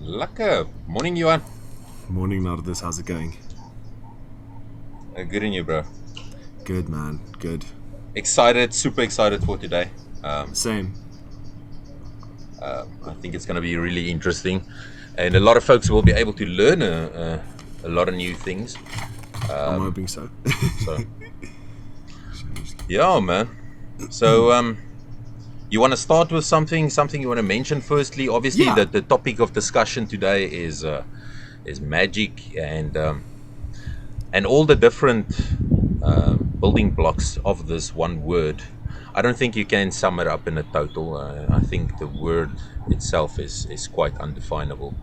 Lekker. Morning, Johan. Morning, Nardis. How's it going? Good in you, bro. Good, man. Good. Excited, super excited for today. Same. I think it's going to be really interesting, and a lot of folks will be able to learn a lot of new things. I'm hoping so. So, yeah, man. So, you want to start with something you want to mention firstly? Obviously, Yeah. the topic of discussion today is magic and all the different building blocks of this one word. I don't think you can sum it up in a total. I think the word itself is quite undefinable.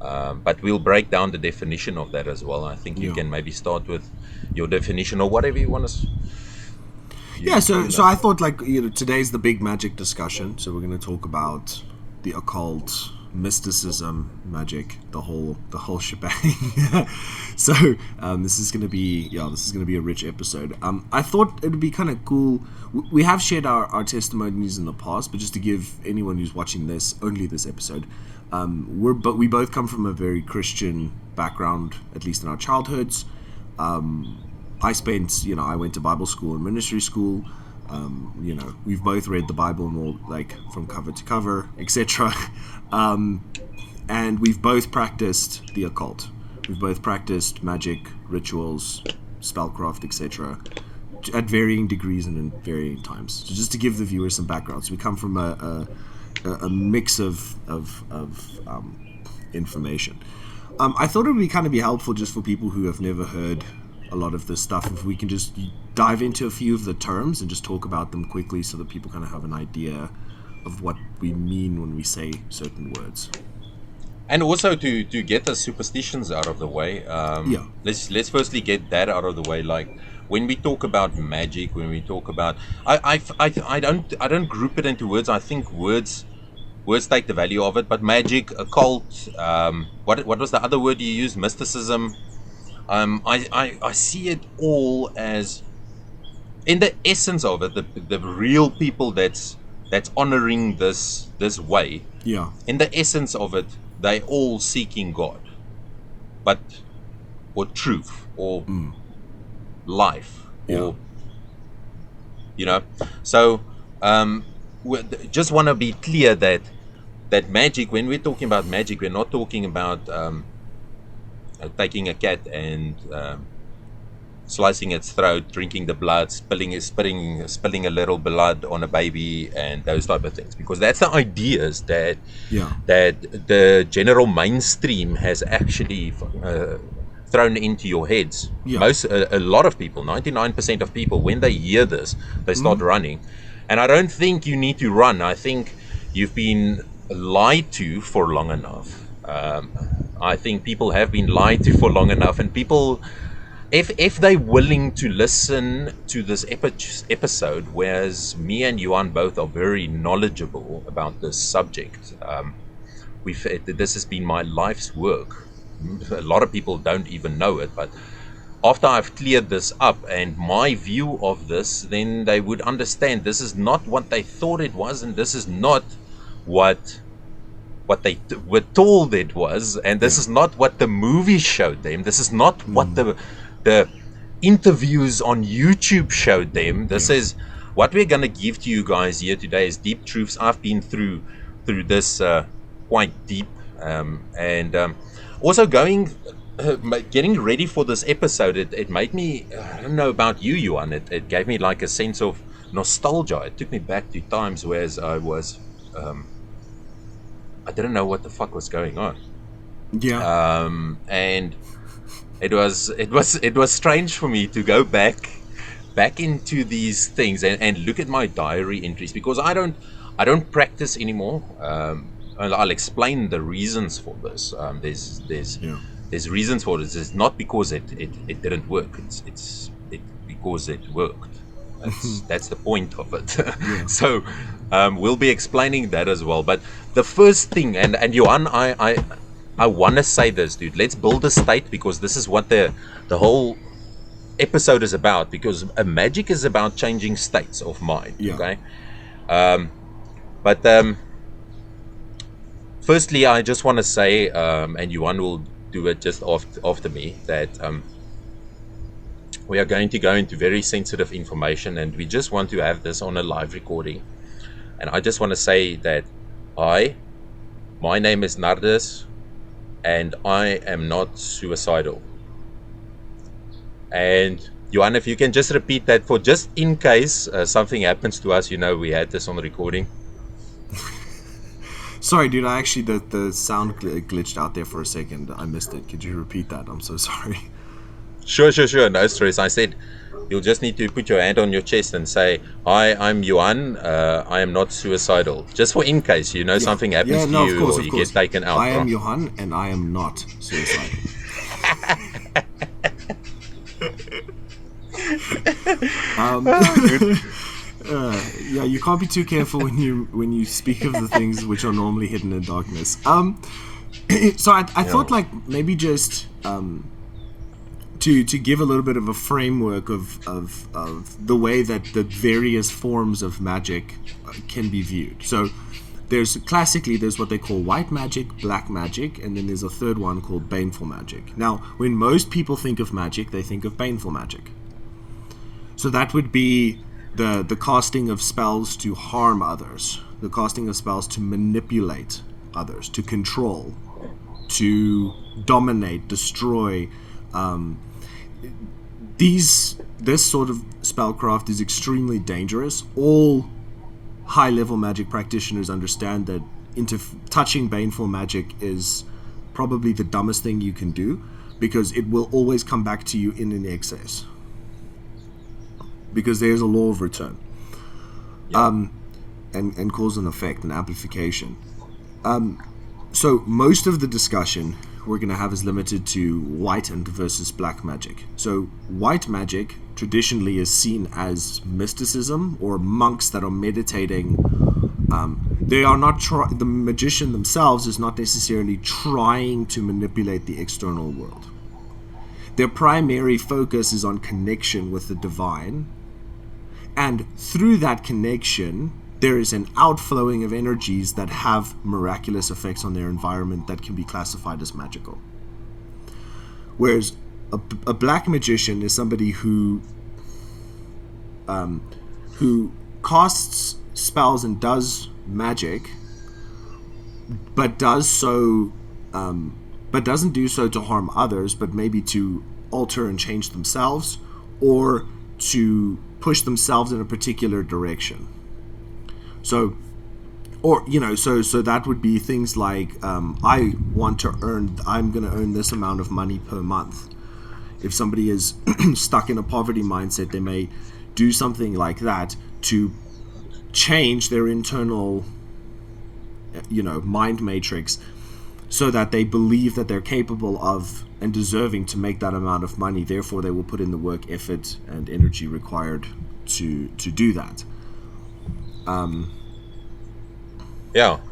But we'll break down the definition of that as well. I think you can maybe start with your definition or whatever you want to. So I thought today's the big magic discussion. So we're going to talk about the occult, mysticism, magic, the whole shebang. So this is going to be a rich episode. I thought it would be kind of cool. We have shared our testimonies in the past, but just to give anyone who's watching this episode, we both come from a very Christian background, at least in our childhoods. I went to Bible school and ministry school. We've both read the Bible more like from cover to cover, etc. And we've both practiced the occult. We've both practiced magic, rituals, spellcraft, etc. at varying degrees and in varying times. So just to give the viewers some background, so we come from a mix of information. I thought it would kind of be helpful just for people who have never heard a lot of this stuff, if we can just dive into a few of the terms and just talk about them quickly so that people kind of have an idea of what we mean when we say certain words. And also to get the superstitions out of the way, let's firstly get that out of the way. Like when we talk about magic, when we talk about, I don't group it into words. I think words take the value of it, but magic, occult, what was the other word you used? Mysticism. I see it all as, in the essence of it, the real people that's honoring this way. Yeah. In the essence of it, they all seeking God, or truth, or life, or So, we just want to be clear that magic. When we're talking about magic, we're not talking about taking a cat and slicing its throat, drinking the blood, spilling a little blood on a baby, and those type of things. Because that's the ideas that the general mainstream has actually thrown into your heads. A lot of people, 99% of people, when they hear this, they start running. And I don't think you need to run. I think you've been lied to for long enough. I think people have been lied to for long enough, and people, if they're willing to listen to this episode, whereas me and Johan both are very knowledgeable about this subject, this has been my life's work. A lot of people don't even know it, but after I've cleared this up and my view of this, then they would understand this is not what they thought it was, and this is not what they were told it was, and this is not what the movie showed them. This is not what the interviews on YouTube showed them. This is what we're going to give to you guys here today is deep truths. I've been through this quite deep, and also getting ready for this episode, it made me, I don't know about you, Johan, it gave me like a sense of nostalgia. It took me back to times where I was I didn't know what the fuck was going on. And it was strange for me to go back into these things and look at my diary entries, because I don't practice anymore. I'll explain the reasons for this. There's reasons for this. It's not because it didn't work. It's because it worked. That's the point of it. So we'll be explaining that as well. But the first thing, and Johan, I want to say this, dude. Let's build a state, because this is what the whole episode is about. Because magic is about changing states of mind. Okay. But firstly, I just want to say, and Yuan will do it just after me, that we are going to go into very sensitive information, and we just want to have this on a live recording. And I just want to say that my name is Nardes, and I am not suicidal. And Johan, if you can just repeat that for just in case something happens to us, we had this on recording. Sorry, dude, the sound glitched out there for a second. I missed it. Could you repeat that? I'm so sorry. Sure. No stress. I said, you'll just need to put your hand on your chest and say, "Hi, I'm Yuan. I am not suicidal." Just for in case, something happens to you or you get taken out. I am Johan, and I am not suicidal. Yeah, you can't be too careful when you speak of the things which are normally hidden in darkness. So I thought like maybe just to give a little bit of a framework of the way that the various forms of magic can be viewed. So there's what they call white magic, black magic, and then there's a third one called baneful magic. Now, when most people think of magic, they think of baneful magic. So that would be the casting of spells to harm others, the casting of spells to manipulate others, to control, to dominate, destroy. This sort of spellcraft is extremely dangerous. All high-level magic practitioners understand that touching baneful magic is probably the dumbest thing you can do, because it will always come back to you in an excess. Because there's a law of return, and cause and effect and amplification. So most of the discussion we're going to have is limited to white and versus black magic. So white magic traditionally is seen as mysticism, or monks that are meditating. They are not the magician themselves is not necessarily trying to manipulate the external world. Their primary focus is on connection with the divine, and through that connection there is an outflowing of energies that have miraculous effects on their environment that can be classified as magical. Whereas a black magician is somebody who casts spells and does magic, but doesn't do so to harm others, but maybe to alter and change themselves, or to push themselves in a particular direction. So that would be things like, I'm going to earn this amount of money per month. If somebody is stuck in a poverty mindset, they may do something like that to change their internal, mind matrix, so that they believe that they're capable of and deserving to make that amount of money. Therefore, they will put in the work, effort, and energy required to do that.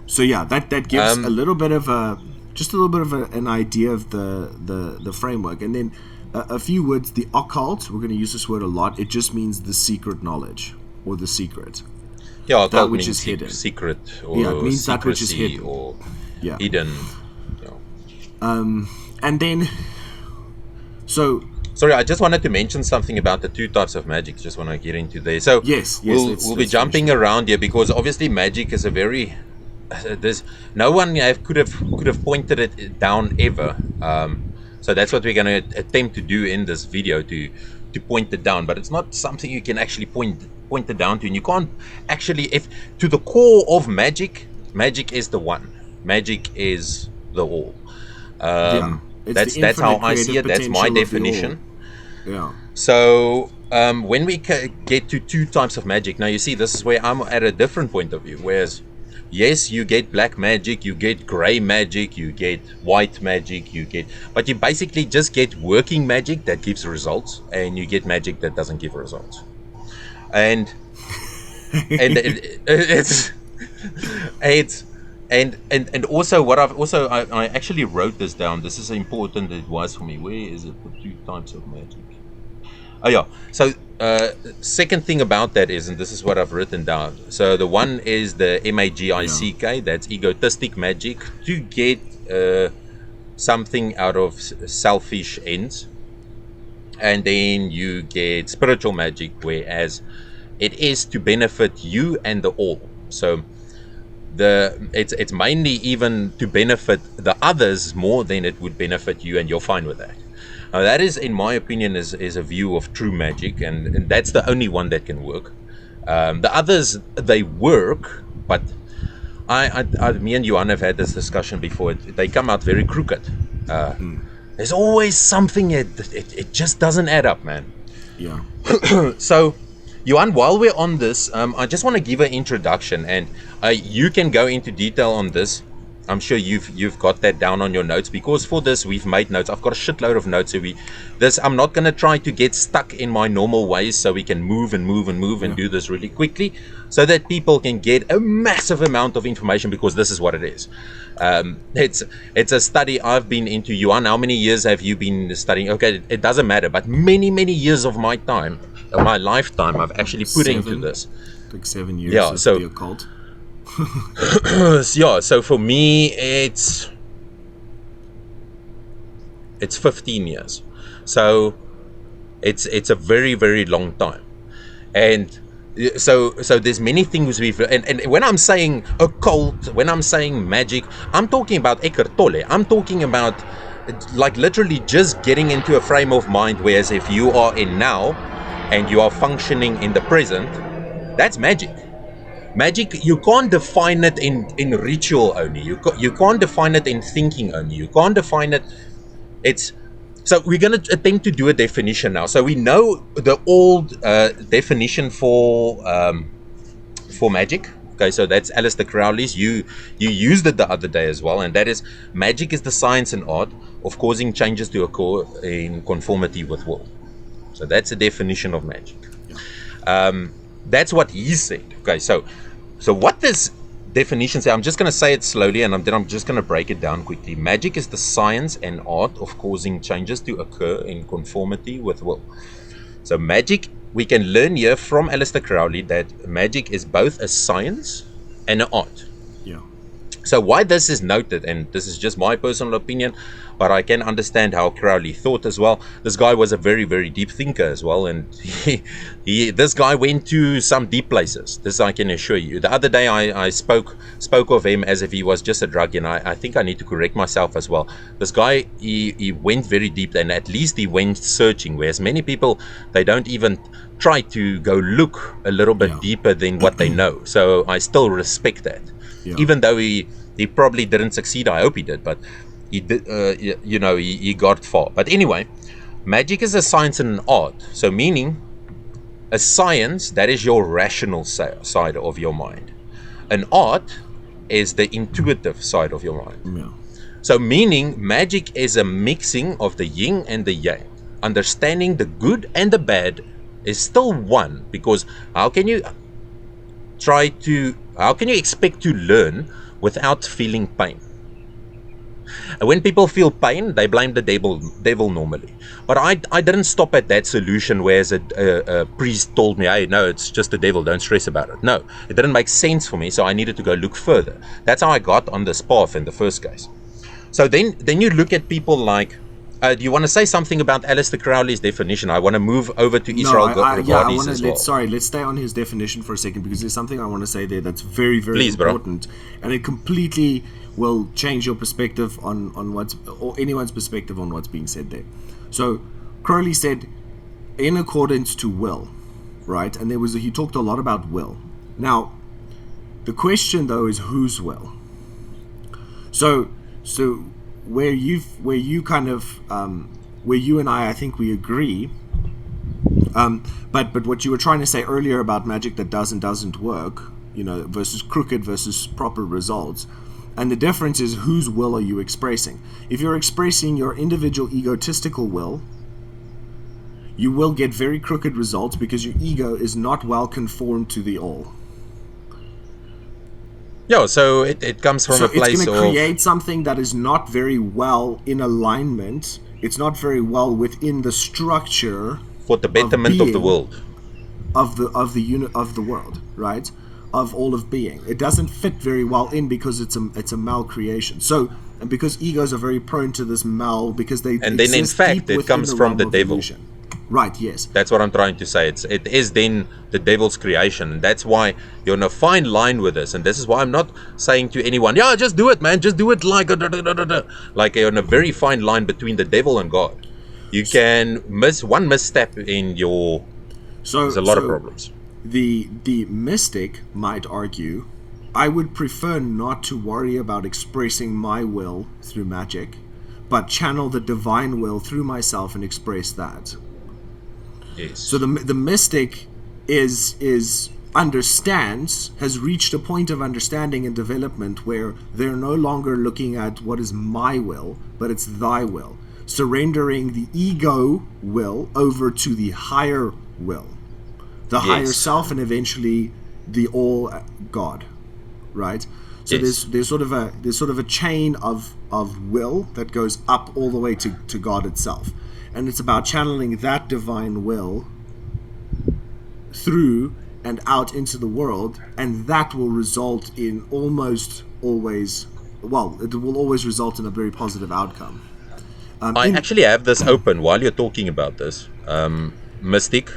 So that gives a little bit of an idea of the framework, and then a few words. The occult, we're going to use this word a lot. It just means the secret knowledge, or the secret. Yeah, that which is hidden. Secret, or it means that which is hidden, or hidden. And then, so. Sorry, I just wanted to mention something about the two types of magic. Just want to get into there. So yes, we'll be jumping around here, because obviously magic is a very no one could have pointed it down ever. So that's what we're going to attempt to do in this video, to point it down. But it's not something you can actually point it down to, and you can't actually. If to the core of magic is the one. Magic is the all. That's how I see it. That's my definition. Yeah. So when we get to two types of magic, now you see this is where I'm at a different point of view. Whereas, yes, you get black magic, you get gray magic, you get white magic, but you basically just get working magic that gives results, and you get magic that doesn't give results. And And also what I actually wrote this down. This is important. It was for me. Where is it? The two types of magic. Oh yeah. So second thing about that is, and this is what I've written down. So the one is the magick. That's egotistic magic to get something out of selfish ends, and then you get spiritual magic, whereas it is to benefit you and the all. So it's mainly even to benefit the others more than it would benefit you, and you're fine with that. Now that is, in my opinion, is a view of true magic, and that's the only one that can work. The others, they work, but me and Johan have had this discussion before. They come out very crooked. There's always something, it just doesn't add up, man. Yeah. So, Johan, while we're on this, I just want to give an introduction, and you can go into detail on this. I'm sure you've got that down on your notes, because for this we've made notes. I've got a shitload of notes. So I'm not going to try to get stuck in my normal ways, so we can move and do this really quickly, so that people can get a massive amount of information, because this is what it is. It's a study I've been into. Johan, how many years have you been studying? Okay, it doesn't matter, but many years of my time, my lifetime, I've actually put into this. Like 7 years. Yeah, so the occult. Yeah, so for me it's 15 years. So it's a very long time. And so there's many things and when I'm saying occult, when I'm saying magic, I'm talking about Eckhart Tolle. I'm talking about like literally just getting into a frame of mind, whereas if you are in now and you are functioning in the present, that's magic. Magic, you can't define it in ritual only. You can't define it in thinking only. You can't define it. So we're going to attempt to do a definition now. So we know the old definition for magic. Okay, so that's Aleister Crowley's. You used it the other day as well, and that is, magic is the science and art of causing changes to occur in conformity with will. So that's the definition of magic. Yeah. That's what he said. Okay, so what this definition says, I'm just going to say it slowly, and then I'm just going to break it down quickly. Magic is the science and art of causing changes to occur in conformity with will. So magic, we can learn here from Aleister Crowley that magic is both a science and an art. Yeah. So why this is noted, and this is just my personal opinion, but I can understand how Crowley thought as well. This guy was a very deep thinker as well, and this guy went to some deep places. This I can assure you. The other day I spoke of him as if he was just a drug, and I think I need to correct myself as well. This guy, he went very deep, and at least he went searching, whereas many people, they don't even try to go look a little bit deeper than what they know. So I still respect that. Yeah. Even though he probably didn't succeed, I hope he did, but he did, he got far. But anyway, magic is a science and an art. So meaning, a science, that is your rational side of your mind. An art is the intuitive side of your mind. Yeah. So meaning, magic is a mixing of the yin and the yang. Understanding the good and the bad is still one, because how can you expect to learn without feeling pain? And when people feel pain, they blame the devil normally. But I didn't stop at that solution, whereas a priest told me, hey, no, it's just the devil, don't stress about it. No, it didn't make sense for me, so I needed to go look further. That's how I got on this path in the first case. So then you look at people like, do you want to say something about Aleister Crowley's definition? I want to move over to Israel Regardie's as well. Let's stay on his definition for a second, because there's something I want to say there that's very important, and it completely will change your perspective on what's, or anyone's perspective on what's being said there. So Crowley said, in accordance to will, right? And he talked a lot about will. Now, the question though is whose will? So where you and I think we agree. But what you were trying to say earlier about magic that does and doesn't work, versus crooked versus proper results. And the difference is, whose will are you expressing? If you're expressing your individual egotistical will, you will get very crooked results, because your ego is not well conformed to the all. Yeah, so it comes from a place of... So it's going to create something that is not very well in alignment. It's not very well within the structure for the betterment of the world, of the unit of the world, right? Of all of being. It doesn't fit very well in because it's a malcreation. So, and because egos are very prone to this mal, because they and then in exist fact deep it within comes the from realm the of devil. illusion. Right, yes. That's what I'm trying to say. It is then the devil's creation. And that's why you're on a fine line with this. And this is why I'm not saying to anyone, yeah, just do it, man. Just do it like you're on a very fine line between the devil and God. You can miss one misstep in your... There's a lot of problems. The mystic might argue, I would prefer not to worry about expressing my will through magic, but channel the divine will through myself and express that. Yes. So the mystic has reached a point of understanding and development where they're no longer looking at what is my will, but it's thy will. Surrendering the ego will over to the higher will. The higher self, and eventually the all God. Right? So there's sort of a chain of will that goes up all the way to God itself. And it's about channeling that divine will through and out into the world, and that will result in it will always result in a very positive outcome. I actually have this open while you're talking about this. Mystic,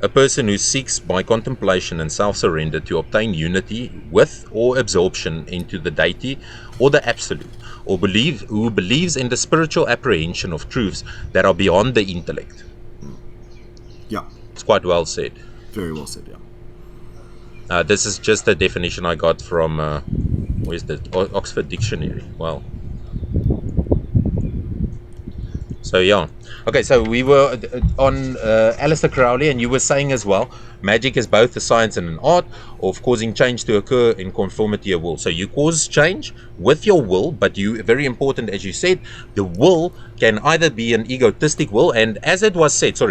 a person who seeks by contemplation and self-surrender to obtain unity with or absorption into the deity or the absolute, or who believes in the spiritual apprehension of truths that are beyond the intellect. Yeah. It's quite well said. Very well said, yeah. This is just a definition I got from, where's the Oxford Dictionary. Wow. So yeah, okay. So we were on Aleister Crowley, and you were saying as well, magic is both a science and an art of causing change to occur in conformity of will. So you cause change with your will, but very important, as you said, the will can either be an egotistic will, and as it was said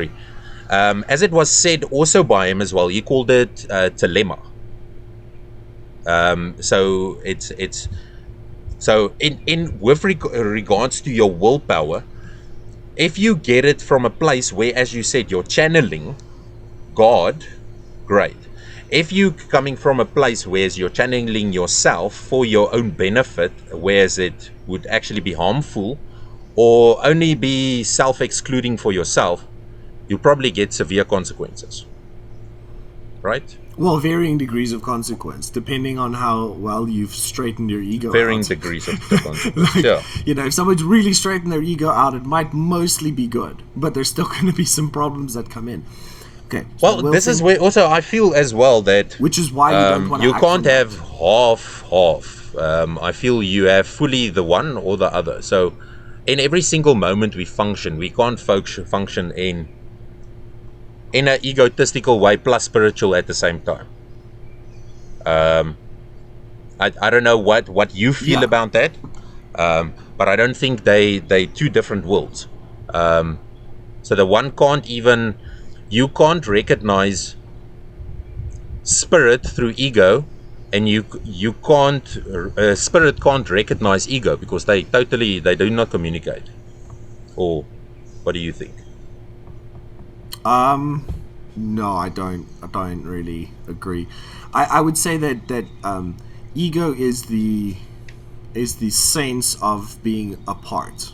also by him as well, he called it telema. So it's so in with regards to your willpower. If you get it from a place where, as you said, you're channeling God, great. If you coming from a place where you're channeling yourself for your own benefit, whereas it would actually be harmful or only be self-excluding for yourself, you'll probably get severe consequences. Right? Well, varying degrees of consequence, depending on how well you've straightened your ego varying out. Degrees of consequence, yeah. If someone's really straightened their ego out, it might mostly be good, but there's still going to be some problems that come in. Okay. So well, this is where also I feel as well that... Which is why you don't want to you can't have half. I feel you have fully the one or the other. So in every single moment we function, we can't function in an egotistical way plus spiritual at the same time. I don't know what you feel about that, but I don't think they two different worlds. So the one you can't recognize spirit through ego, and you can't spirit can't recognize ego because they do not communicate. Or what do you think? No, I don't really agree. I would say that ego is the sense of being apart.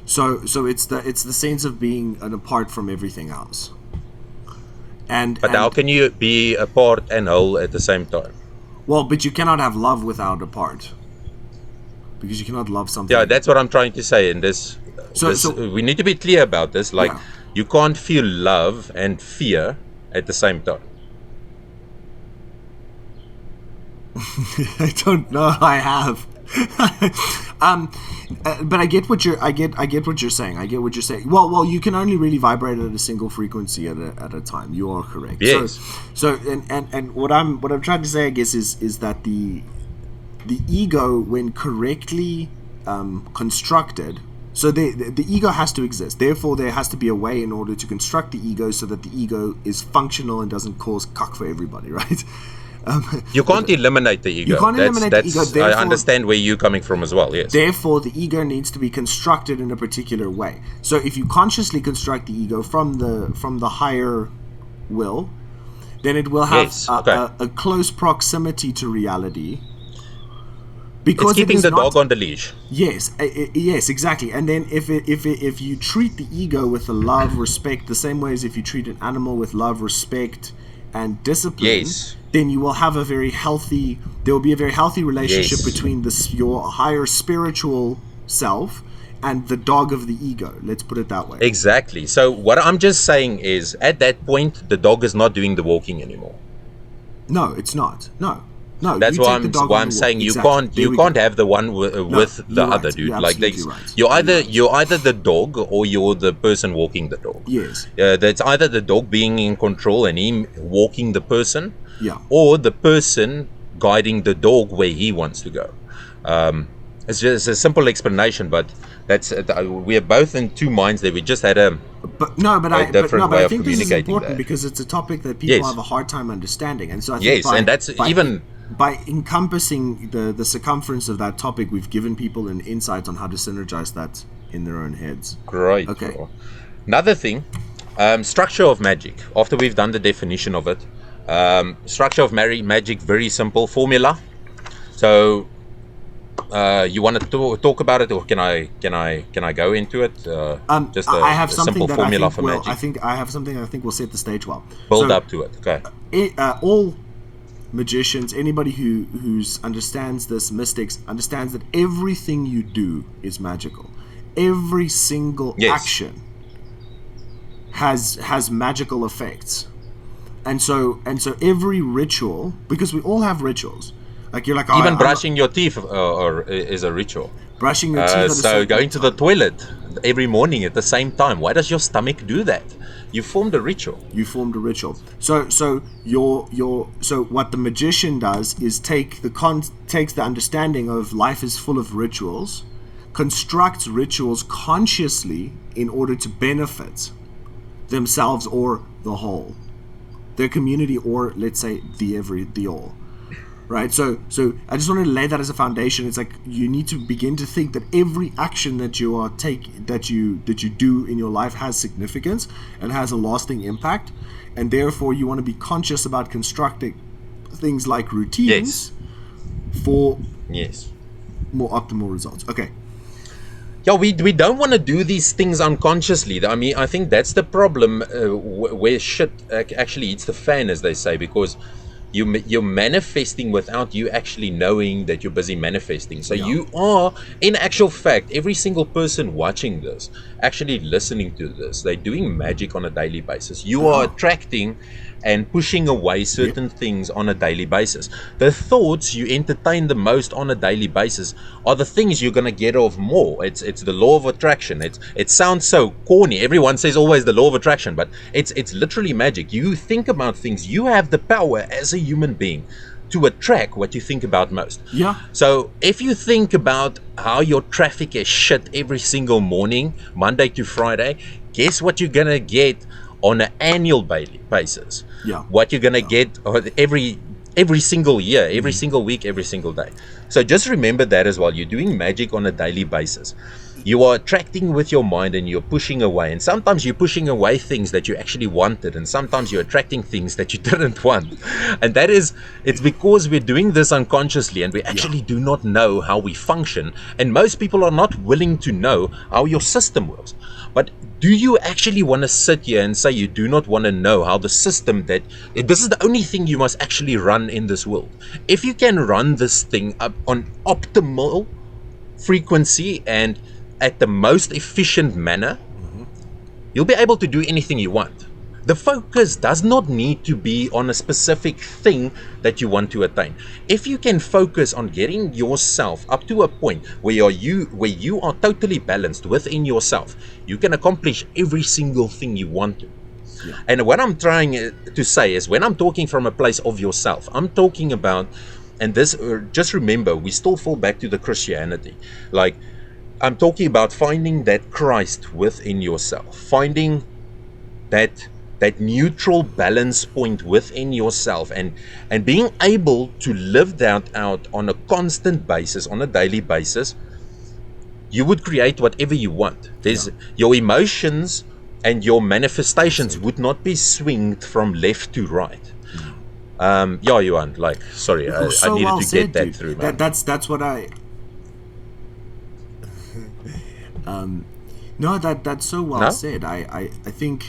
So it's the sense of being an apart from everything else. But how can you be apart and whole at the same time? Well, but you cannot have love without apart. Because you cannot love something. Yeah, that's what I'm trying to say in this. So we need to be clear about this. Like, you can't feel love and fear at the same time. I don't know. I have. But I get what you're saying. I get what you're saying. Well, you can only really vibrate at a single frequency at a time. You are correct. Yes. So what I'm trying to say, I guess, is that the ego, when correctly constructed. So the ego has to exist. Therefore, there has to be a way in order to construct the ego so that the ego is functional and doesn't cause cuck for everybody, right? You can't eliminate the ego. You can't eliminate the ego. I understand where you're coming from as well, yes. Therefore, the ego needs to be constructed in a particular way. So if you consciously construct the ego from the higher will, then it will have a close proximity to reality. Because it's keeping the dog on the leash. Yes, yes, exactly. And then if you treat the ego with the love, respect, the same way as if you treat an animal with love, respect, and discipline, then you will have there will be a very healthy relationship between your higher spiritual self and the dog of the ego. Let's put it that way. Exactly. So what I'm just saying is, at that point, the dog is not doing the walking anymore. No, it's not. No. That's why I'm saying you can't have the one with the other, dude. Like you're either the dog or you're the person walking the dog. Yes. That's either the dog being in control and him walking the person, or the person guiding the dog where he wants to go. It's just a simple explanation, but that's we are both in two minds there. We just had I think this is important because it's a topic that people have a hard time understanding, and so I think by encompassing the circumference of that topic, we've given people an insight on how to synergize that in their own heads. Great. Okay. Another thing, structure of magic. After we've done the definition of it, structure of magic, very simple formula. So, you want to talk about it, or can I go into it? Just I have something simple that formula for magic. I think I have something that I think will set the stage well. Build up to it. Okay. All magicians, anybody who understands this, mystics, understands that everything you do is magical. Every single action has magical effects, and so every ritual, because we all have rituals. Like you're like even brushing your teeth is a ritual. Brushing your teeth. So going to the toilet every morning at the same time. Why does your stomach do that? You formed a ritual. So what the magician does is takes the understanding of life is full of rituals, constructs rituals consciously in order to benefit themselves or the whole, their community, or let's say the all. Right, so I just wanted to lay that as a foundation. It's like you need to begin to think that every action that you do in your life has significance and has a lasting impact, and therefore you want to be conscious about constructing things like routines for more optimal results. Okay. Yeah, we don't want to do these things unconsciously. I mean, I think that's the problem where shit actually hits the fan, as they say, because you're manifesting without you actually knowing that you're busy manifesting. So you are, in actual fact, every single person watching this, actually listening to this, they're doing magic on a daily basis. You are attracting and pushing away certain things on a daily basis. The thoughts you entertain the most on a daily basis are the things you're going to get off more. It's the law of attraction. It sounds so corny. Everyone says always the law of attraction, but it's literally magic. You think about things. You have the power as a human being to attract what you think about most. Yeah. So if you think about how your traffic is shit every single morning, Monday to Friday, guess what you're going to get on an annual basis. What you're gonna get every single year, every single week, every single day. So just remember that as well. You're doing magic on a daily basis. You are attracting with your mind and you're pushing away. And sometimes you're pushing away things that you actually wanted, and sometimes you're attracting things that you didn't want. And it's because we're doing this unconsciously and we actually do not know how we function. And most people are not willing to know how your system works. But do you actually want to sit here and say you do not want to know how the system this is the only thing you must actually run in this world? If you can run this thing up on optimal frequency and at the most efficient manner, you'll be able to do anything you want. The focus does not need to be on a specific thing that you want to attain. If you can focus on getting yourself up to a point where you are totally balanced within yourself, you can accomplish every single thing you want to. And what I'm trying to say is, when I'm talking from a place of yourself, I'm talking about, and this, just remember, we still fall back to the Christianity. Like, I'm talking about finding that Christ within yourself, finding that that neutral balance point within yourself, and being able to live that out on a constant basis, on a daily basis, you would create whatever you want. There's your emotions and your manifestations would not be swinged from left to right. Yeah, Johan, like, sorry, I needed well to said, get that dude. through, man. That's what I. No, that's so well No? said. I think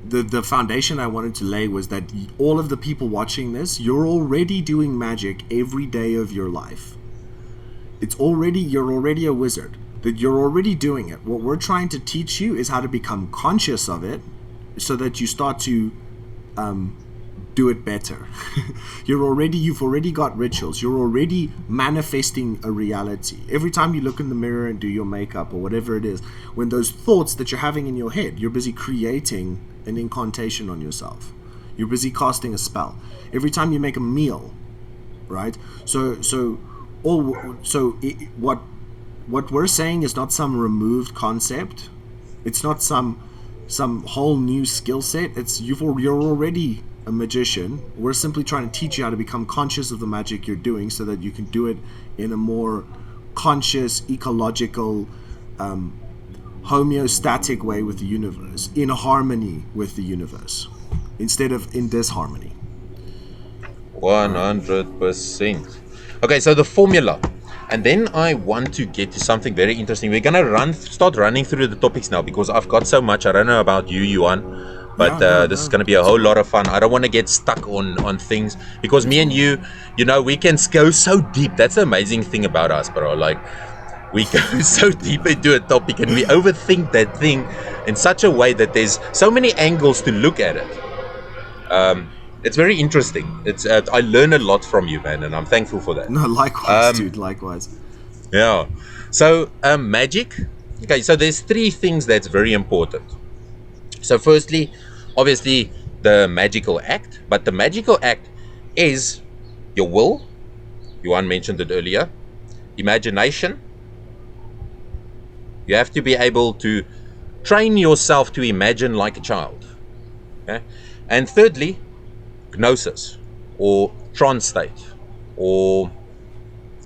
the foundation I wanted to lay was that all of the people watching this, you're already doing magic every day of your life. You're already a wizard. That you're already doing it. What we're trying to teach you is how to become conscious of it, so that you start to do it better. You've already got rituals. You're already manifesting a reality. Every time you look in the mirror and do your makeup or whatever it is, when those thoughts that you're having in your head, you're busy creating an incantation on yourself. You're busy casting a spell. Every time you make a meal, right? What we're saying is not some removed concept. It's not some whole new skill set. You're already a magician. We're simply trying to teach you how to become conscious of the magic you're doing, so that you can do it in a more conscious, ecological, homeostatic way with the universe, in harmony with the universe, instead of in disharmony. 100%. Okay, so the formula. And then I want to get to something very interesting. We're going to start running through the topics now, because I've got so much. I don't know about you, Yuan, but this is going to be a whole lot of fun. I don't want to get stuck on things, because me and you know, we can go so deep. That's the amazing thing about us, bro. Like, we go so deep into a topic and we overthink that thing in such a way that there's so many angles to look at it. It's very interesting. It's I learn a lot from you, man, and I'm thankful for that. No, likewise, dude, likewise. Yeah. So, magic. Okay, so there's three things that's very important. So firstly, obviously, the magical act. But the magical act is your will. Johan mentioned it earlier. Imagination. You have to be able to train yourself to imagine like a child. Okay? And thirdly, gnosis, or trance state, or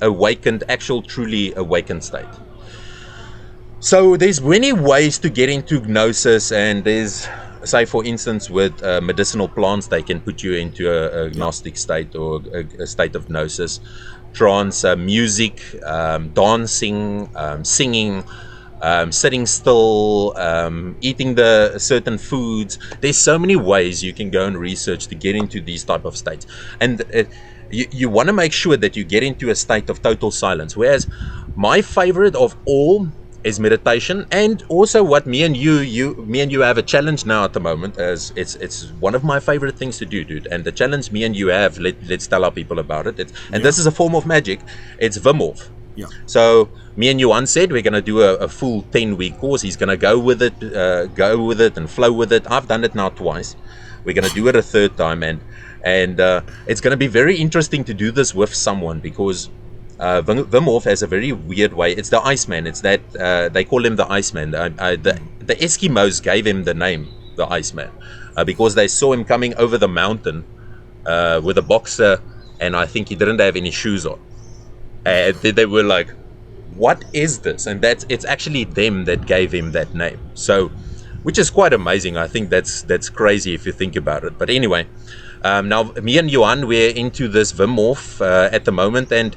awakened, actual truly awakened state. So there's many ways to get into gnosis, and there's, say for instance, with medicinal plants, they can put you into a gnostic state, or a state of gnosis. Trance, music, dancing, singing, sitting still, eating the certain foods. There's so many ways you can go and research to get into these type of states, and you want to make sure that you get into a state of total silence. Whereas my favorite of all is meditation, and also what me and you have a challenge now at the moment, as it's one of my favorite things to do, dude. And the challenge me and you have, let's tell our people about it. This is a form of magic. It's Wim Hof. Yeah. So me and Johan said we're going to do a full 10-week course. He's going to go with it and flow with it. I've done it now twice. We're going to do it a third time, and it's going to be very interesting to do this with someone, because Wim Hof has a very weird way. It's the Iceman. It's that they call him the Iceman. The Eskimos gave him the name the Iceman because they saw him coming over the mountain with a boxer, and I think he didn't have any shoes on. And they were like, what is this? And it's actually them that gave him that name. So, which is quite amazing. I think that's crazy if you think about it. But anyway, now me and Johan, we're into this Wim Hof at the moment, and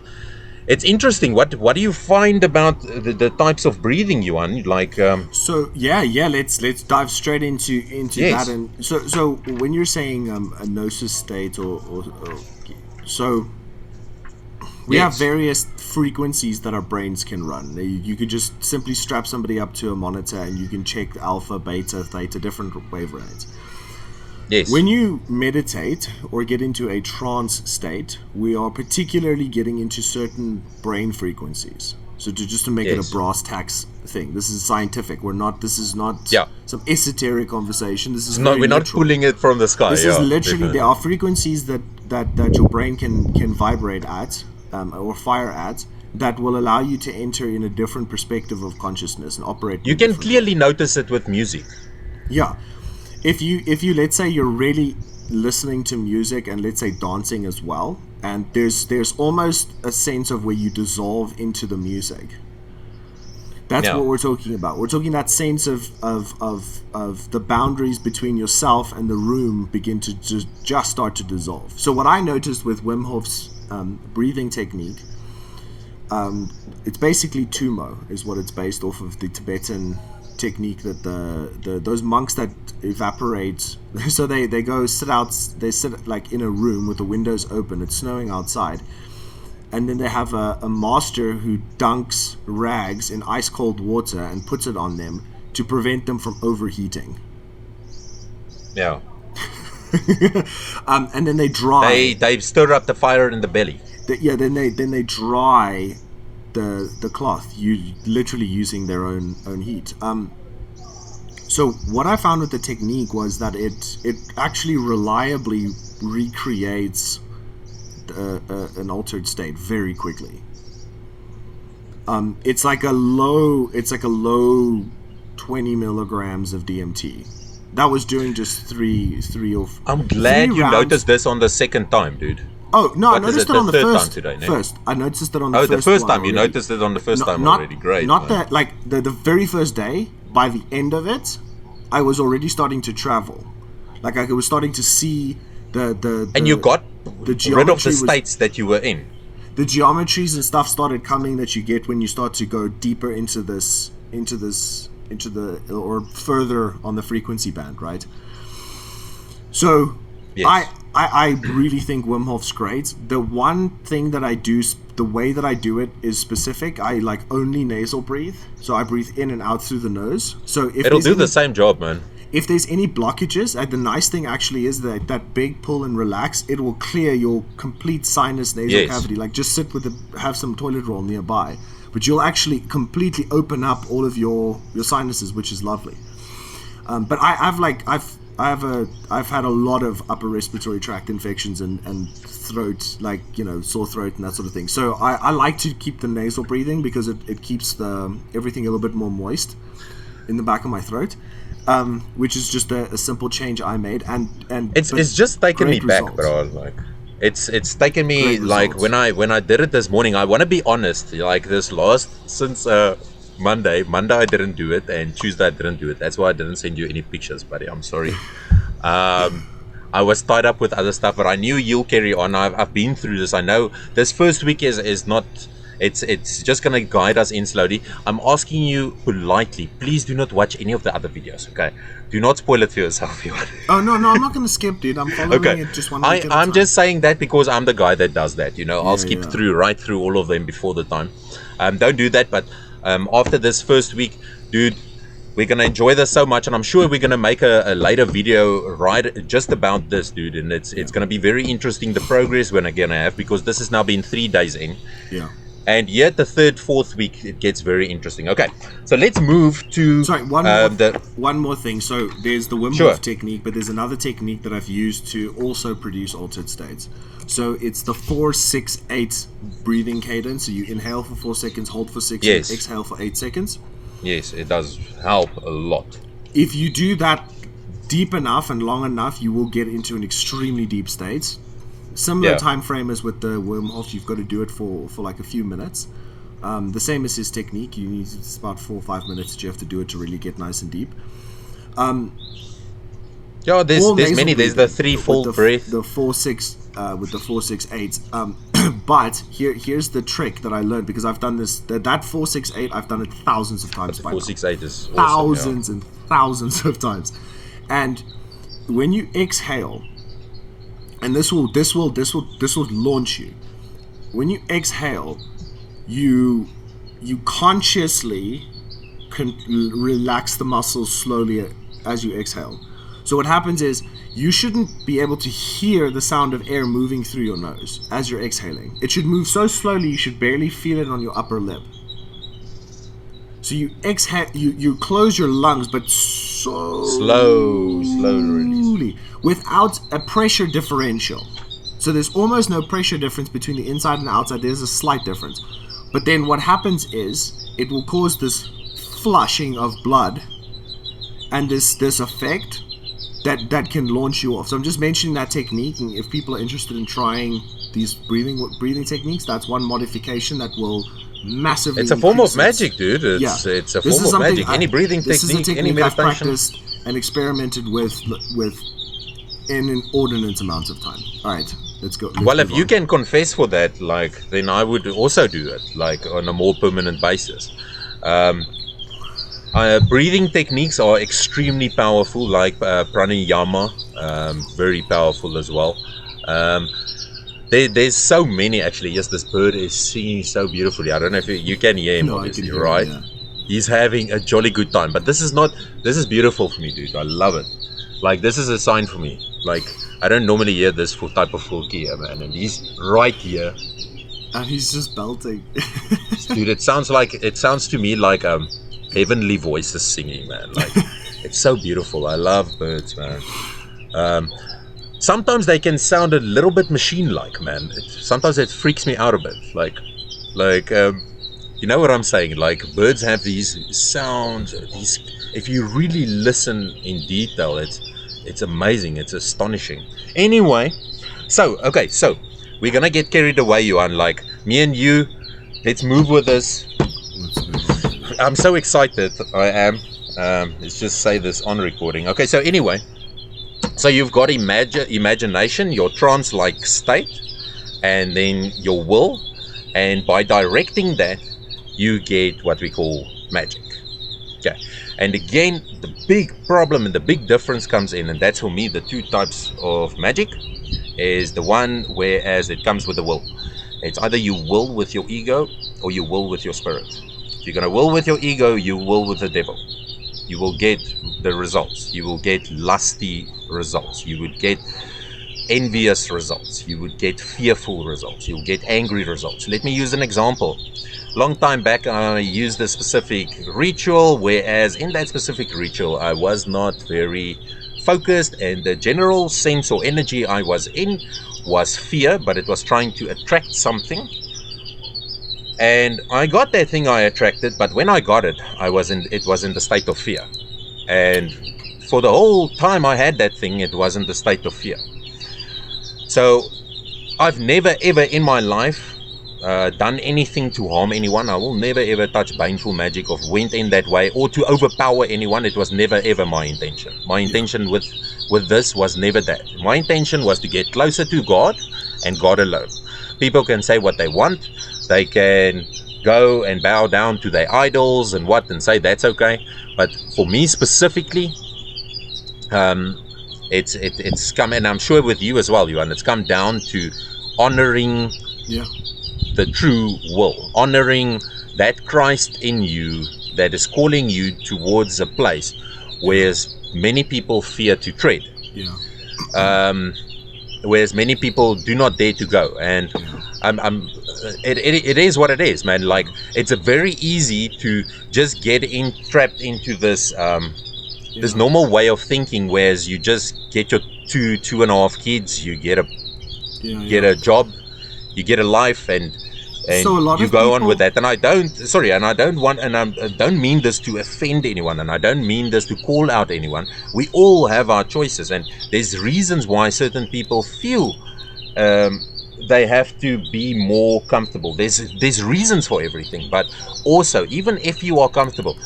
it's interesting. What do you find about the types of breathing, Johan? Like, so let's dive straight into yes. that. And so when you're saying a gnosis state, or so. We have various frequencies that our brains can run. You could just simply strap somebody up to a monitor and you can check alpha, beta, theta, different wavelengths. Yes. When you meditate or get into a trance state, we are particularly getting into certain brain frequencies. So to make it a brass tacks thing. This is scientific. This is not some esoteric conversation. This is we're not pulling it from the sky. This is literally, there are frequencies that your brain can vibrate at, or fire at, that will allow you to enter in a different perspective of consciousness and operate. You can clearly notice it with music. Yeah. if you let's say you're really listening to music and let's say dancing as well, and there's almost a sense of where you dissolve into the music. That's what we're talking about. We're talking that sense of the boundaries between yourself and the room begin to just start to dissolve. So what I noticed with Wim Hof's breathing technique, it's basically tumo is what it's based off of, the Tibetan technique that those monks that evaporate. So they go they sit like in a room with the windows open. It's snowing outside. And then they have a master who dunks rags in ice cold water and puts it on them to prevent them from overheating. Yeah. And then they dry. They stir up the fire in the belly. Then they dry the cloth, literally using their own heat. So what I found with the technique was that it actually reliably recreates an altered state very quickly. It's like a low 20 milligrams of DMT. That was doing just three or. I'm glad you noticed this on the second time, dude. Oh no, I noticed it on the first. Time today, first, I noticed it on the first. Oh, the first one time already. you noticed it on the first time already. Great. Not that, like the very first day. By the end of it, I was already starting to travel. Like I was starting to see the and you got the rid of the states that you were in. The geometries and stuff started coming that you get when you start to go deeper into the or further on the frequency band, right? So yes. I really think Wim Hof's great. The one thing that I do, the way that I do it is specific. I like only nasal breathe, so I breathe in and out through the nose. So if it'll do the same job, man. If there's any blockages, the nice thing actually is that big pull and relax, it will clear your complete sinus nasal cavity. Like just sit have some toilet roll nearby, but you'll actually completely open up all of your sinuses, which is lovely. But I've had a lot of upper respiratory tract infections and throat, like sore throat and that sort of thing. So I like to keep the nasal breathing because it keeps everything a little bit more moist in the back of my throat. Which is just a simple change I made, and it's just taken me back, bro. Like it's taken me like when I did it this morning. I want to be honest, like since Monday I didn't do it, and Tuesday I didn't do it. That's why I didn't send you any pictures, buddy. I'm sorry. I was tied up with other stuff, but I knew you'll carry on. I've been through this. I know this first week is not. It's just going to guide us in slowly. I'm asking you politely, please do not watch any of the other videos, okay? Do not spoil it for yourself. Oh, no, I'm not going to skip, dude. I'm following it just one week at a time. I'm just saying that because I'm the guy that does that, I'll skip right through all of them before the time. Don't do that, but after this first week, dude, we're going to enjoy this so much, and I'm sure we're going to make a later video right just about this, dude, and it's going to be very interesting, the progress we're going to have, because this has now been 3 days in. Yeah. And yet the 3rd, 4th week, it gets very interesting. Okay, so let's move to... Sorry, one more thing. So there's the Wim Hof technique, but there's another technique that I've used to also produce altered states. So it's the 4-6-8 breathing cadence. So you inhale for 4 seconds, hold for 6, and exhale for 8 seconds. Yes, it does help a lot. If you do that deep enough and long enough, you will get into an extremely deep state. Similar time frame as with the Wim Hof, you've got to do it for like a few minutes. The same as his technique, it's about 4 or 5 minutes that you have to do it to really get nice and deep. There's many. There's the 3-fold breath. The 4-6 with the 4-6-8. But here's the trick that I learned, because I've done this. That 4-6-8, I've done it thousands of times. 4-6-8 is awesome, thousands and thousands of times. And when you exhale, and this will launch you. When you exhale, you consciously relax the muscles slowly as you exhale. So what happens is you shouldn't be able to hear the sound of air moving through your nose as you're exhaling. It should move so slowly you should barely feel it on your upper lip. So you exhale, you close your lungs, but slow release, without a pressure differential. So there's almost no pressure difference between the inside and the outside. There's a slight difference. But then what happens is it will cause this flushing of blood and this effect that can launch you off. So I'm just mentioning that technique, and if people are interested in trying these breathing techniques, that's one modification that will massively. It's a form of magic, dude. It's a form of magic. Any breathing technique, any meditation. I've practiced and experimented with in an inordinate amount of time. All right, let's go. Well, if you can confess for that, like, then I would also do it, like, on a more permanent basis. Breathing techniques are extremely powerful, like pranayama, very powerful as well. There's so many, actually. Yes, this bird is singing so beautifully. I don't know if you can hear him, obviously, right? Him, yeah. He's having a jolly good time. But this is beautiful for me, dude. I love it. Like, this is a sign for me. Like, I don't normally hear this type of voeltjie here, man. And he's right here. And he's just belting. Dude, it sounds to me like heavenly voices singing, man. Like, it's so beautiful. I love birds, man. Sometimes they can sound a little bit machine-like, man. Sometimes it freaks me out a bit. Like, you know what I'm saying? Like, birds have these sounds. If you really listen in detail, it's amazing. It's astonishing. Anyway, so we're gonna get carried away, Johan. Like, me and you, let's move with this. I'm so excited. I am. Let's just say this on recording. Okay, so anyway. So you've got imagination, your trance-like state, and then your will, and by directing that, you get what we call magic. Okay, and again, the big problem and the big difference comes in, and that's for me the two types of magic, is the one whereas it comes with the will. It's either you will with your ego or you will with your spirit. If you're going to will with your ego, you will with the devil. You will get the results. You will get lusty results. You would get envious results. You would get fearful results. You will get angry results. Let me use an example. Long time back, I used a specific ritual, whereas in that specific ritual, I was not very focused, and the general sense or energy I was in was fear, but it was trying to attract something. And I got that thing I attracted, but when I got it, it was in the state of fear. And for the whole time I had that thing, it was in the state of fear. So I've never ever in my life done anything to harm anyone. I will never ever touch baneful magic or went in that way or to overpower anyone. It was never ever my intention. My intention with this was never that. My intention was to get closer to God and God alone. People can say what they want. They can go and bow down to their idols and say that's okay. But for me specifically, it's come, and I'm sure with you as well, Johan, it's come down to honoring the true will, honoring that Christ in you that is calling you towards a place where many people fear to tread. Whereas many people do not dare to go, and it is what it is, man. Like, it's a very easy to just get trapped into this this normal way of thinking, whereas you just get your two and a half kids, you get a job, you get a life, and so you go on with that. And I don't mean this to offend anyone, and I don't mean this to call out anyone. We all have our choices, and there's reasons why certain people feel they have to be more comfortable. There's reasons for everything, but also, even if you are comfortable,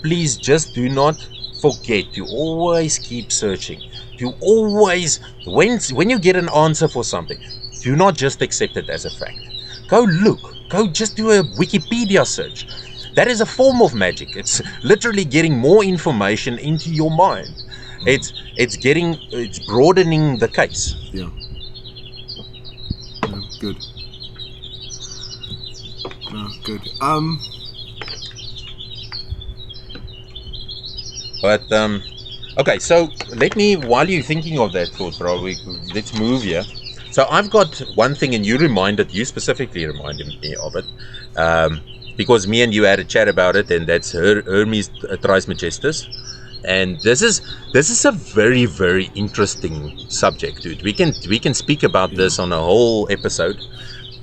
please just do not forget to always keep searching. To always, when you get an answer for something, do not just accept it as a fact. Go look. Go just do a Wikipedia search. That is a form of magic. It's literally getting more information into your mind. It's broadening the case. Yeah. Good. Good. But okay. So let me, while you're thinking of that thought, bro, let's move here. So I've got one thing, and you specifically reminded me of it, because me and you had a chat about it, and that's Hermes Trismegistus. And this is a very, very interesting subject, dude. We can speak about this on a whole episode.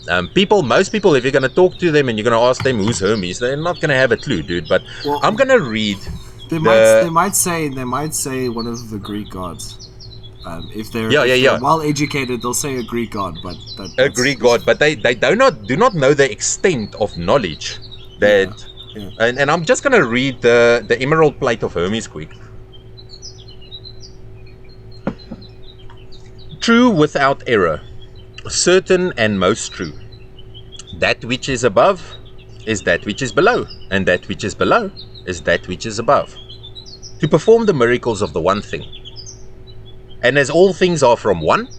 Most people, if you're going to talk to them and you're going to ask them who's Hermes, they're not going to have a clue, dude. But I'm going to read They might say one of the Greek gods. If they're well educated, they'll say a Greek god, but a Greek god, but they do not know the extent of knowledge that. Yeah. And I'm just gonna read the Emerald Plate of Hermes quick. True without error, certain and most true. That which is above is that which is below, and that which is below is that which is above. To perform the miracles of the one thing. And as all things are from one,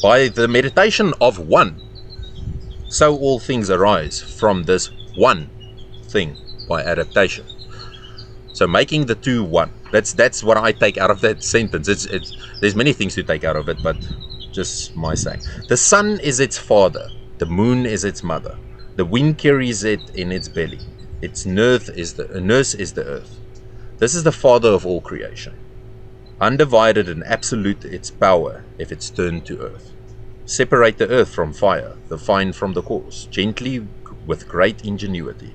by the meditation of one, so all things arise from this one thing by adaptation. So making the two one. That's what I take out of that sentence. There's many things to take out of it, but just my saying. The sun is its father, the moon is its mother, the wind carries it in its belly. Its nurse is the earth. This is the father of all creation. Undivided and absolute its power if it's turned to earth. Separate the earth from fire, the fine from the coarse, gently with great ingenuity.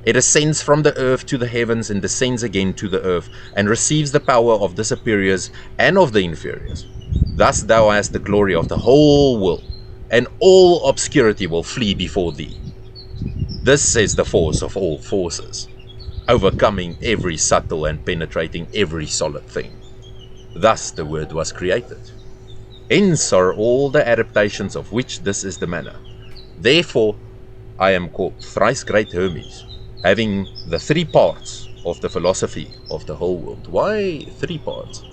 It ascends from the earth to the heavens and descends again to the earth, and receives the power of the superiors and of the inferiors. Thus thou hast the glory of the whole world, and all obscurity will flee before thee. This is the force of all forces, overcoming every subtle and penetrating every solid thing. Thus the word was created. Hence are all the adaptations of which this is the manner. Therefore I am called thrice great Hermes, having the three parts of the philosophy of the whole world. Why three parts?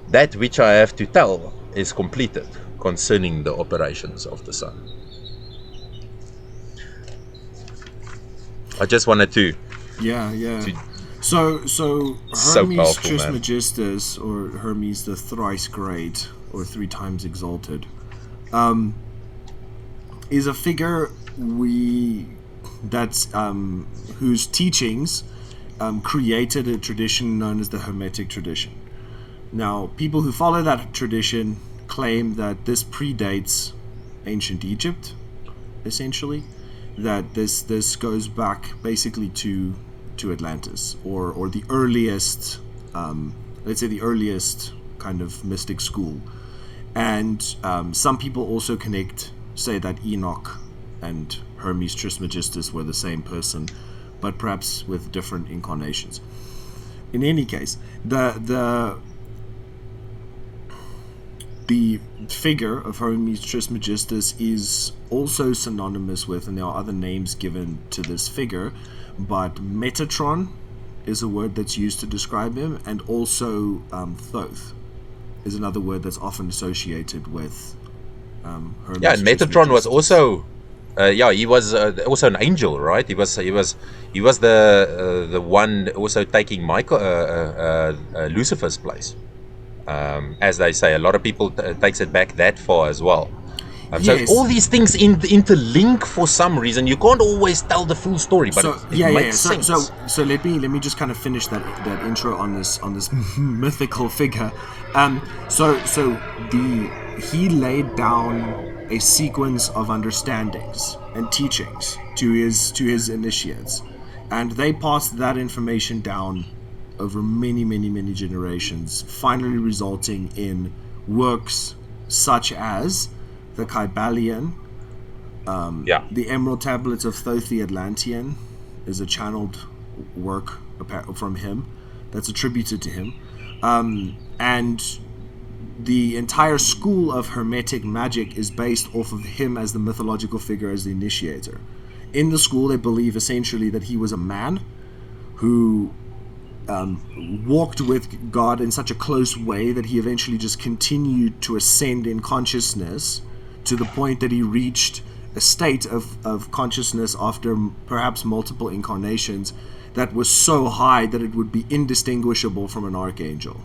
That which I have to tell is completed concerning the operations of the sun. I just wanted to... So Hermes Trismegistus, or Hermes the thrice great, or three times exalted, is a figure whose teachings created a tradition known as the Hermetic tradition. Now, people who follow that tradition claim that this predates ancient Egypt, essentially. That this goes back basically to Atlantis, or the earliest, let's say the earliest kind of mystic school. And some people also say that Enoch and Hermes Trismegistus were the same person, but perhaps with different incarnations. In any case, the figure of Hermes Trismegistus is also synonymous with, and there are other names given to this figure, but Metatron is a word that's used to describe him, and also Thoth is another word that's often associated with Hermes. Yeah, and Metatron was also he was also an angel, right? He was the one also taking Lucifer's place. As they say, a lot of people takes it back that far as well. Yes. So all these things interlink for some reason. You can't always tell the full story, but it makes sense. So let me just kind of finish that intro on this mythical figure. He laid down a sequence of understandings and teachings to his initiates, and they passed that information down over many generations, finally resulting in works such as the Kybalion, the Emerald Tablets of Thoth the Atlantean is a channeled work from him that's attributed to him, and the entire school of Hermetic magic is based off of him as the mythological figure, as the initiator. In the school, they believe essentially that he was a man who walked with God in such a close way that he eventually just continued to ascend in consciousness to the point that he reached a state of consciousness after perhaps multiple incarnations that was so high that it would be indistinguishable from an archangel.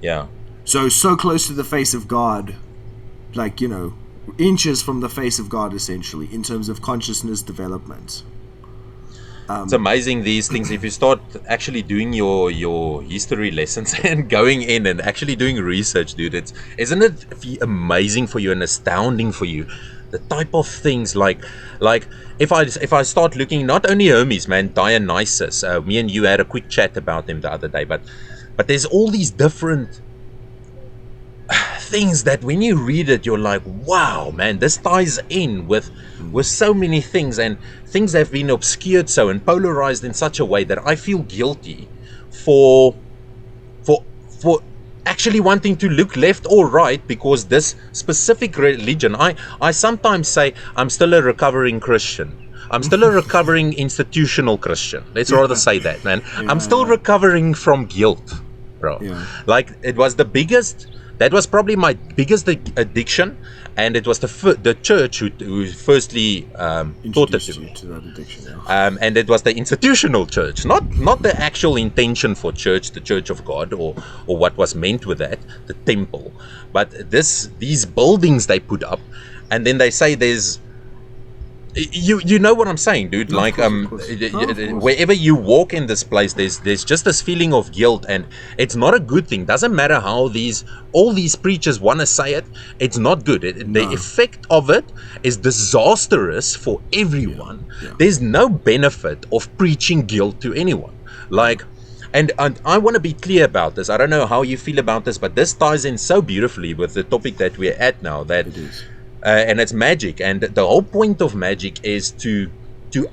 Yeah. So close to the face of God, like, inches from the face of God, essentially, in terms of consciousness development. It's amazing, these things. If you start actually doing your history lessons and going in and actually doing research, dude, isn't it amazing for you and astounding for you the type of things like if I start looking, not only Hermes, man, Dionysus, me and you had a quick chat about him the other day, but there's all these different things that when you read it, you're like, wow, man, this ties in with so many things, and things have been obscured so and polarized in such a way that I feel guilty for actually wanting to look left or right, because this specific religion, I sometimes say I'm still a recovering Christian. I'm still a recovering institutional Christian. Let's rather say that, man. I'm still recovering from guilt, bro. Like, it was that was probably my biggest addiction, and it was the church who firstly taught it to me. To that addiction, and it was the institutional church, not the actual intention for church, the Church of God, or what was meant with that, the temple, but these buildings they put up, and then they say there's. You know what I'm saying, dude? Like, wherever you walk in this place, there's just this feeling of guilt, and it's not a good thing. Doesn't matter how all these preachers want to say it, it's not good. The effect of it is disastrous for everyone. There's no benefit of preaching guilt to anyone. Like, and I want to be clear about this. I don't know how you feel about this, but this ties in so beautifully with the topic that we're at now. That it is. And it's magic, and the whole point of magic is to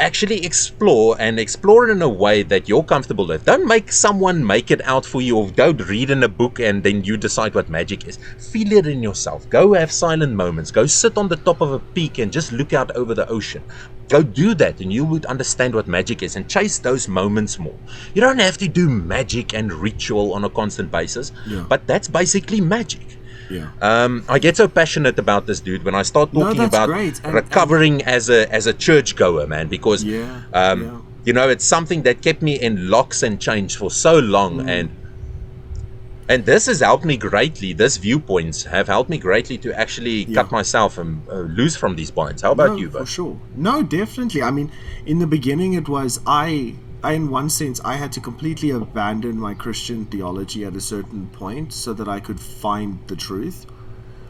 actually explore it in a way that you're comfortable with. Don't make someone make it out for you, or don't read in a book and then you decide what magic is. Feel it in yourself. Go have silent moments. Go sit on the top of a peak and just look out over the ocean. Go do that, and you would understand what magic is, and chase those moments more. You don't have to do magic and ritual on a constant basis, but that's basically magic. I get so passionate about this, dude, when I start talking about recovering as a churchgoer, man, because you know, it's something that kept me in locks and chains for so long, and this has helped me greatly. These viewpoints have helped me greatly to actually cut myself and loose from these bonds. How about you, bro? For sure. No, definitely. I mean, in the beginning, it was in one sense, I had to completely abandon my Christian theology at a certain point so that I could find the truth.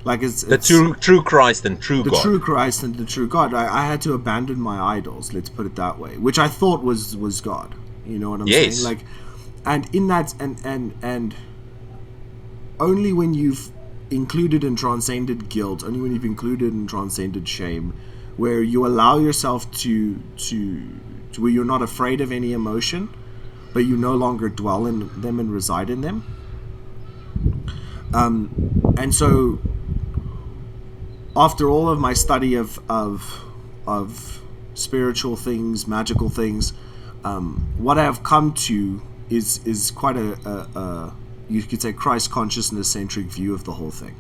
Like, it's the true Christ and true God. The true Christ and the true God. I had to abandon my idols, let's put it that way, which I thought was God. You know what I'm saying? Like, and in that, and only when you've included and transcended guilt, only when you've included and transcended shame, where you allow yourself to where you're not afraid of any emotion, but you no longer dwell in them and reside in them. And so, after all of my study of spiritual things, magical things, what I have come to is quite a you could say Christ consciousness centric view of the whole thing.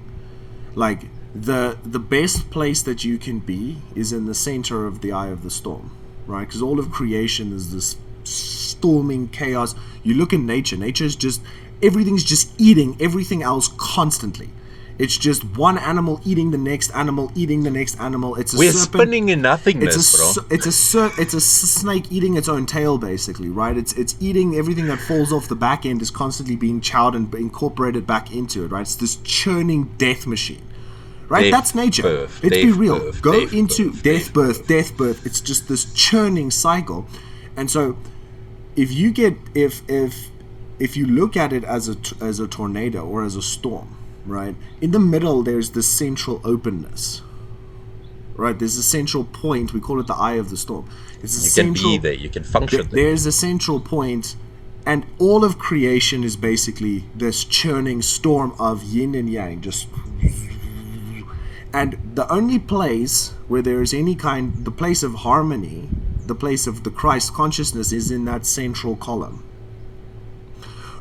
Like, the best place that you can be is in the center of the eye of the storm. Right, because all of creation is this storming chaos. You look in nature is just, everything's just eating everything else constantly. It's just one animal eating the next animal, eating the next animal. We're spinning in nothingness, bro. It's a snake eating its own tail, basically, right? It's eating everything that falls off the back end, is constantly being chowed and incorporated back into it, right? It's this churning death machine. Right, that's nature. Let's be real. Go into death, birth. It's just this churning cycle, and so if you look at it as a tornado or as a storm, right? In the middle, there's this central openness. Right, there's a central point. We call it the eye of the storm. You can be there. You can function there. There's a central point, and all of creation is basically this churning storm of yin and yang, just. And the only place where there is the place of harmony, the place of the Christ consciousness, is in that central column.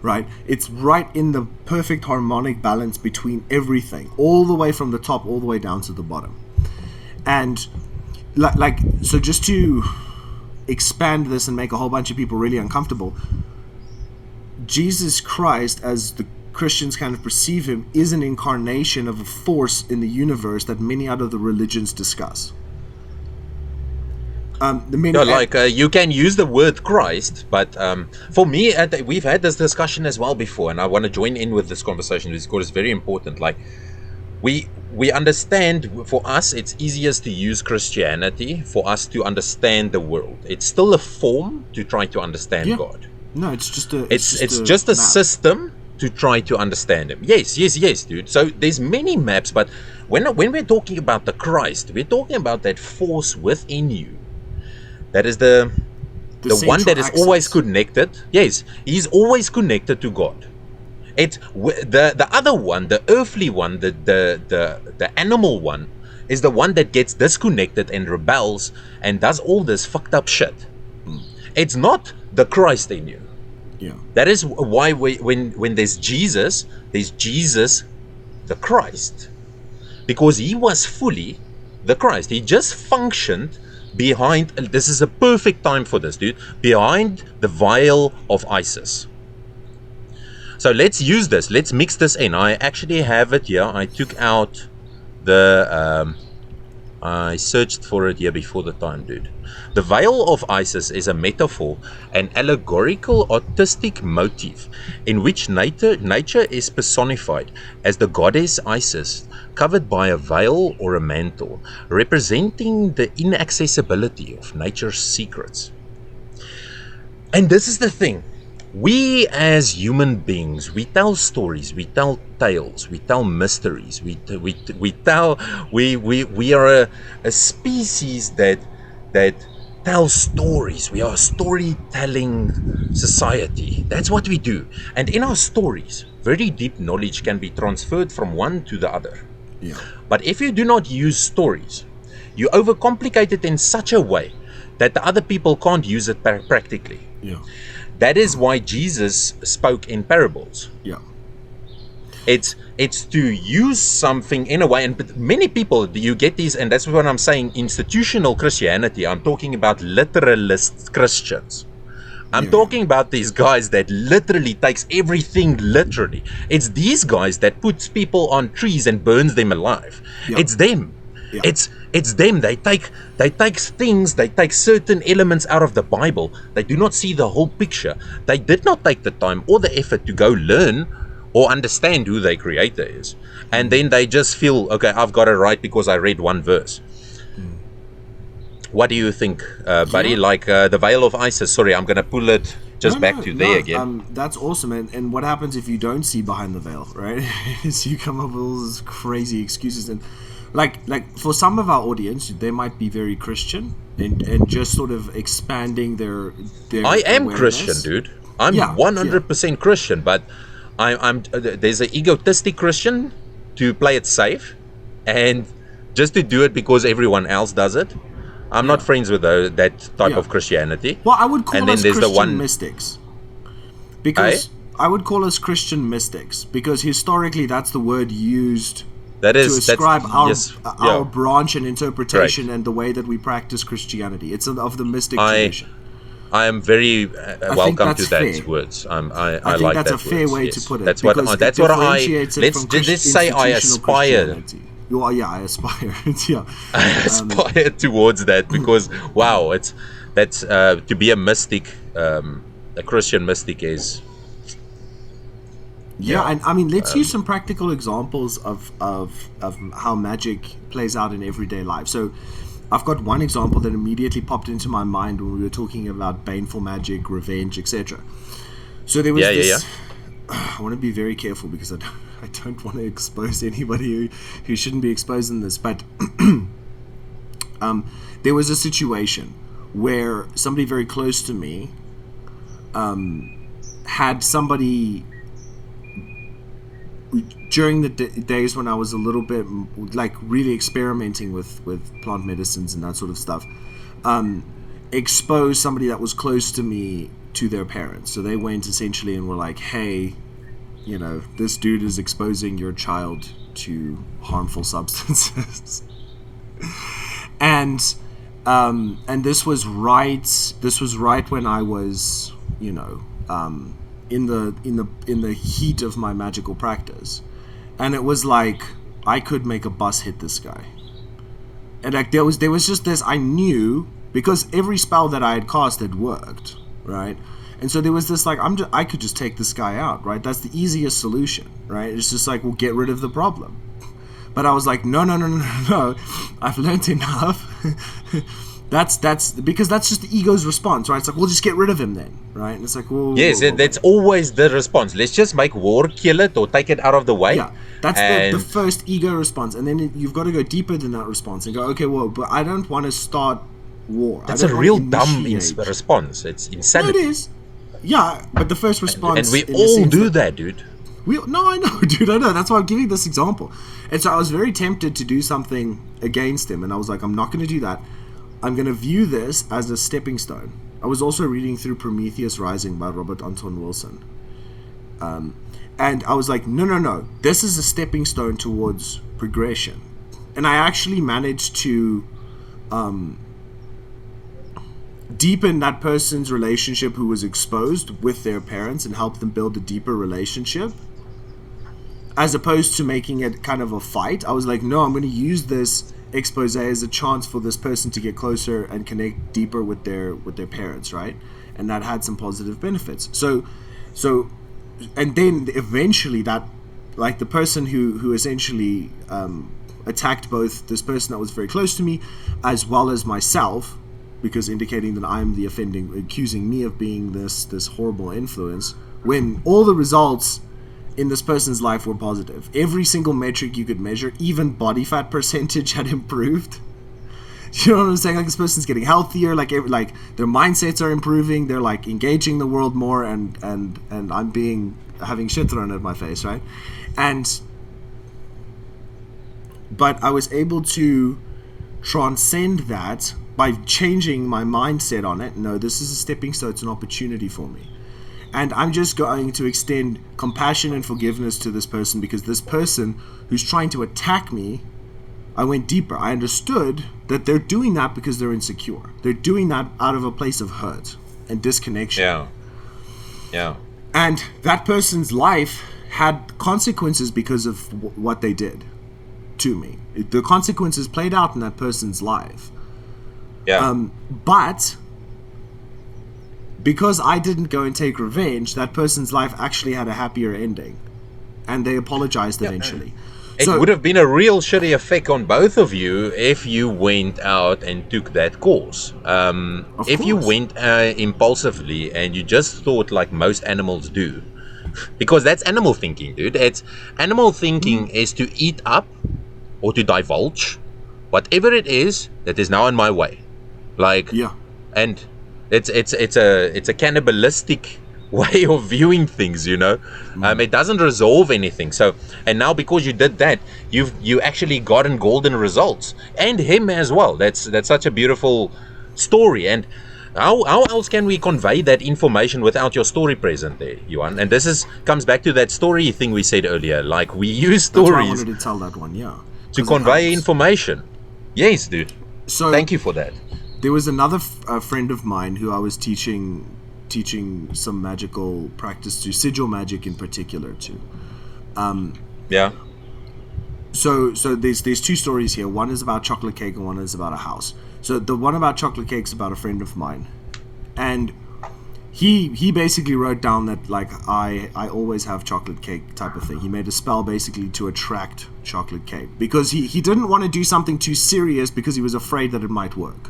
Right? It's right in the perfect harmonic balance between everything, all the way from the top, all the way down to the bottom. And so just to expand this and make a whole bunch of people really uncomfortable, Jesus Christ, as the Christians kind of perceive him, is an incarnation of a force in the universe that many other religions discuss. You can use the word Christ, but for me, we've had this discussion as well before, and I want to join in with this conversation because it's very important. Like, we understand, for us, it's easiest to use Christianity for us to understand the world. It's still a form to try to understand God. No, it's just It's just a system to try to understand him. Yes, dude. So there's many maps, but when we're talking about the Christ, we're talking about that force within you. That is the one that is always connected. Yes, he's always connected to God. It's the other one, the earthly one, the animal one, is the one that gets disconnected and rebels and does all this fucked up shit. It's not the Christ in you. Yeah. That is why when there's Jesus the Christ, because he was fully the Christ. He just functioned behind. This is a perfect time for this, dude. Behind the veil of Isis. So let's use this. Let's mix this in. I actually have it here. I took out the. I searched for it here before the time, dude. The veil of Isis is a metaphor, an allegorical artistic motif in which nature is personified as the goddess Isis, covered by a veil or a mantle, representing the inaccessibility of nature's secrets. And this is the thing. We as human beings, we tell stories, we tell tales, we tell mysteries, we are a species that tell stories. We are a storytelling society. That's what we do. And in our stories, very deep knowledge can be transferred from one to the other. Yeah. But if you do not use stories, you overcomplicate it in such a way that the other people can't use it practically. Yeah. That is why Jesus spoke in parables. Yeah. It's to use something in a way, and many people, you get these, and that's what I'm saying, institutional Christianity. I'm talking about literalist Christians. I'm talking about these guys that literally takes everything literally. It's these guys that puts people on trees and burns them alive. Yeah. It's them. Yeah. It's them. They take things, they take certain elements out of the Bible. They do not see the whole picture. They did not take the time or the effort to go learn or understand who their creator is. And then they just feel, okay, I've got it right because I read one verse. What do you think, buddy? Like the Veil of Isis. Sorry, I'm going to pull it there again. That's awesome. And what happens if you don't see behind the veil, right? Is you come up with all these crazy excuses. And like for some of our audience, they might be very Christian and just sort of expanding their I am awareness. Christian, dude. I'm 100% Christian, but I'm there's an egotistic Christian to play it safe and just to do it because everyone else does it. I'm not friends with that type of Christianity. Well, I would call us Christian mystics. Because I would call us Christian mystics because historically that's the word used to describe our branch and interpretation and the way that we practice Christianity. It's of the mystic tradition. I am very welcome to that words. I think like that's that a fair way yes. to put it. That's what I. Let's say I aspire. I aspire. Yeah. I aspire towards that because wow, that's to be a mystic, a Christian mystic is. Yeah, and I mean, let's use some practical examples of how magic plays out in everyday life. So, I've got one example that immediately popped into my mind when we were talking about baneful magic, revenge, etc. So there was this. I want to be very careful because I don't want to expose anybody who shouldn't be exposed in this. But there was a situation where somebody very close to me had somebody during the days when I was a little bit like really experimenting with plant medicines and that sort of stuff, exposed somebody that was close to me to their parents. So they went essentially and were like, hey, you know, this dude is exposing your child to harmful substances. and this was right when I was, you know, in the heat of my magical practice, and it was like I could make a bus hit this guy, and like there was just this, I knew because every spell that I had cast had worked, right? And so there was this like I could just take this guy out, right? That's the easiest solution, right? It's just like, we'll get rid of the problem. But I was like, no. I've learned enough. That's because that's just the ego's response, right? It's like, we'll just get rid of him then, right? And it's like, well, yes, that's always the response. Let's just make war, kill it, or take it out of the way. Yeah, that's the first ego response, and then you've got to go deeper than that response and go, okay, well, but I don't want to start war. That's a real dumb response. It's insanity. No, it is. Yeah, but the first response, and we all do that, dude. No, I know, dude. I know. That's why I'm giving this example. And so I was very tempted to do something against him, and I was like, I'm not going to do that. I'm going to view this as a stepping stone. I was also reading through Prometheus Rising by Robert Anton Wilson. And I was like, no. This is a stepping stone towards progression. And I actually managed to deepen that person's relationship who was exposed with their parents and help them build a deeper relationship. As opposed to making it kind of a fight. I was like, no, I'm going to use this expose as a chance for this person to get closer and connect deeper with their parents, right? And that had some positive benefits. So and then eventually that, like, the person who essentially attacked both this person that was very close to me as well as myself, because indicating that I'm the offending, accusing me of being this horrible influence, when all the results in this person's life were positive. Every single metric you could measure, even body fat percentage, had improved. You know what I'm saying? Like, this person's getting healthier, like their mindsets are improving, they're like engaging the world more, and I'm having shit thrown at my face, right? But I was able to transcend that by changing my mindset on it. No, this is a stepping stone, it's an opportunity for me. And I'm just going to extend compassion and forgiveness to this person, because this person who's trying to attack me, I went deeper. I understood that they're doing that because they're insecure. They're doing that out of a place of hurt and disconnection. Yeah. And that person's life had consequences because of what they did to me. The consequences played out in that person's life. Yeah. But because I didn't go and take revenge, that person's life actually had a happier ending. And they apologized eventually. It would have been a real shitty effect on both of you if you went out and took that course. If you went impulsively and you just thought like most animals do. Because that's animal thinking, dude. It's animal thinking is to eat up or to divulge whatever it is that is now in my way. Like, and it's a cannibalistic way of viewing things, you know. It doesn't resolve anything. So, and now because you did that, you actually gotten golden results, and him as well. That's such a beautiful story. And how else can we convey that information without your story present there, Johan? And this comes back to that story thing we said earlier. Like, we use stories. That's why I wanted to tell that one, to convey information. Yes, dude. So thank you for that. There was another friend of mine who I was teaching some magical practice to, sigil magic in particular to. So there's two stories here. One is about chocolate cake and one is about a house. So the one about chocolate cake is about a friend of mine, and he basically wrote down that, like, I always have chocolate cake type of thing. He made a spell basically to attract chocolate cake because he didn't want to do something too serious because he was afraid that it might work.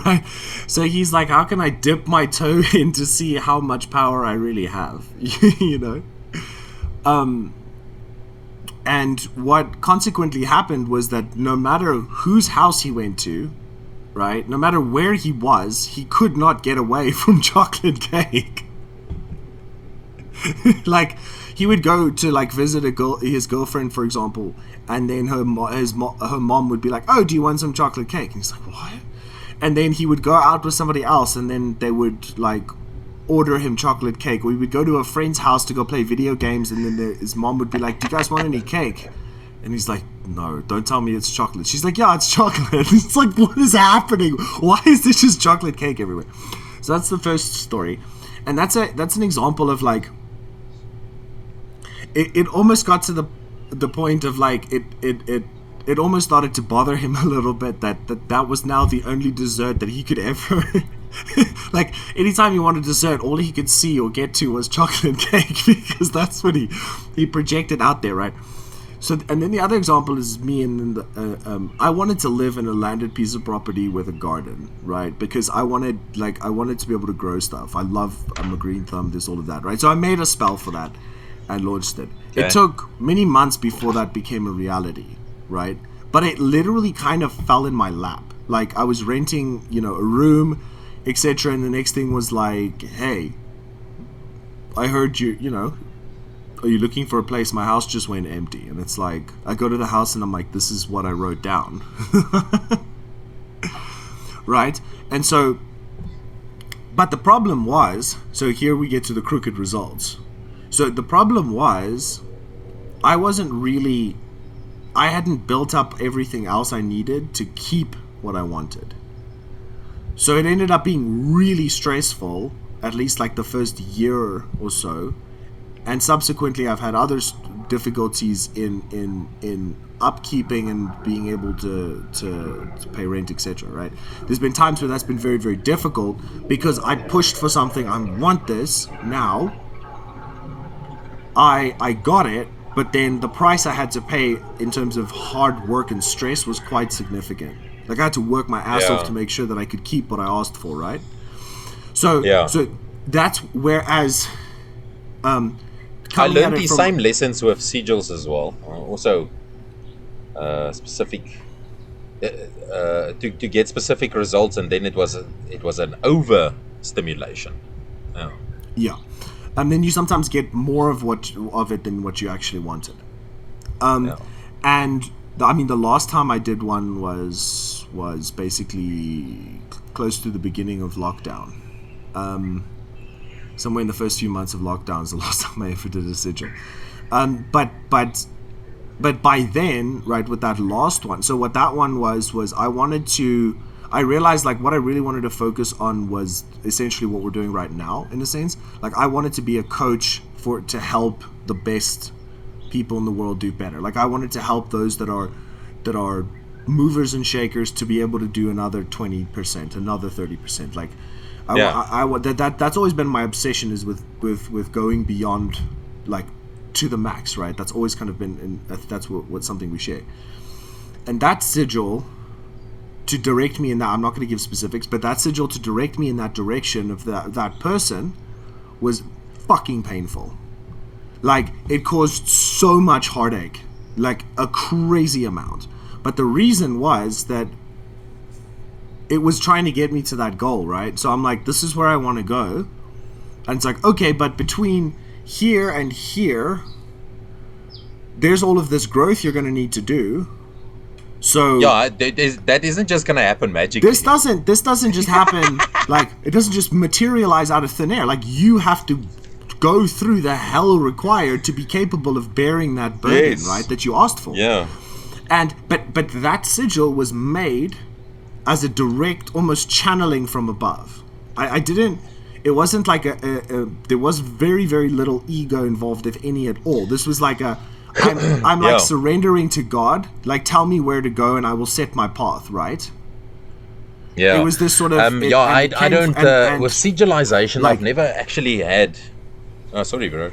Right? So he's like, how can I dip my toe in to see how much power I really have? You know? And what consequently happened was that no matter whose house he went to, right, no matter where he was, he could not get away from chocolate cake. Like, he would go to, like, visit his girlfriend, for example, and then her mom would be like, oh, do you want some chocolate cake? And he's like, what? And then he would go out with somebody else, and then they would, like, order him chocolate cake. Or we would go to a friend's house to go play video games, and then his mom would be like, do you guys want any cake? And he's like, no, don't tell me it's chocolate. She's like, yeah, it's chocolate. It's like, what is happening? Why is there just chocolate cake everywhere? So that's the first story. And that's an example of, like, it almost got to the point of, like, it almost started to bother him a little bit that was now the only dessert that he could ever like, anytime he wanted dessert, all he could see or get to was chocolate cake, because that's what he projected out there, right? So, and then the other example is me and I wanted to live in a landed piece of property with a garden, right? Because I wanted to be able to grow stuff. I'm a green thumb, there's all of that, right? So I made a spell for that and launched it. Okay. It took many months before that became a reality, right? But it literally kind of fell in my lap. Like, I was renting, a room, etc. And the next thing was like, hey, I heard you, are you looking for a place? My house just went empty. And it's like, I go to the house and I'm like, this is what I wrote down. Right? And so, but the problem was, so here we get to the crooked results. So the problem was, I hadn't built up everything else I needed to keep what I wanted. So it ended up being really stressful, at least like the first year or so. And subsequently, I've had other difficulties in upkeeping and being able to pay rent, etc. Right? There's been times where that's been very, very difficult because I pushed for something. I want this now. I got it, but then the price I had to pay in terms of hard work and stress was quite significant. Like, I had to work my ass off to make sure that I could keep what I asked for. Right? So that's whereas. I learned these same lessons with sigils as well. Also, specific to get specific results, and then it was an over stimulation. Yeah, and then you sometimes get more of it than what you actually wanted. And the last time I did one was basically close to the beginning of lockdown. Somewhere in the first few months of lockdown is the last time I ever did a sigil. But by then, right, with that last one, so what that one was I realized like what I really wanted to focus on was essentially what we're doing right now, in a sense. Like, I wanted to be a coach to help the best people in the world do better. Like, I wanted to help those that are movers and shakers to be able to do another 20%, another 30%. Like, that's always been my obsession, is with going beyond, like, to the max, right? That's always kind of been, that's what something we share. And that sigil to direct me in that, I'm not going to give specifics, but that sigil to direct me in that direction of that person was fucking painful. Like, it caused so much heartache, like a crazy amount. But the reason was that it was trying to get me to that goal, right? So I'm like, this is where I want to go. And it's like, okay, but between here and here, there's all of this growth you're going to need to do. So that isn't just going to happen magically. This doesn't just happen. Like, it doesn't just materialize out of thin air. Like, you have to go through the hell required to be capable of bearing that burden, right? That you asked for. Yeah. And but that sigil was made as a direct, almost channeling from above. It wasn't like there was very, very little ego involved, if any at all. This was like I'm like surrendering to God, like, tell me where to go and I will set my path, right? Yeah. It was this sort of... I don't... with sigilization, like, I've never actually had... Oh, sorry, bro.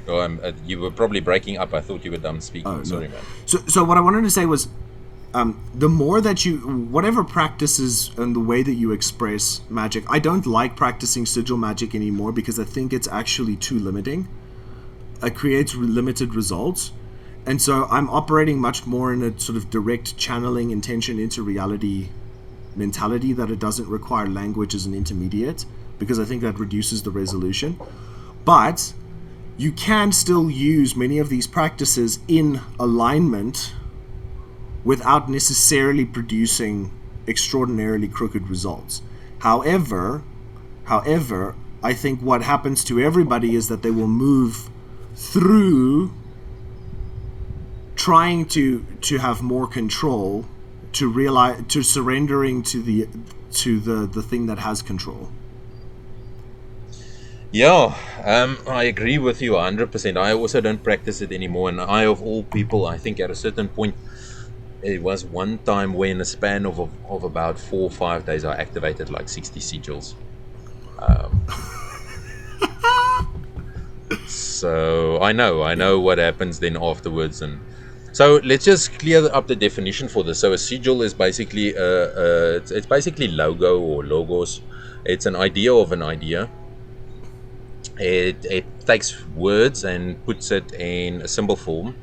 You were probably breaking up. I thought you were done speaking. Oh, sorry, no. man. So what I wanted to say was... the more that whatever practices and the way that you express magic, I don't like practicing sigil magic anymore because I think it's actually too limiting. It creates limited results. And so I'm operating much more in a sort of direct channeling intention into reality mentality, that it doesn't require language as an intermediate, because I think that reduces the resolution. But you can still use many of these practices in alignment without necessarily producing extraordinarily crooked results. However, I think what happens to everybody is that they will move through trying to have more control, to surrendering to the thing that has control. Yeah, I agree with you 100%. I also don't practice it anymore, and I, of all people, I think at a certain point, it was one time where in a span of about 4 or 5 days, I activated like 60 sigils. So I know what happens then afterwards, and So let's just clear up the definition for this. So a sigil is basically it's basically logo or logos. It's an idea of an idea. It takes words and puts it in a symbol form,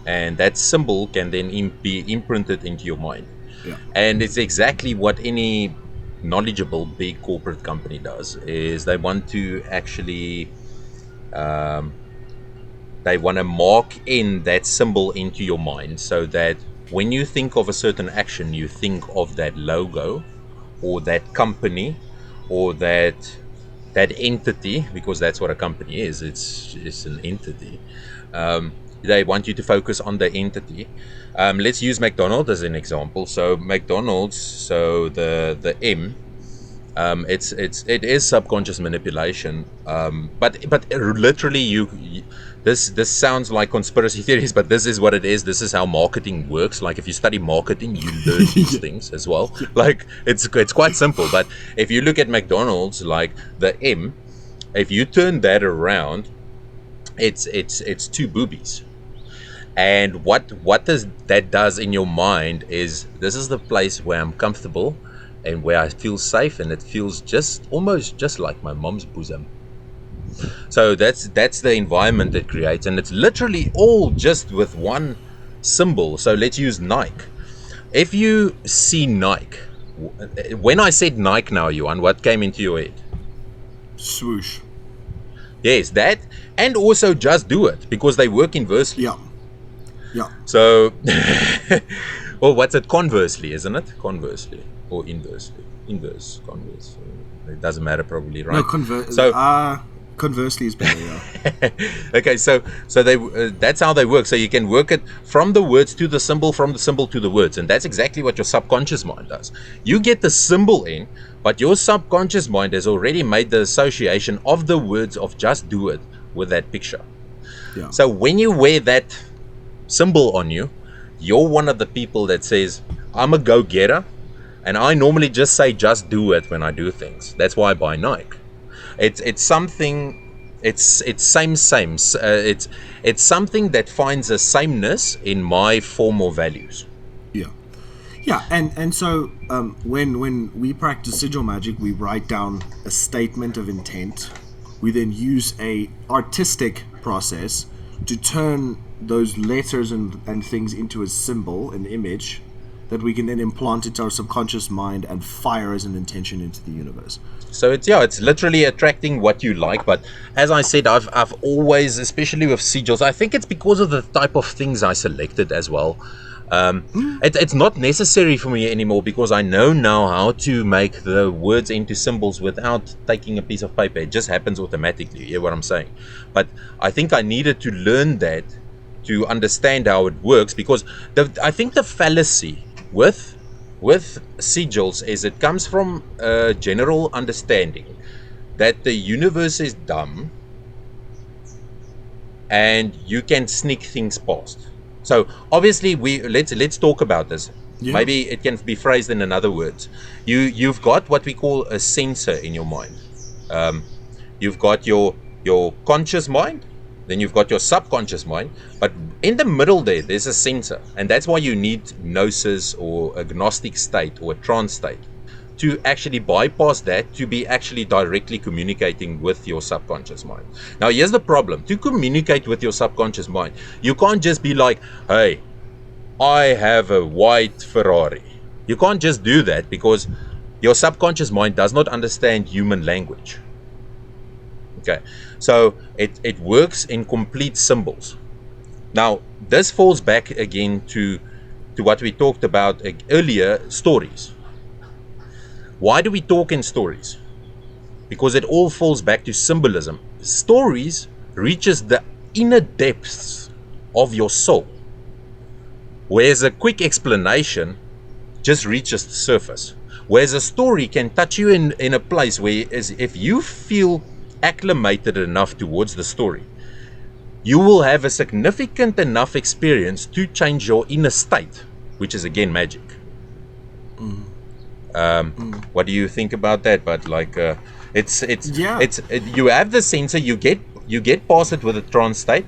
and that symbol can then be imprinted into your mind. And it's exactly what any knowledgeable big corporate company does. Is they want to actually they want to mark in that symbol into your mind, so that when you think of a certain action, you think of that logo or that company or that entity, because that's what a company is. It's an entity. They want you to focus on the entity. Let's use McDonald's as an example. So McDonald's, so the M, it is subconscious manipulation. But literally this sounds like conspiracy theories, but this is what it is. This is how marketing works. Like if you study marketing, you learn these things as well. Like it's quite simple. But if you look at McDonald's, like the M, if you turn that around, it's two boobies. And what that does in your mind is, this is the place where I'm comfortable and where I feel safe, and it feels almost just like my mom's bosom. So that's the environment it creates, and it's literally all just with one symbol. So let's use Nike. If you see Nike, when I said Nike now, Johan, what came into your head? Swoosh. Yes, that, and also Just Do It, because they work inversely. Yeah. So, well, what's it? Conversely, isn't it? Conversely or inversely? Converse. It doesn't matter, probably, right? No, conversely is better, yeah. Okay, so they that's how they work. So you can work it from the words to the symbol, from the symbol to the words, and that's exactly what your subconscious mind does. You get the symbol in, but your subconscious mind has already made the association of the words of Just Do It with that picture. Yeah. So when you wear that symbol on you, you're one of the people that says, I'm a go-getter, and I normally just say just do it when I do things. That's why I buy Nike. It's something, it's same. It's something that finds a sameness in my form or values. Yeah, and so when we practice sigil magic, we write down a statement of intent. We then use a artistic process to turn those letters and things into a symbol, an image, that we can then implant into our subconscious mind and fire as an intention into the universe. So it's literally attracting what you like. But as I said, I've always, especially with sigils, I think it's because of the type of things I selected as well. It's not necessary for me anymore, because I know now how to make the words into symbols without taking a piece of paper. It just happens automatically. You hear what I'm saying? But I think I needed to learn that to understand how it works, because I think the fallacy with sigils is it comes from a general understanding that the universe is dumb and you can sneak things past. So obviously let's talk about this. Yeah. Maybe it can be phrased in another words. You've got what we call a sensor in your mind. You've got your conscious mind, then you've got your subconscious mind, but in the middle there's a sensor, and that's why you need gnosis or agnostic state or a trance state to actually bypass that, to be actually directly communicating with your subconscious mind. Now here's the problem. To communicate with your subconscious mind, you can't just be like, hey, I have a white Ferrari. You can't just do that, because your subconscious mind does not understand human language. Okay, so it works in complete symbols. Now this falls back again to what we talked about earlier, stories. Why do we talk in stories? Because it all falls back to symbolism. Stories reaches the inner depths of your soul, whereas a quick explanation just reaches the surface. Whereas a story can touch you in a place where, as if you feel acclimated enough towards the story, you will have a significant enough experience to change your inner state, which is again magic. What do you think about that? But like, you have the sensor, you get past it with a trance state,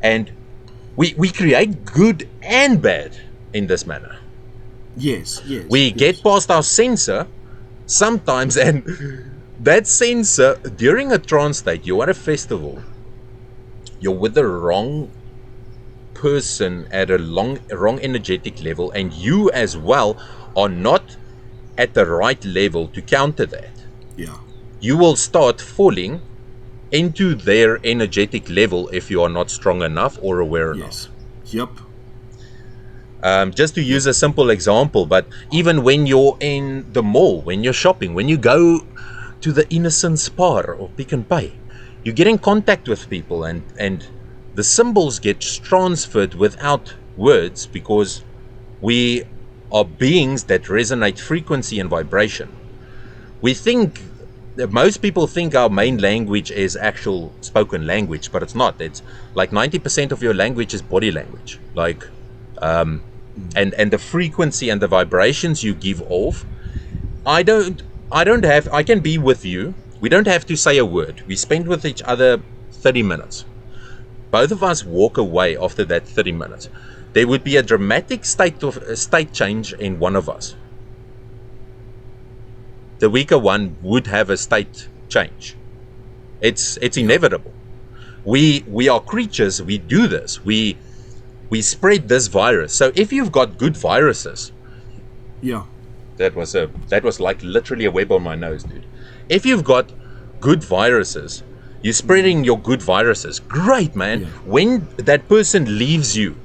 and We create good and bad in this manner. Yes. We get past our sensor sometimes, and that sensor, during a trance state, you're at a festival, you're with the wrong person at a wrong energetic level, and you as well are not at the right level to counter that. Yeah. You will start falling into their energetic level if you are not strong enough or aware enough. Yep. Just to use a simple example, but even when you're in the mall, when you're shopping, when you go to the Innocent Spar or Pick and Pay, you get in contact with people, and the symbols get transferred without words, because we are beings that resonate frequency and vibration. We think, most people think our main language is actual spoken language, but it's not. It's like 90% of your language is body language. Like, and the frequency and the vibrations you give off. I can be with you. We don't have to say a word. We spend with each other 30 minutes. Both of us walk away after that 30 minutes. There would be a dramatic state change in one of us. The weaker one would have a state change. It's inevitable. We are creatures. We do this. We spread this virus. So if you've got good viruses, that was like literally a web on my nose, dude. If you've got good viruses, you're spreading your good viruses. Great, man. Yeah. When that person leaves you,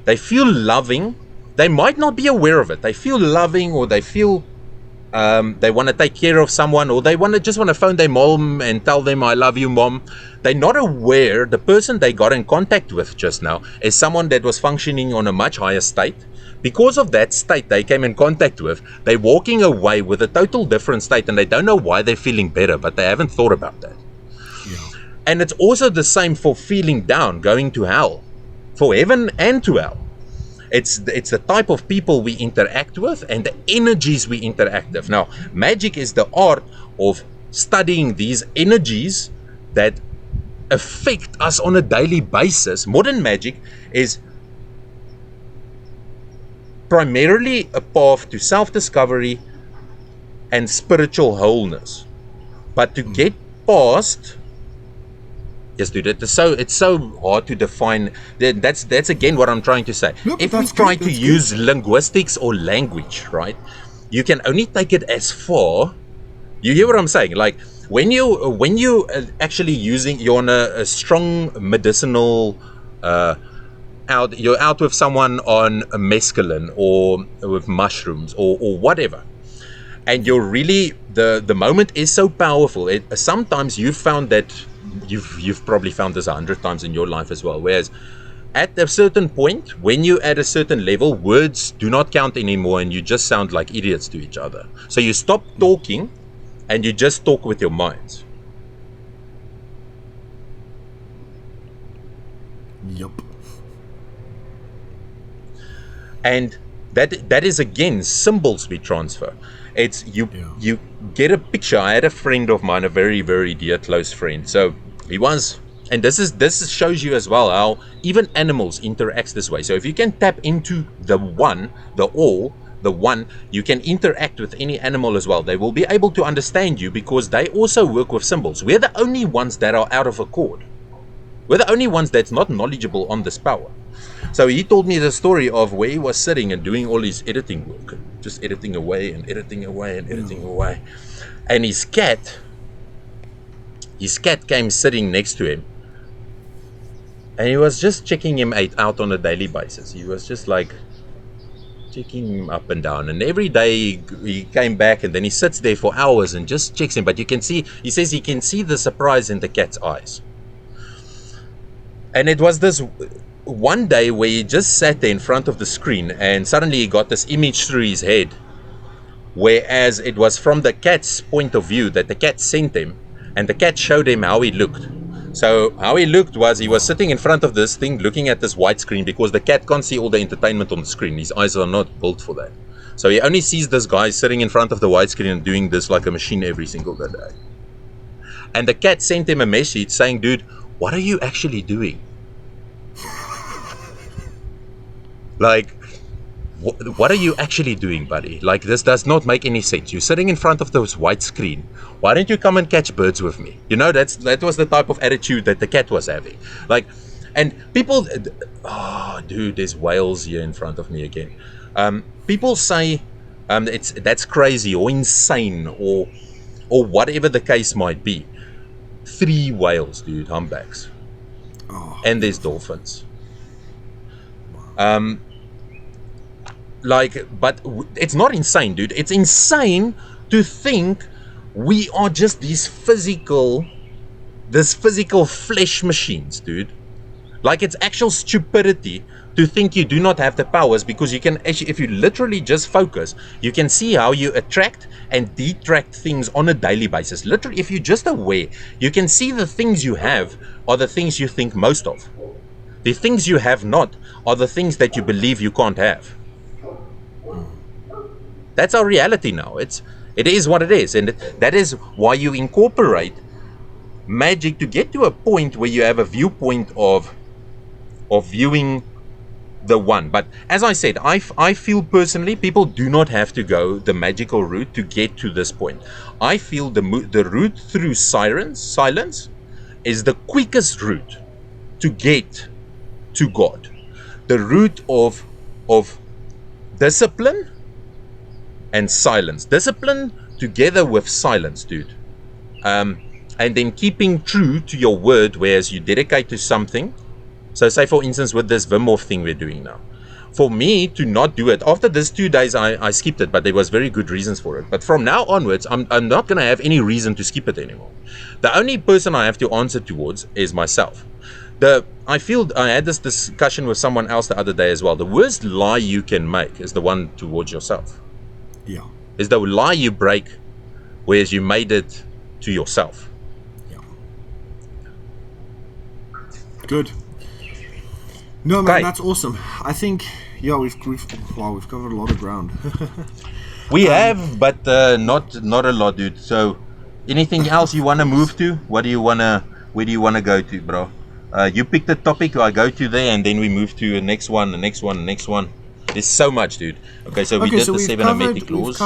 they feel loving. They might not be aware of it. They feel loving, or they feel they want to take care of someone, or they just want to phone their mom and tell them, I love you, mom. They're not aware the person they got in contact with just now is someone that was functioning on a much higher state. Because of that state they came in contact with, they're walking away with a total different state, and they don't know why they're feeling better, but they haven't thought about that. Yeah. And it's also the same for feeling down, going to hell, for heaven and to hell. It's the type of people we interact with and the energies we interact with. Now, magic is the art of studying these energies that affect us on a daily basis. Modern magic is primarily a path to self-discovery and spiritual wholeness. But to get past, yes, dude, it's so hard to define. That's again what I'm trying to say. No, if we try to use linguistics or language, right, you can only take it as far. You hear what I'm saying? Like when you actually you're on a strong medicinal you're out with someone on a mescaline or with mushrooms or whatever, and you're really the moment is so powerful. Sometimes you've found that you've probably found this 100 times in your life as well, whereas at a certain point, when you're at a certain level, words do not count anymore, and you just sound like idiots to each other. So you stop talking and you just talk with your minds. Yup. And that is again symbols we transfer. It's you get a picture. I had a friend of mine, a very, very dear close friend. So he was, and this shows you as well how even animals interact this way. So if you can tap into the one, the all, the one, you can interact with any animal as well. They will be able to understand you because they also work with symbols. We're the only ones that are out of accord. We're the only ones that's not knowledgeable on this power. So he told me the story of where he was sitting and doing all his editing work, just editing away and editing away and editing away. And his cat came sitting next to him, and he was just checking him out on a daily basis. He was just like checking him up and down, and every day he came back, and then he sits there for hours and just checks him. But you can see, he says he can see the surprise in the cat's eyes. And it was this one day where he just sat there in front of the screen, and suddenly he got this image through his head, whereas it was from the cat's point of view that the cat sent him, and the cat showed him how he looked. So how he looked was he was sitting in front of this thing looking at this white screen, because the cat can't see all the entertainment on the screen. His eyes are not built for that. So he only sees this guy sitting in front of the white screen and doing this like a machine every single day. And the cat sent him a message saying, dude, what are you actually doing? Like, what are you actually doing, buddy? Like, this does not make any sense. You're sitting in front of this white screen. Why don't you come and catch birds with me? You know, that was the type of attitude that the cat was having. Like, and people, oh, dude, there's whales here in front of me again. People say that's crazy or insane or whatever the case might be. 3 whales, dude, humpbacks. Oh, and there's dolphins. But it's not insane, dude. It's insane to think we are just these physical flesh machines, dude. Like, it's actual stupidity to think you do not have the powers, because you can actually, if you literally just focus, you can see how you attract and detract things on a daily basis. Literally, if you're just aware, you can see the things you have are the things you think most of. The things you have not are the things that you believe you can't have. That's our reality now. It is what it is, and that is why you incorporate magic to get to a point where you have a viewpoint of viewing the one. But as I said, I feel personally people do not have to go the magical route to get to this point. I feel the route through silence is the quickest route to get to God. The route of discipline and silence. Discipline together with silence, dude. And then keeping true to your word, whereas you dedicate to something. So say, for instance, with this Wim Hof thing we're doing now. For me to not do it, after this 2 days, I skipped it, but there was very good reasons for it. But from now onwards, I'm not going to have any reason to skip it anymore. The only person I have to answer towards is myself. I feel I had this discussion with someone else the other day as well. The worst lie you can make is the one towards yourself. Yeah. Is the lie you break, whereas you made it to yourself. Yeah. Good. No, man, that's awesome. I think, yeah, we've covered a lot of ground. We have, but not a lot, dude. So, anything else you want to move to? Where do you wanna go to, bro? You pick the topic, I go to there, and then we move to the next one. There's so much, dude. Okay, so we did the 7 hermetic laws.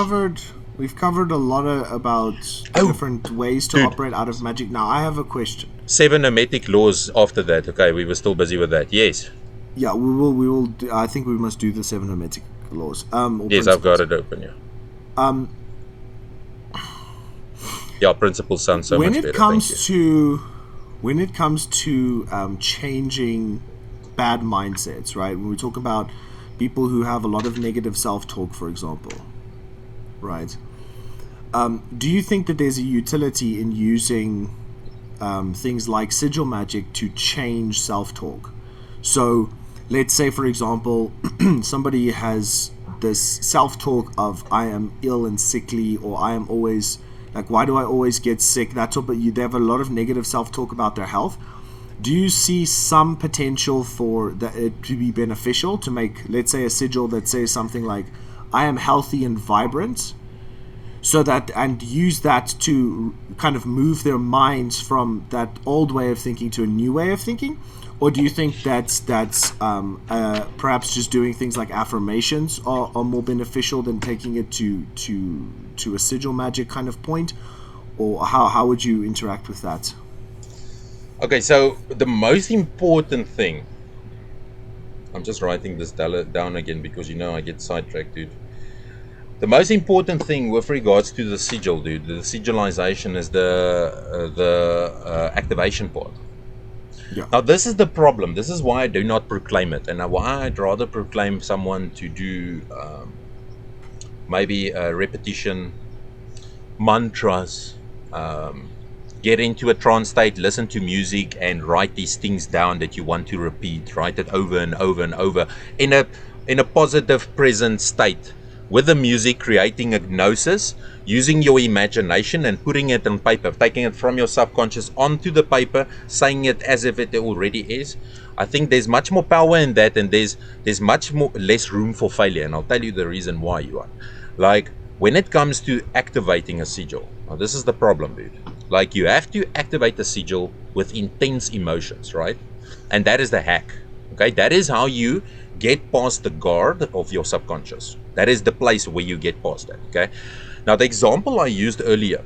We've covered a lot about different ways to operate out of magic. Now, I have a question. 7 hermetic laws after that. Okay, we were still busy with that. Yes. Yeah, we will. I think we must do the 7 hermetic laws. Yes, I've got it open. Yeah. Yeah, principles sound so much better. When it comes to changing bad mindsets, right? When we talk about people who have a lot of negative self-talk, for example, right? Do you think that there's a utility in using things like sigil magic to change self-talk? So, let's say, for example, somebody has this self-talk of I am ill and sickly, or I am always, like, why do I always get sick? That's all, but they have a lot of negative self-talk about their health. Do you see some potential for it to be beneficial to make, let's say, a sigil that says something like, I am healthy and vibrant, so that, and use that to kind of move their minds from that old way of thinking to a new way of thinking? Or do you think that's perhaps just doing things like affirmations are more beneficial than taking it to a sigil magic kind of point? Or how would you interact with that? Okay, so the most important thing, I'm just writing this down again because I get sidetracked, dude. The most important thing with regards to the sigil, dude, the sigilization is the activation part. Yeah. Now, this is the problem. This is why I do not proclaim it, and why I'd rather proclaim someone to do maybe a repetition, mantras, get into a trance state, listen to music, and write these things down that you want to repeat. Write it over and over and over in a positive present state, with the music, creating a gnosis, using your imagination and putting it on paper, taking it from your subconscious onto the paper, saying it as if it already is. I think there's much more power in that, and there's much less room for failure, and I'll tell you the reason why, you are. Like, when it comes to activating a sigil, now this is the problem, dude. Like, you have to activate the sigil with intense emotions, right? And that is the hack. Okay, that is how you get past the guard of your subconscious. That is the place where you get past that. Okay, now the example I used earlier,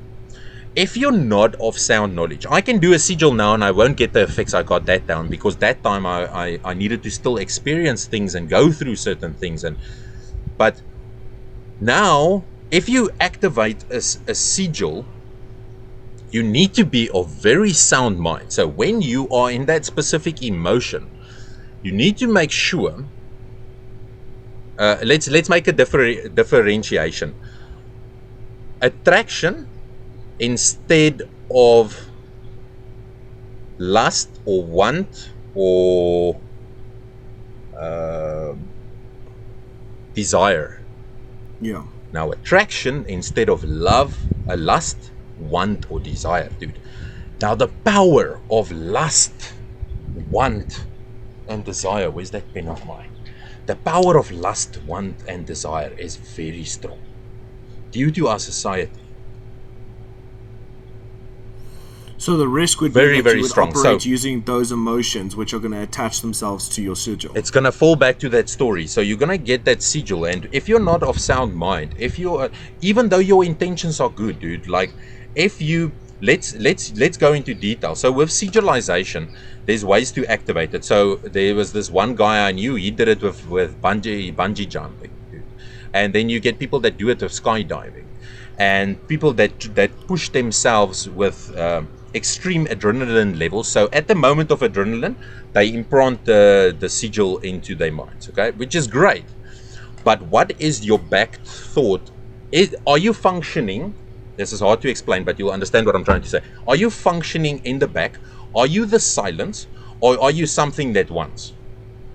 if you're not of sound knowledge, I can do a sigil now and I won't get the effects I got that down, because that time I needed to still experience things and go through certain things. But now, if you activate a sigil, you need to be of very sound mind. So when you are in that specific emotion, you need to make sure, let's make a differentiation. Attraction instead of lust or want or desire. Yeah. Now attraction instead of love, lust, want or desire, dude. Now the power of lust, want and desire, where's that pen of mine? The power of lust, want and desire is very strong due to our society. So the risk would be very, that very you would strong. operate So using those emotions, which are going to attach themselves to your sigil. it's going to fall back to that story. So you're going to get that sigil, and if you're not of sound mind, if you're, even though your intentions are good, dude, like if you, let's go into detail. So with sigilization, there's ways to activate it. So there was this one guy I knew, he did it with bungee jumping, dude. And then you get people that do it with skydiving, and people that push themselves with extreme adrenaline levels. So at the moment of adrenaline, they implant the sigil into their minds, okay, which is great. But what is your back thought? Are you functioning? This is hard to explain, but you'll understand what I'm trying to say. Are you functioning in the back? Are you the silence, or are you something that wants?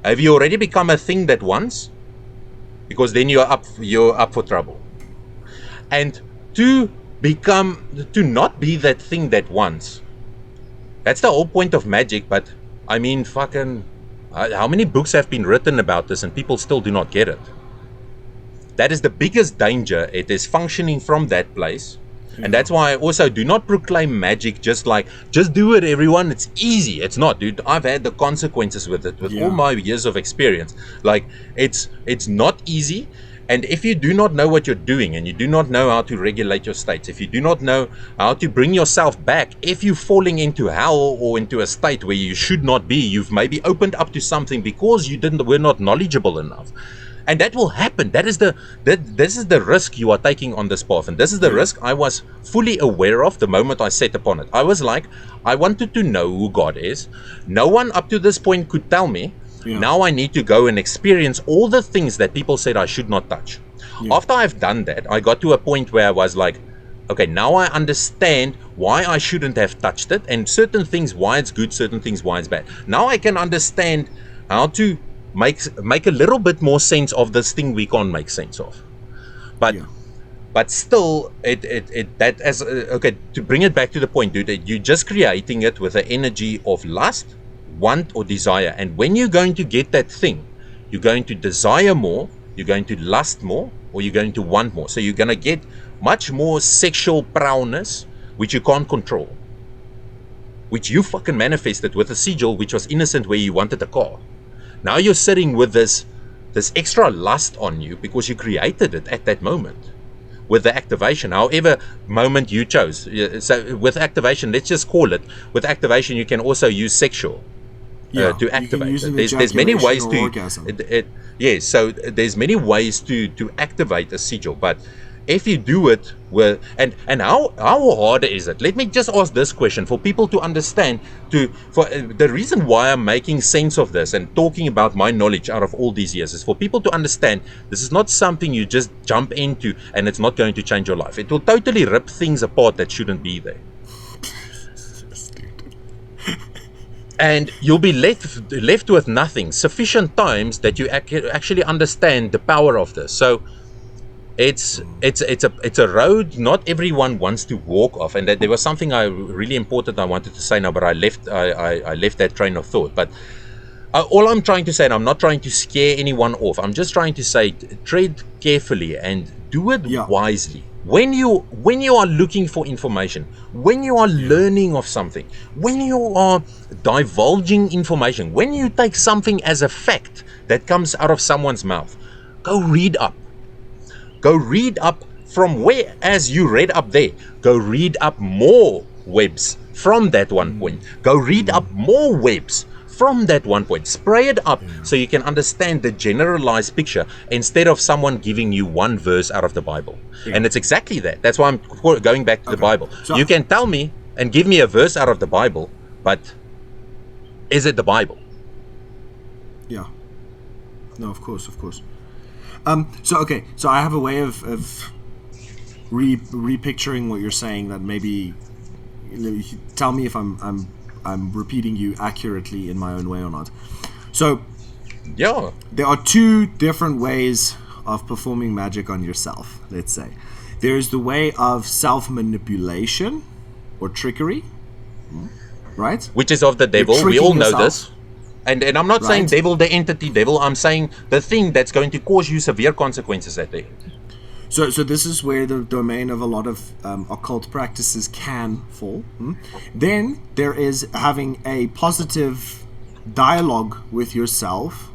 Have you already become a thing that wants? Because then you're up for trouble. And to not be that thing that wants. That's the whole point of magic. But I mean, fucking, how many books have been written about this and people still do not get it? That is the biggest danger. It is functioning from that place. And that's why I also do not proclaim magic just do it, everyone. It's easy. It's not, dude. I've had the consequences with it, with all my years of experience. Like, it's not easy. And if you do not know what you're doing, and you do not know how to regulate your states, if you do not know how to bring yourself back, if you're falling into hell or into a state where you should not be, you've maybe opened up to something because were not knowledgeable enough. And that will happen. This is the risk you are taking on this path. And this is the risk I was fully aware of the moment I set upon it. I was like, I wanted to know who God is. No one up to this point could tell me. Yeah. Now I need to go and experience all the things that people said I should not touch. Yeah. After I've done that, I got to a point where I was like, okay, now I understand why I shouldn't have touched it, and certain things why it's good, certain things why it's bad. Now I can understand how to make a little bit more sense of this thing we can't make sense of. But still, okay, to bring it back to the point, dude, you're just creating it with the energy of lust, want or desire. And when you're going to get that thing, you're going to desire more, you're going to lust more, or you're going to want more. So you're going to get much more sexual prowess, which you can't control, which you fucking manifested with a sigil, which was innocent, where you wanted a car. Now you're sitting with this extra lust on you because you created it at that moment with the activation, however moment you chose. So with activation, let's just call it, with activation you can also use sexual to activate it. There's many ways to yes, so there's many ways to activate a sigil. But if you do it with, and how hard is it? Let me just ask this question for people to understand. For the reason why I'm making sense of this and talking about my knowledge out of all these years is for people to understand this is not something you just jump into and it's not going to change your life. It will totally rip things apart that shouldn't be there. And you'll be left with nothing sufficient times that you actually understand the power of this. So it's a road not everyone wants to walk off. And that there was something really important I wanted to say now, but I left that train of thought. But all I'm trying to say, and I'm not trying to scare anyone off, I'm just trying to say, tread carefully and do it wisely. when you are looking for information, when you are learning of something, when you are divulging information, when you take something as a fact that comes out of someone's mouth, go read up. Go read up from where, as you read up there, go read up more webs from that one point. Go read up more webs from that one point. Spray it up so you can understand the generalized picture instead of someone giving you one verse out of the Bible. And it's exactly that. That's why I'm going back to the Bible. So, you can tell me and give me a verse out of the Bible, but is it the Bible? Yeah. No, of course. So I have a way of repicturing what you're saying that maybe tell me if I'm repeating you accurately in my own way or not. So yeah, there are two different ways of performing magic on yourself, let's say. There is the way of self-manipulation or trickery, right? Which is of the devil. We all know this. And I'm not saying devil, the entity devil. I'm saying the thing that's going to cause you severe consequences at the end. So this is where the domain of a lot of occult practices can fall. Then there is having a positive dialogue with yourself,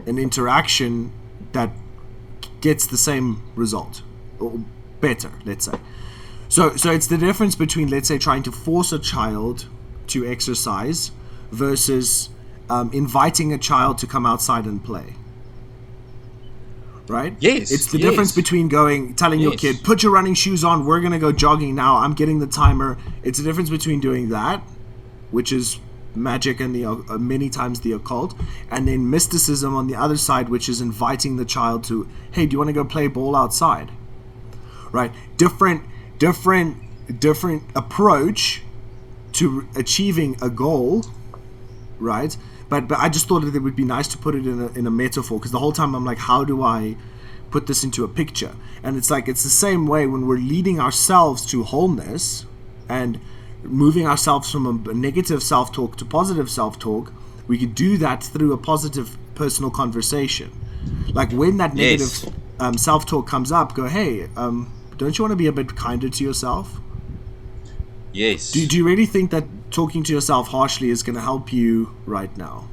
an interaction that gets the same result, or better, let's say. So it's the difference between, let's say, trying to force a child to exercise versus inviting a child to come outside and play. Right? Yes. It's the difference between telling your kid, put your running shoes on, we're going to go jogging now, I'm getting the timer. It's the difference between doing that, which is magic and many times the occult, and then mysticism on the other side, which is inviting the child to, hey, do you want to go play ball outside? Right? Different approach to achieving a goal, right? But I just thought that it would be nice to put it in a metaphor, because the whole time I'm like, how do I put this into a picture? And it's like, it's the same way when we're leading ourselves to wholeness and moving ourselves from a negative self-talk to positive self-talk. We can do that through a positive personal conversation. Like when that negative self-talk comes up, go, hey, don't you want to be a bit kinder to yourself? Yes. Do you really think that talking to yourself harshly is going to help you right now?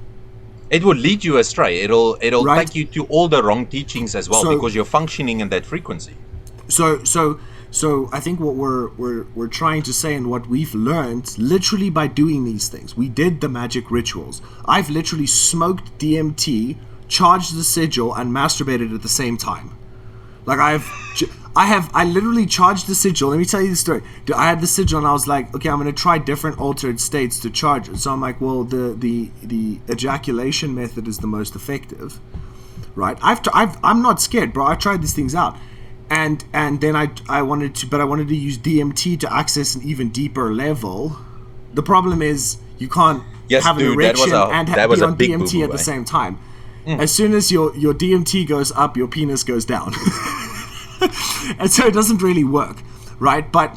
It will lead you astray. It'll take you to all the wrong teachings as well, because you're functioning in that frequency. So I think what we're trying to say, and what we've learned literally by doing these things, we did the magic rituals. I've literally smoked DMT, charged the sigil, and masturbated at the same time. Like I literally charged the sigil. Let me tell you the story. I had the sigil and I was like, okay, I'm going to try different altered states to charge it. So I'm like, well, the ejaculation method is the most effective, right? I'm not scared, bro. I tried these things out, and then I wanted to use DMT to access an even deeper level. The problem is you can't have an erection and be on DMT at the same time. As soon as your DMT goes up, your penis goes down. And so it doesn't really work, right? But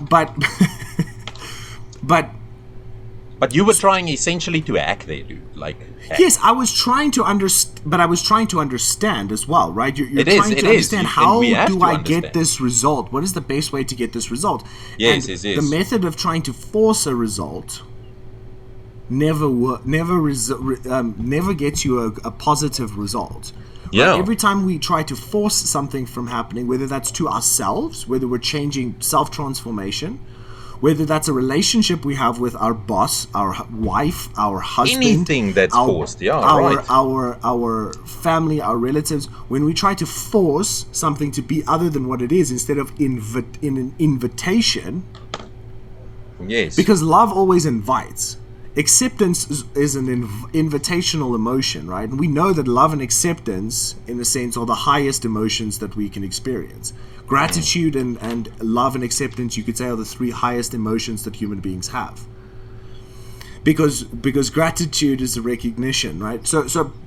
you were trying essentially to hack there, dude. Like yes, I was trying to understand, but I was trying to understand as well, right? You're trying to understand how do I get this result? What is the best way to get this result? Yes. The method of trying to force a result never gets you a positive result. Yeah. Right? Every time we try to force something from happening, whether that's to ourselves, whether we're changing self-transformation, whether that's a relationship we have with our boss, our wife, our husband, anything that's forced, our family, our relatives, when we try to force something to be other than what it is instead of in an invitation, yes, because love always invites. Acceptance is an invitational emotion, right? And we know that love and acceptance, in a sense, are the highest emotions that we can experience. Gratitude and love and acceptance, you could say, are the three highest emotions that human beings have. Because gratitude is a recognition, right? So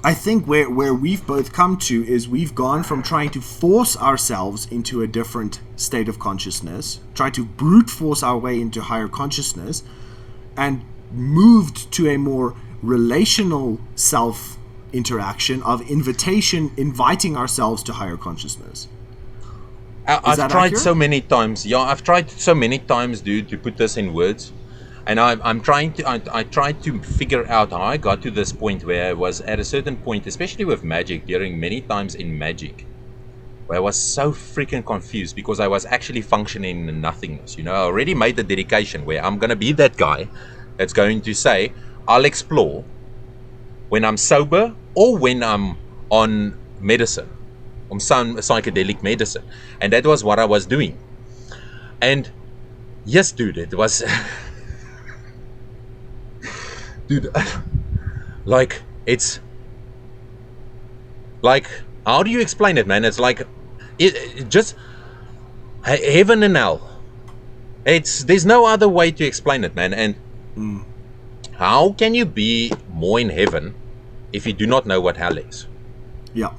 I think where we've both come to is we've gone from trying to force ourselves into a different state of consciousness, try to brute force our way into higher consciousness, and moved to a more relational self interaction of inviting ourselves to higher consciousness. I've tried so many times. Yeah, I've tried so many times, dude, to put this in words. And I'm trying to, I tried to figure out how I got to this point where I was at a certain point, especially with magic, during many times in magic, where I was so freaking confused because I was actually functioning in nothingness. You know, I already made the dedication where I'm going to be that guy that's going to say, I'll explore when I'm sober or when I'm on medicine, on some psychedelic medicine. And that was what I was doing. And yes, dude, it was... Dude, like, it's like, how do you explain it, man? It's like, it just heaven and hell. There's no other way to explain it, man. And how can you be more in heaven if you do not know what hell is? Yeah.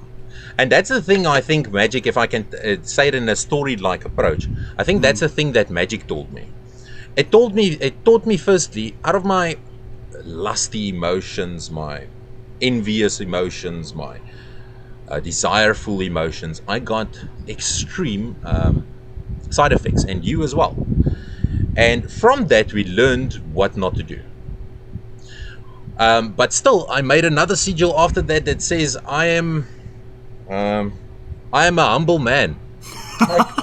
And that's the thing, I think, magic, if I can say it in a story-like approach, I think that's the thing that magic taught me. It taught me firstly, out of my lusty emotions, my envious emotions, my desireful emotions, I got extreme side effects, and you as well. And from that, we learned what not to do. But still, I made another sigil after that says, I am a humble man. Like,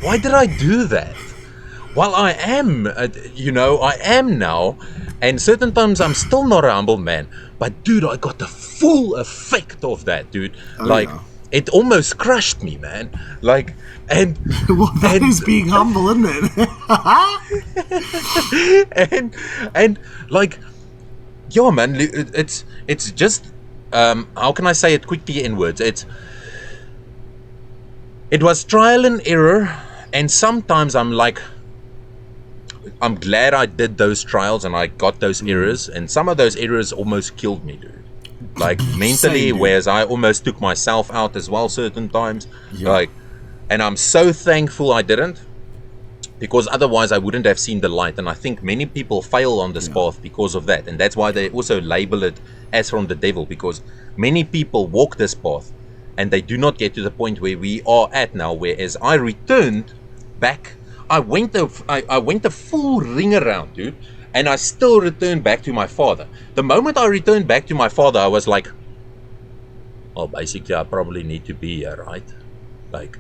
why did I do that? Well, I am, I am now, and certain times I'm still not a humble man. But dude, I got the full effect of that, dude. It almost crushed me, man. Like, and well, that is being humble, isn't it? and like, yo, man, it's just how can I say it quickly in words? It was trial and error, and sometimes I'm like, I'm glad I did those trials and I got those errors, and some of those errors almost killed me, dude. Like mentally, whereas I almost took myself out as well certain times. Yeah. Like, and I'm so thankful I didn't, because otherwise I wouldn't have seen the light. And I think many people fail on this path because of that, and that's why they also label it as from the devil, because many people walk this path and they do not get to the point where we are at now. Whereas I returned back. I went a full ring around, dude, and I still returned back to my father. The moment I returned back to my father, I was like, oh, basically, I probably need to be here, right? Like,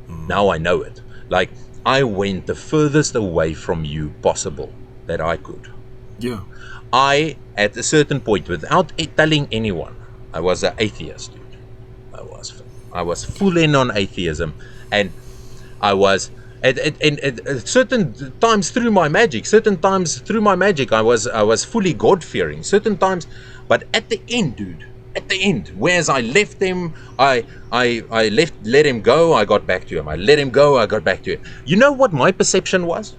now I know it. Like, I went the furthest away from you possible that I could. Yeah. I, at a certain point, without telling anyone, I was an atheist, dude. I was full in on atheism, and I was... At certain times through my magic, I was fully God-fearing. Certain times, but at the end, dude, whereas I left him, I let him go, I got back to him. I let him go, I got back to him. You know what my perception was?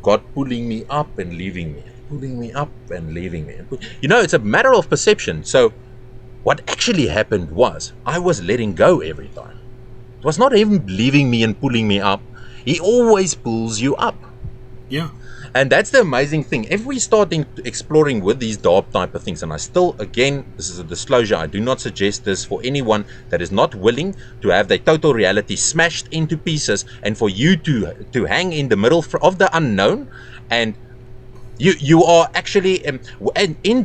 God pulling me up and leaving me, pulling me up and leaving me. You know, it's a matter of perception. So what actually happened was I was letting go every time. It was not even leaving me and pulling me up. He always pulls you up. Yeah. And that's the amazing thing. If we start exploring with these dark type of things, and I still, again, this is a disclosure, I do not suggest this for anyone that is not willing to have their total reality smashed into pieces, and for you to hang in the middle of the unknown, and you are actually in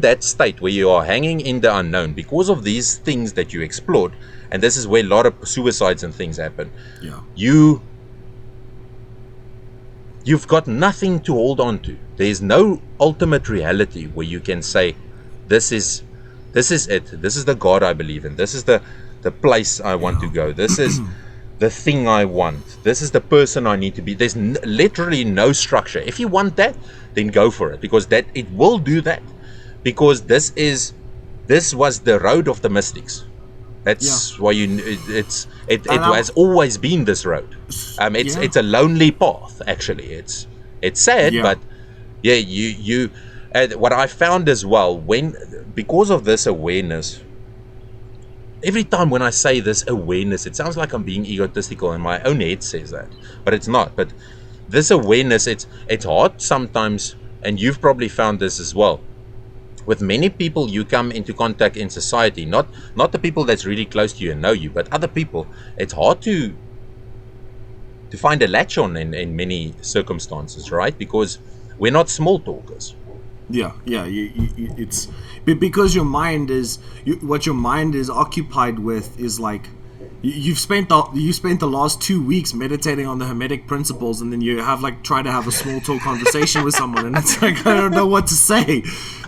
that state where you are hanging in the unknown because of these things that you explored. And this is where a lot of suicides and things happen. Yeah. You've got nothing to hold on to. There's no ultimate reality where you can say, this is it. This is the God I believe in. This is the place I want to go. This is the thing I want. This is the person I need to be. There's literally no structure. If you want that, then go for it, because that it will do that. Because this was the road of the mystics. That's why it has always been this road. It's a lonely path, actually. It's sad, but you what I found as well, because of this awareness, every time when I say this awareness, it sounds like I'm being egotistical, and my own head says that, but it's not. But this awareness, it's hard sometimes, and you've probably found this as well. with many people you come into contact in society, not the people that's really close to you and know you, but other people, it's hard to find a latch on in many circumstances, right? Because we're not small talkers. Yeah, it's because your mind is what your mind is occupied with is like you spent the last 2 weeks meditating on the Hermetic principles, and then you have like try to have a small talk conversation with someone, and it's like I don't know what to say.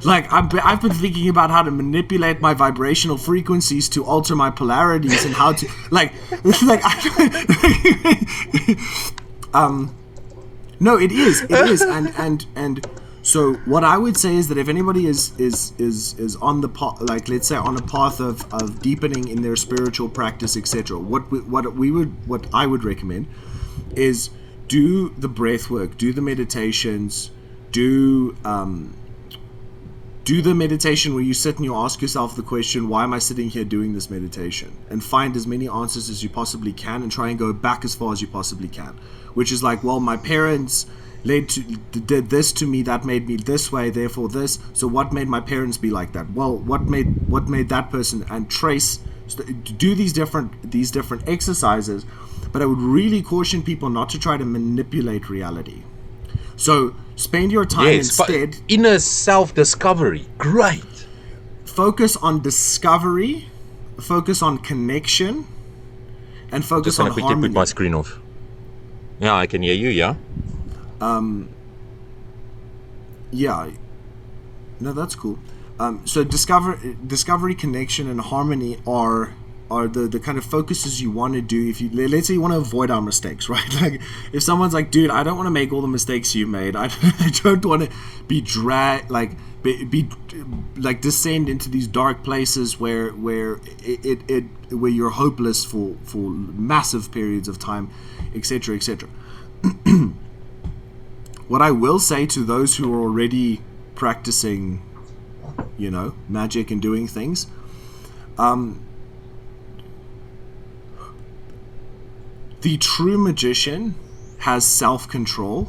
Like I've been thinking about how to manipulate my vibrational frequencies to alter my polarities and how to no, it is, and so what I would say is that if anybody is on the path, like let's say on a path of deepening in their spiritual practice, etc., what I would recommend is do the breath work, do the meditations, do the meditation where you sit and you ask yourself the question, why am I sitting here doing this meditation? And find as many answers as you possibly can and try and go back as far as you possibly can. Which is like, well, my parents did this to me, that made me this way, therefore this. So what made my parents be like that? Well, what made that person, and trace, do these different exercises. But I would really caution people not to try to manipulate reality. So spend your time instead inner self-discovery. Great. Focus on discovery, focus on connection, and focus on harmony. Just gonna quickly put my screen off. Yeah, I can hear you. Yeah. Yeah. No, that's cool. So discovery, connection, and harmony are the kind of focuses you want to do. If you, let's say you want to avoid our mistakes, right? Like if someone's like, dude, I don't want to make all the mistakes you made. I don't want to be dragged, be like descend into these dark places where you're hopeless for massive periods of time, etc., etc. What I will say to those who are already practicing, magic and doing things, the true magician has self-control.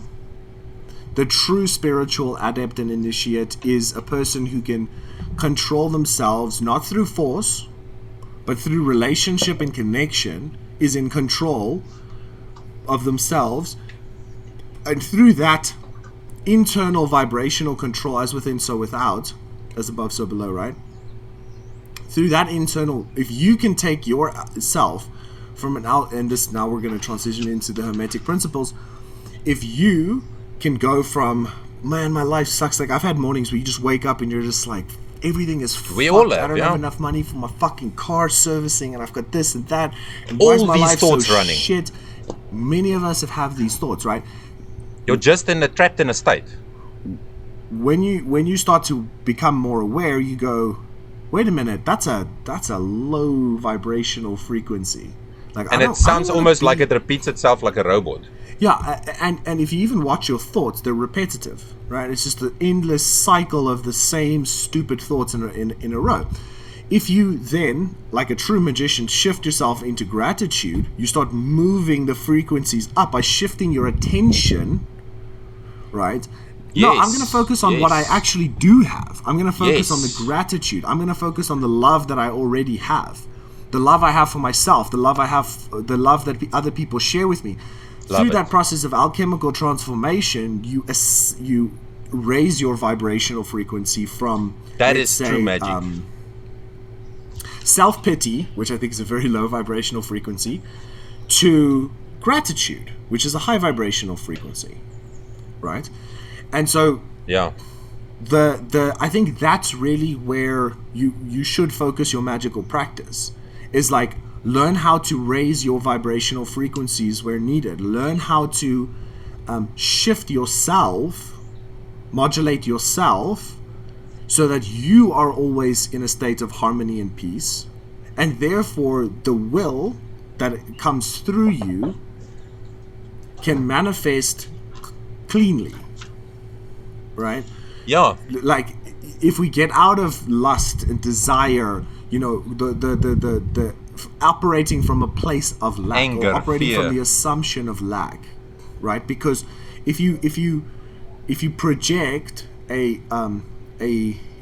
The true spiritual adept and initiate is a person who can control themselves, not through force, but through relationship and connection, is in control of themselves. And through that internal vibrational control, as within, so without, as above, so below, right? Through that internal, if you can take yourself from an out, and this now we're going to transition into the Hermetic principles. If you can go from, man, my life sucks. Like I've had mornings where you just wake up and you're just like, everything is fucked. We all have, I don't have enough money for my fucking car servicing, and I've got this and that. And all why is my these life thoughts so running. Shit. Many of us have these thoughts, right? You're just trapped in a state. When you start to become more aware, you go, wait a minute, that's a low vibrational frequency. Like, and it sounds almost like it repeats itself like a robot. Yeah, and if you even watch your thoughts, they're repetitive, right? It's just an endless cycle of the same stupid thoughts in a row. If you then, like a true magician, shift yourself into gratitude, you start moving the frequencies up by shifting your attention, right? Yes. No, I'm going to focus on what I actually do have. I'm going to focus on the gratitude. I'm going to focus on the love that I already have. The love I have for myself, the love that other people share with me. Through that process of alchemical transformation, you raise your vibrational frequency from true magic. Self-pity, which I think is a very low vibrational frequency, to gratitude, which is a high vibrational frequency, right? And so I think that's really where you should focus your magical practice. Is like, learn how to raise your vibrational frequencies where needed. Learn how to shift yourself, modulate yourself, so that you are always in a state of harmony and peace. And therefore, the will that comes through you can manifest cleanly. Right? Yeah. Like, if we get out of lust and desire, the operating from a place of lack, anger, or operating fear. from the assumption of lack, right? Because if you project a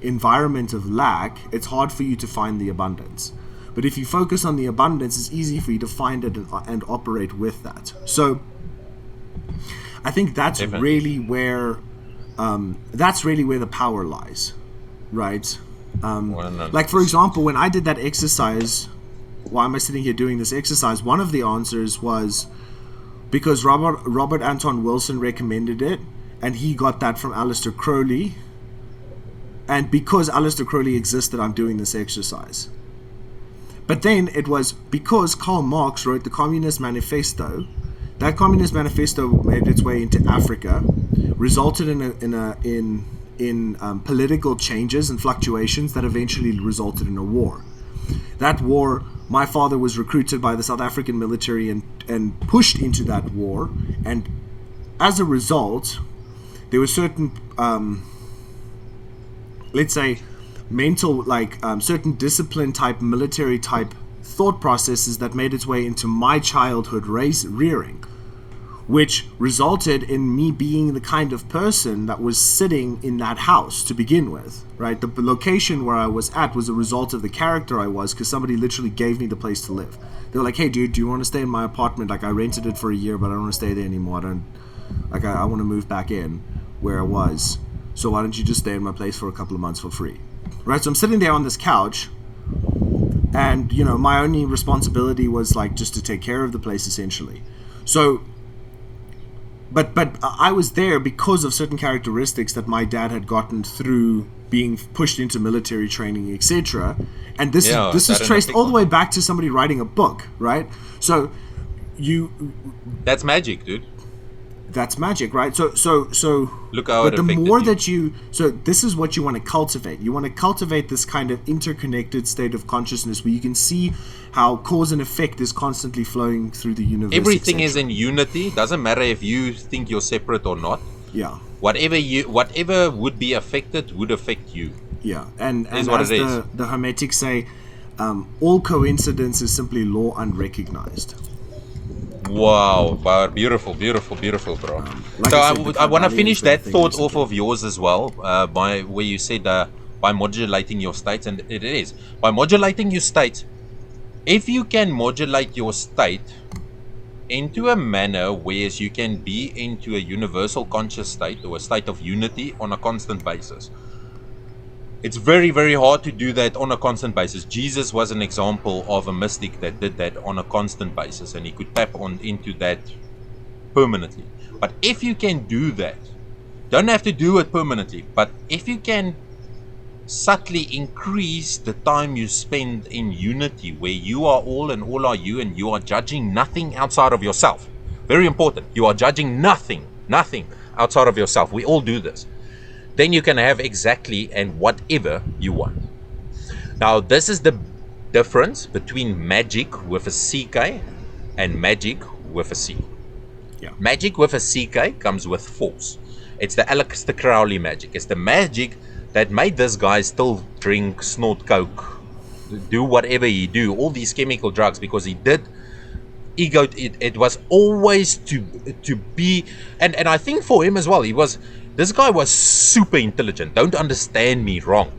environment of lack, it's hard for you to find the abundance. But if you focus on the abundance, it's easy for you to find it and operate with that. So I think that's really where the power lies, right? Like, for example, when I did that exercise, why am I sitting here doing this exercise? One of the answers was because Robert Anton Wilson recommended it, and he got that from Aleister Crowley. And because Aleister Crowley existed, I'm doing this exercise. But then it was because Karl Marx wrote the Communist Manifesto. That Communist Manifesto made its way into Africa, resulted in political changes and fluctuations that eventually resulted in a war. That war, my father was recruited by the South African military and pushed into that war, and as a result, there were certain, let's say, mental, certain discipline type, military type thought processes that made its way into my childhood rearing, which resulted in me being the kind of person that was sitting in that house to begin with, right? The location where I was at was a result of the character I was, because somebody literally gave me the place to live. They were like, hey dude, do you want to stay in my apartment? Like, I rented it for a year, but I don't want to stay there anymore. I want to move back in where I was. So why don't you just stay in my place for a couple of months for free? Right, so I'm sitting there on this couch, and, you know, my only responsibility was, like, just to take care of the place, essentially. So, but I was there because of certain characteristics that my dad had gotten through being pushed into military training, etc. And this is traced all the way back to somebody writing a book, right? So, that's magic, dude. That's magic, right? So look how but the more that so this is what you want to cultivate. You want to cultivate this kind of interconnected state of consciousness where you can see how cause and effect is constantly flowing through the universe. Everything is in unity. Doesn't matter if you think you're separate or not. Yeah. Whatever would be affected would affect you. Yeah, and as the Hermetics say, all coincidence is simply law unrecognized. Wow, beautiful, bro. So I want to finish that thought off of yours as well, by where you said by modulating your states, and it is by modulating your state. If you can modulate your state into a manner where you can be into a universal conscious state or a state of unity on a constant basis. It's very, very hard to do that on a constant basis. Jesus was an example of a mystic that did that on a constant basis, and he could tap into that permanently. But if you can do that, don't have to do it permanently, but if you can subtly increase the time you spend in unity, where you are all and all are you, and you are judging nothing outside of yourself. Very important. You are judging nothing outside of yourself. We all do this. Then you can have exactly and whatever you want. Now, this is the difference between magic with a CK and magic with a C. Yeah. Magic with a CK comes with force. It's the Aleister Crowley magic. It's the magic that made this guy still drink, snort coke, do whatever he do, all these chemical drugs, because he did. It was always to be, and I think for him as well, this guy was super intelligent, don't understand me wrong,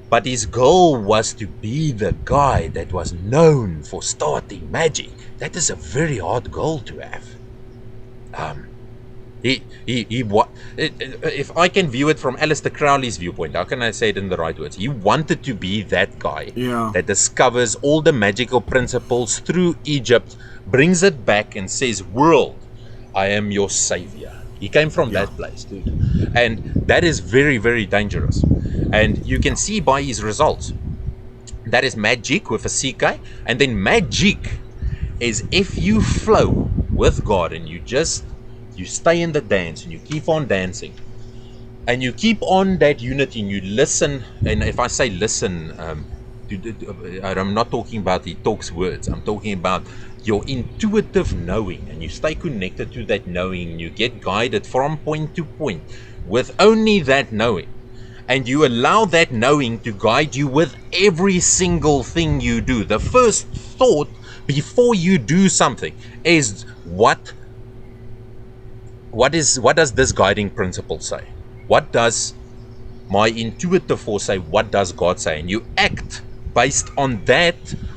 but his goal was to be the guy that was known for starting magic. That is a very hard goal to have. If I can view it from Aleister Crowley's viewpoint, how can I say it in the right words? He wanted to be that guy that discovers all the magical principles through Egypt, brings it back and says, world, I am your savior. He came from that place, dude. And that is very, very dangerous. And you can see by his results. That is magic with a CK. And then magic is if you flow with God and you stay in the dance and you keep on dancing. And you keep on that unity and you listen. And if I say listen, I'm not talking about he talks words. I'm talking about your intuitive knowing, and you stay connected to that knowing, and you get guided from point to point with only that knowing, and you allow that knowing to guide you with every single thing you do. The first thought before you do something is what does this guiding principle say? What does my intuitive force say, what does God say? And you act based on that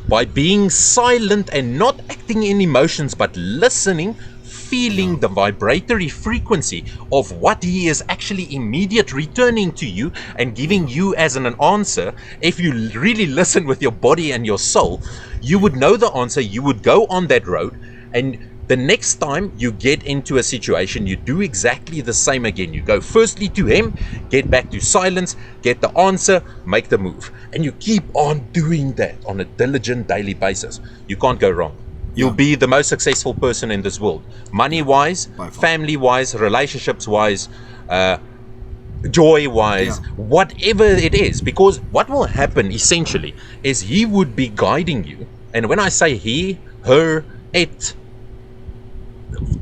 by being silent and not acting in emotions, but listening, feeling the vibratory frequency of what he is actually immediate returning to you and giving you as an answer. If you really listen with your body and your soul, you would know the answer. You would go on that road, and the next time you get into a situation, you do exactly the same again. You go firstly to him, get back to silence, get the answer, make the move. And you keep on doing that on a diligent daily basis. You can't go wrong. You'll be the most successful person in this world. Money-wise, family-wise, relationships-wise, joy-wise, whatever it is. Because what will happen essentially is he would be guiding you. And when I say he, her, it,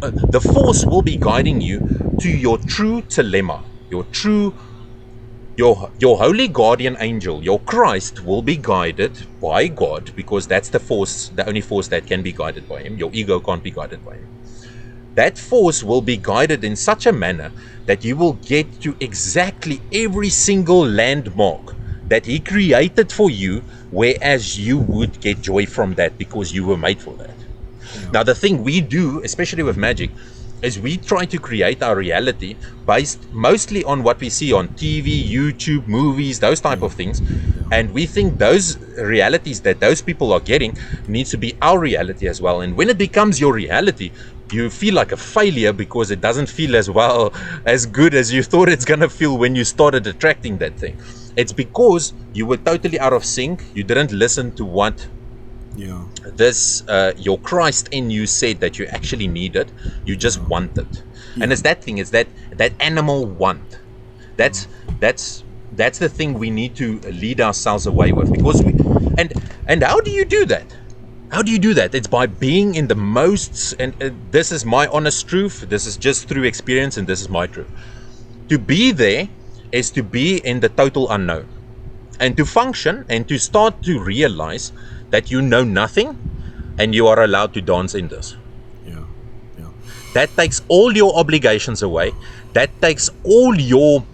the force will be guiding you to your true dilemma, your holy guardian angel, your Christ will be guided by God, because that's the force, the only force that can be guided by him. Your ego can't be guided by him. That force will be guided in such a manner that you will get to exactly every single landmark that he created for you, whereas you would get joy from that because you were made for that. Now, the thing we do, especially with magic, is we try to create our reality based mostly on what we see on TV, YouTube, movies, those type of things. And we think those realities that those people are getting needs to be our reality as well. And when it becomes your reality, you feel like a failure because it doesn't feel as good as you thought it's going to feel when you started attracting that thing. It's because you were totally out of sync. You didn't listen to what this your Christ in you said that you actually needed. You just wanted. And it's that thing, it's that animal want. That's the thing we need to lead ourselves away with, because and how do you do that? How do you do that? It's by being in the most, and this is my honest truth, this is just through experience, and this is my truth. To be there is to be in the total unknown, and to function and to start to realize that you know nothing and you are allowed to dance in this. That takes all your obligations away. That takes all your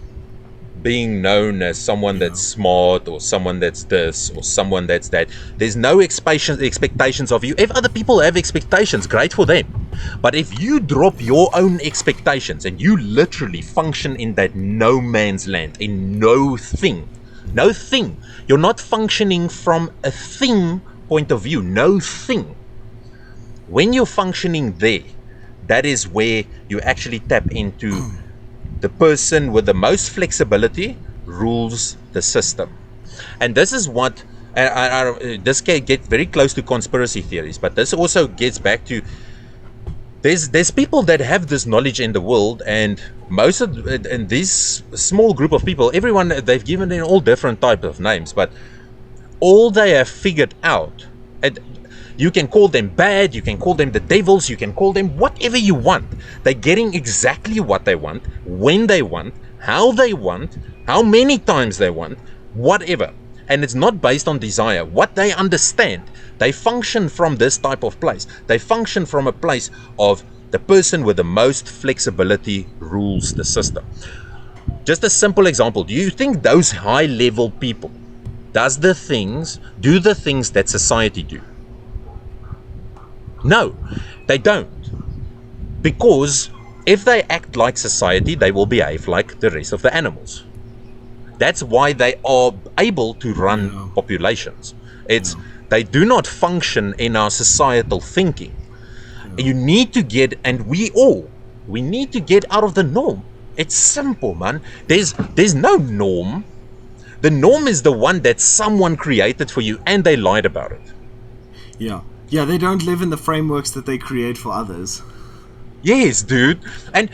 being known as someone that's smart, or someone that's this, or someone that's that. There's no expectations of you. If other people have expectations, great for them. But if you drop your own expectations and you literally function in that no man's land, in no thing, you're not functioning from a thing point of view, no thing. When you're functioning there, that is where you actually tap into the person with the most flexibility rules the system. And this is what this can get very close to conspiracy theories, but this also gets back to there's people that have this knowledge in the world, and most of and this small group of people, everyone, they've given them all different types of names, but all they have figured out, and you can call them bad, you can call them the devils, you can call them whatever you want. They're getting exactly what they want, when they want, how many times they want, whatever. And it's not based on desire. What they understand, they function from this type of place. They function from a place of the person with the most flexibility rules the system. Just a simple example. Do you think those high-level people do the things that society do? No, they don't. Because if they act like society, they will behave like the rest of the animals. That's why they are able to run populations. They do not function in our societal thinking. You need to get, and we need to get out of the norm. It's simple, man. There's no norm. The norm is the one that someone created for you, and they lied about it. Yeah, they don't live in the frameworks that they create for others. Yes, dude. And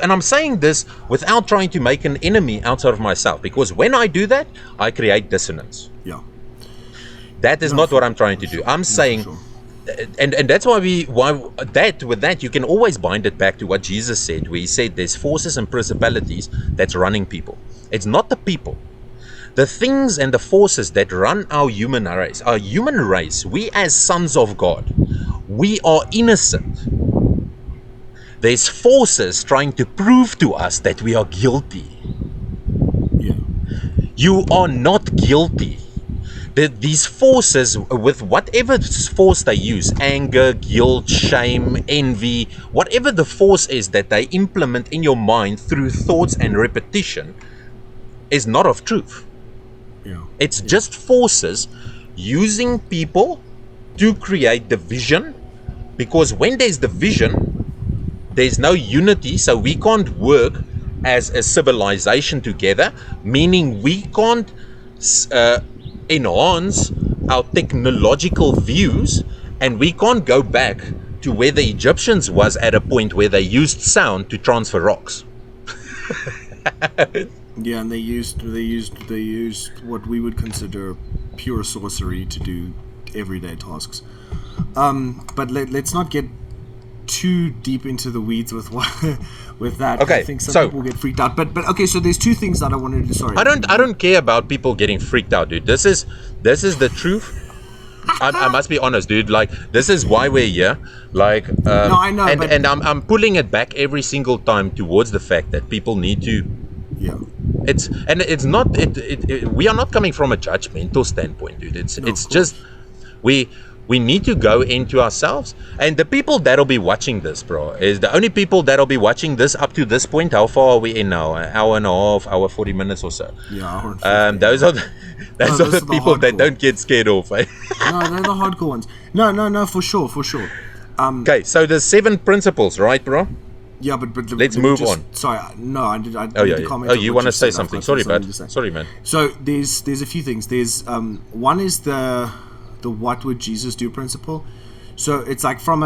I'm saying this without trying to make an enemy outside of myself, because when I do that, I create dissonance. That is not what I'm trying to do. I'm saying, and that's why with that you can always bind it back to what Jesus said, where he said there's forces and principalities that's running people. It's not the people. The things and the forces that run our human race, we as sons of God, we are innocent. There's forces trying to prove to us that we are guilty. You are not guilty. These forces, with whatever force they use, anger, guilt, shame, envy, whatever the force is that they implement in your mind through thoughts and repetition, is not of truth. Yeah. It's just forces using people to create division, because when there's division, there's no unity, so we can't work as a civilization together, meaning we can't enhance our technological views, and we can't go back to where the Egyptians was at a point where they used sound to transfer rocks. Yeah, and they used what we would consider pure sorcery to do everyday tasks. But let's not get too deep into the weeds with with that. Okay, I think some people get freaked out. But okay, so there's two things that I wanted to. Sorry, I don't care about people getting freaked out, dude. This is the truth. I must be honest, dude. Like, this is why we're here. Like, no, I know, and I'm pulling it back every single time towards the fact that people need to. Yeah. It's not. We are not coming from a judgmental standpoint, dude. It's just we need to go into ourselves, and the people that'll be watching this, bro, is the only people that'll be watching this up to this point. How far are we in now? An hour and a half, hour 40 minutes or so. Yeah, hour and 50. Those are the people that don't get scared off. Eh? No, they're the hardcore ones. No, for sure. Okay, so the 7 principles, right, bro? Yeah, but let's move on. Sorry, no, I did. Oh, you want to say something? Sorry, bud. Sorry, man. So there's a few things. There's one is the what would Jesus do principle. So it's like from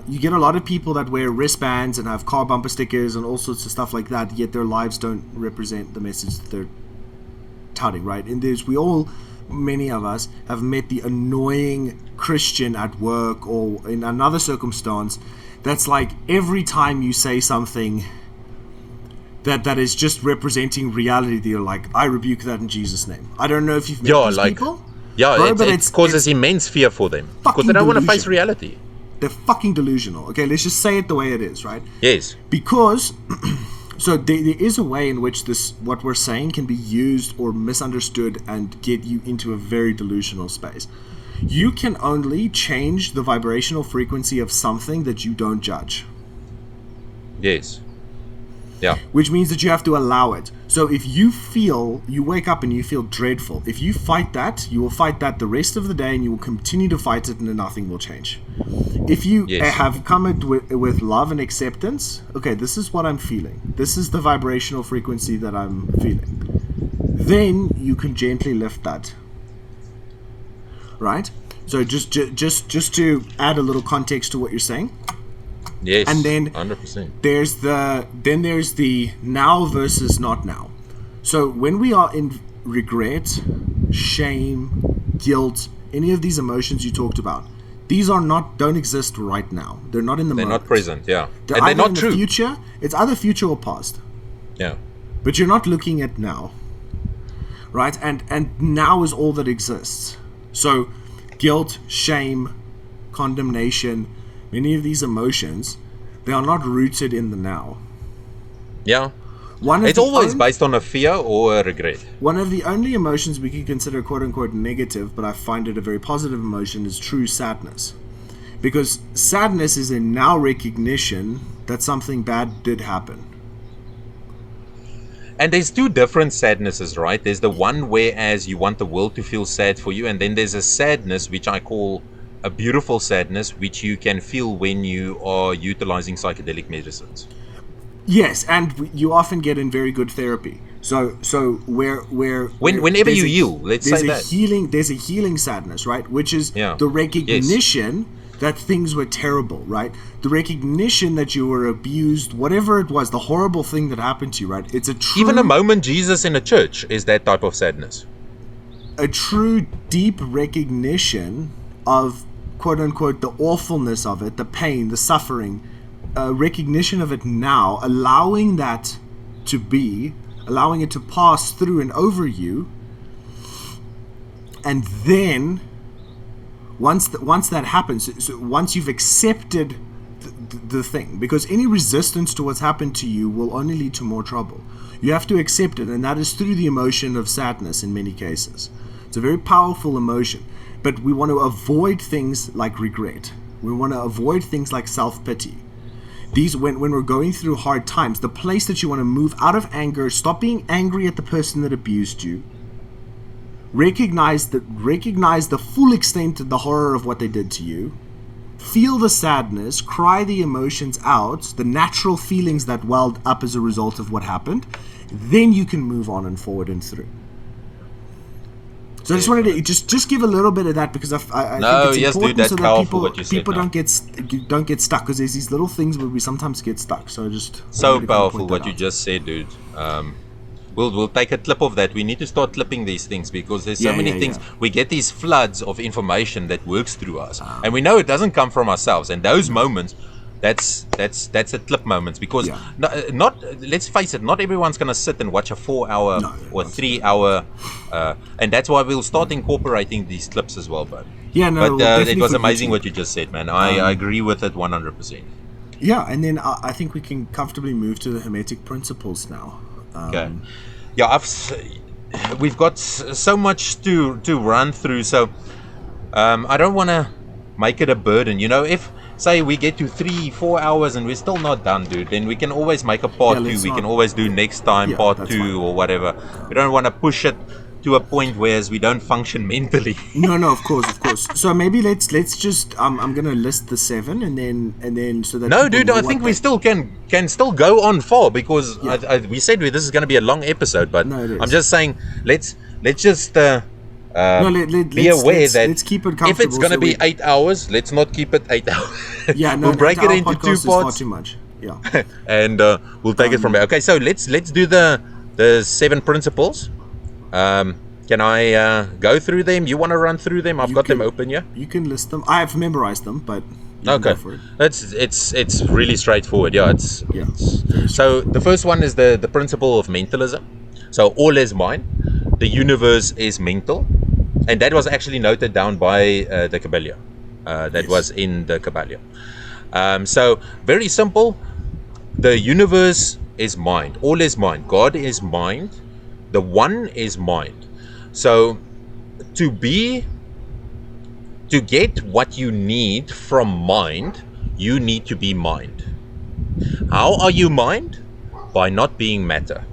you get a lot of people that wear wristbands and have car bumper stickers and all sorts of stuff like that, yet their lives don't represent the message that they're touting, right? And many of us have met the annoying Christian at work or in another circumstance that's like every time you say something that is just representing reality, you're like, I rebuke that in Jesus' name. I don't know if you've met these people. Yeah, bro, it causes immense fear for them because they don't want to face reality. They're fucking delusional. Okay, let's just say it the way it is, right? Yes. Because so there is a way in which what we're saying can be used or misunderstood and get you into a very delusional space. You can only change the vibrational frequency of something that you don't judge. Yes. Yeah. Which means that you have to allow it. So if you wake up and you feel dreadful, if you fight that, you will fight that the rest of the day and you will continue to fight it and then nothing will change. If you have come with love and acceptance, okay, this is what I'm feeling. This is the vibrational frequency that I'm feeling. Then you can gently lift that. Right? So just to add a little context to what you're saying. Yes, and then 100%. There's the now versus not now. So when we are in regret, shame, guilt, any of these emotions you talked about, these don't exist right now. They're not in the moment. They're not present, yeah. They're and they're not in true. The future. It's either future or past. Yeah. But you're not looking at now. Right? And now is all that exists. So guilt, shame, condemnation, many of these emotions, they are not rooted in the now. Yeah. It's always based on a fear or a regret. One of the only emotions we can consider quote-unquote negative, but I find it a very positive emotion, is true sadness. Because sadness is a now recognition that something bad did happen. And there's 2 different sadnesses, right? There's the one whereas you want the world to feel sad for you, and then there's a sadness which I call a beautiful sadness, which you can feel when you are utilizing psychedelic medicines. Yes, and you often get in very good therapy. So whenever you heal, let's say that there's a healing sadness, right? Which is the recognition that things were terrible, right? The recognition that you were abused, whatever it was, the horrible thing that happened to you, right? It's a true... Even a moment Jesus in a church is that type of sadness. A true deep recognition of, quote-unquote, the awfulness of it, the pain, the suffering, recognition of it now, allowing that to be, allowing it to pass through and over you, and then... Once that happens, so once you've accepted the thing, because any resistance to what's happened to you will only lead to more trouble. You have to accept it, and that is through the emotion of sadness in many cases. It's a very powerful emotion, but we want to avoid things like regret. We want to avoid things like self-pity. These, when we're going through hard times, the place that you want to move out of anger, stop being angry at the person that abused you, recognize the full extent of the horror of what they did to you, feel the sadness, cry the emotions out, the natural feelings that welled up as a result of what happened, then you can move on and forward and through. So I just wanted to just give a little bit of that, because I think it's important so that people don't get stuck, because there's these little things where we sometimes get stuck. So so powerful what you just said, dude. We'll take a clip of that. We need to start clipping these things, because there's so many things. We get these floods of information that works through us, and we know it doesn't come from ourselves. And those moments, that's a clip moments, because not let's face it, not everyone's gonna sit and watch a 4-hour or 3-hour, and that's why we'll start incorporating these clips as well, bud. But it was amazing what you just said, man. I agree with it 100%. Yeah, and then I think we can comfortably move to the Hermetic principles now. Okay. Yeah, we've got so much to run through, so I don't want to make it a burden. You know, if say we get to 3-4 hours and we're still not done, dude, then we can always make a part 2. We can always do next time part 2 fine. Or whatever. We don't want to push it to a point whereas we don't function mentally. No, of course. So maybe let's just I'm gonna list the 7 and then so that. No, dude, I think we still can still go on far, because we said this is gonna be a long episode, but I'm just saying let's just be aware that let's keep it comfortable. If it's gonna be 8 hours, let's not keep it 8 hours. We'll break it into 2 parts. Far too much. Yeah. And we'll take it from there. Okay, so let's do the 7 principles. Can I go through them? You want to run through them? I've got them open, yeah? You can list them. I have memorized them, but okay. Go for it. It's really straightforward, yeah. So the first one is the principle of mentalism. So all is mind. The universe is mental. And that was actually noted down by the Kabbalah. That was in the Kabbalah. So very simple. The universe is mind. All is mind. God is mind. The one is mind. So to get what you need from mind, you need to be mind. How are you mind? By not being matter.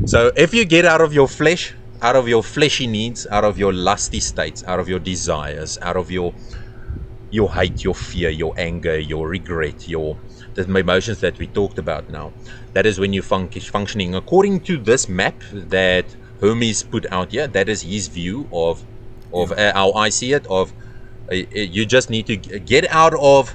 So if you get out of your flesh, out of your fleshy needs, out of your lusty states, out of your desires, out of your hate, your fear, your anger, your regret, the emotions that we talked about now, that is when you're functioning according to this map that Hermes put out here. That is his view of how I see it. You just need to get out of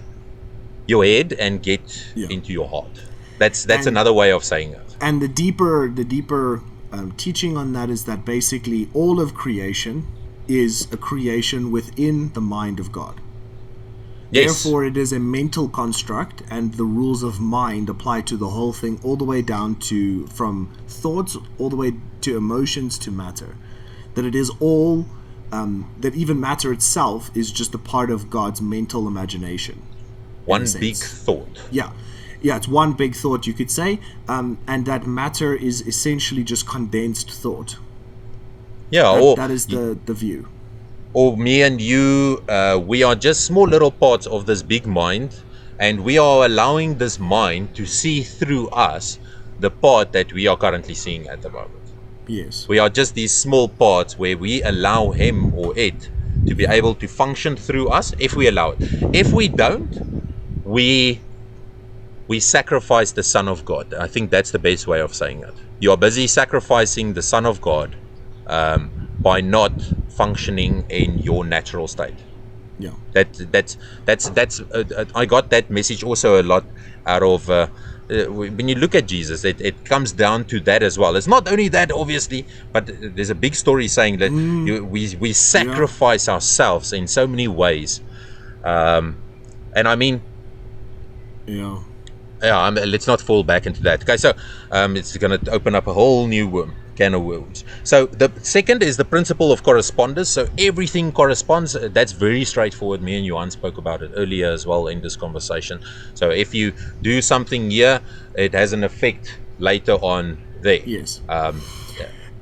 your head and get into your heart. That's another way of saying it. And the deeper teaching on that is that basically all of creation is a creation within the mind of God. Yes. Therefore, it is a mental construct, and the rules of mind apply to the whole thing, all the way down to from thoughts, all the way to emotions to matter. That it is all, that even matter itself is just a part of God's mental imagination. One big thought. Yeah, it's one big thought, you could say, and that matter is essentially just condensed thought. Yeah, that is the view. Or me and you, we are just small little parts of this big mind, and we are allowing this mind to see through us the part that we are currently seeing at the moment. Yes. We are just these small parts where we allow him or it to be able to function through us, if we allow it. If we don't, we sacrifice the Son of God. I think that's the best way of saying it. You are busy sacrificing the Son of God by not functioning in your natural state. Yeah. That's I got that message also a lot out of when you look at Jesus. It comes down to that as well. It's not only that, obviously, but there's a big story saying that we sacrifice ourselves in so many ways, and I mean, let's not fall back into that. Okay, so it's going to open up a whole new can of worms. So the second is the principle of correspondence. So everything corresponds. That's very straightforward. Me and Johan spoke about it earlier as well in this conversation. So if you do something here, it has an effect later on there. Yes.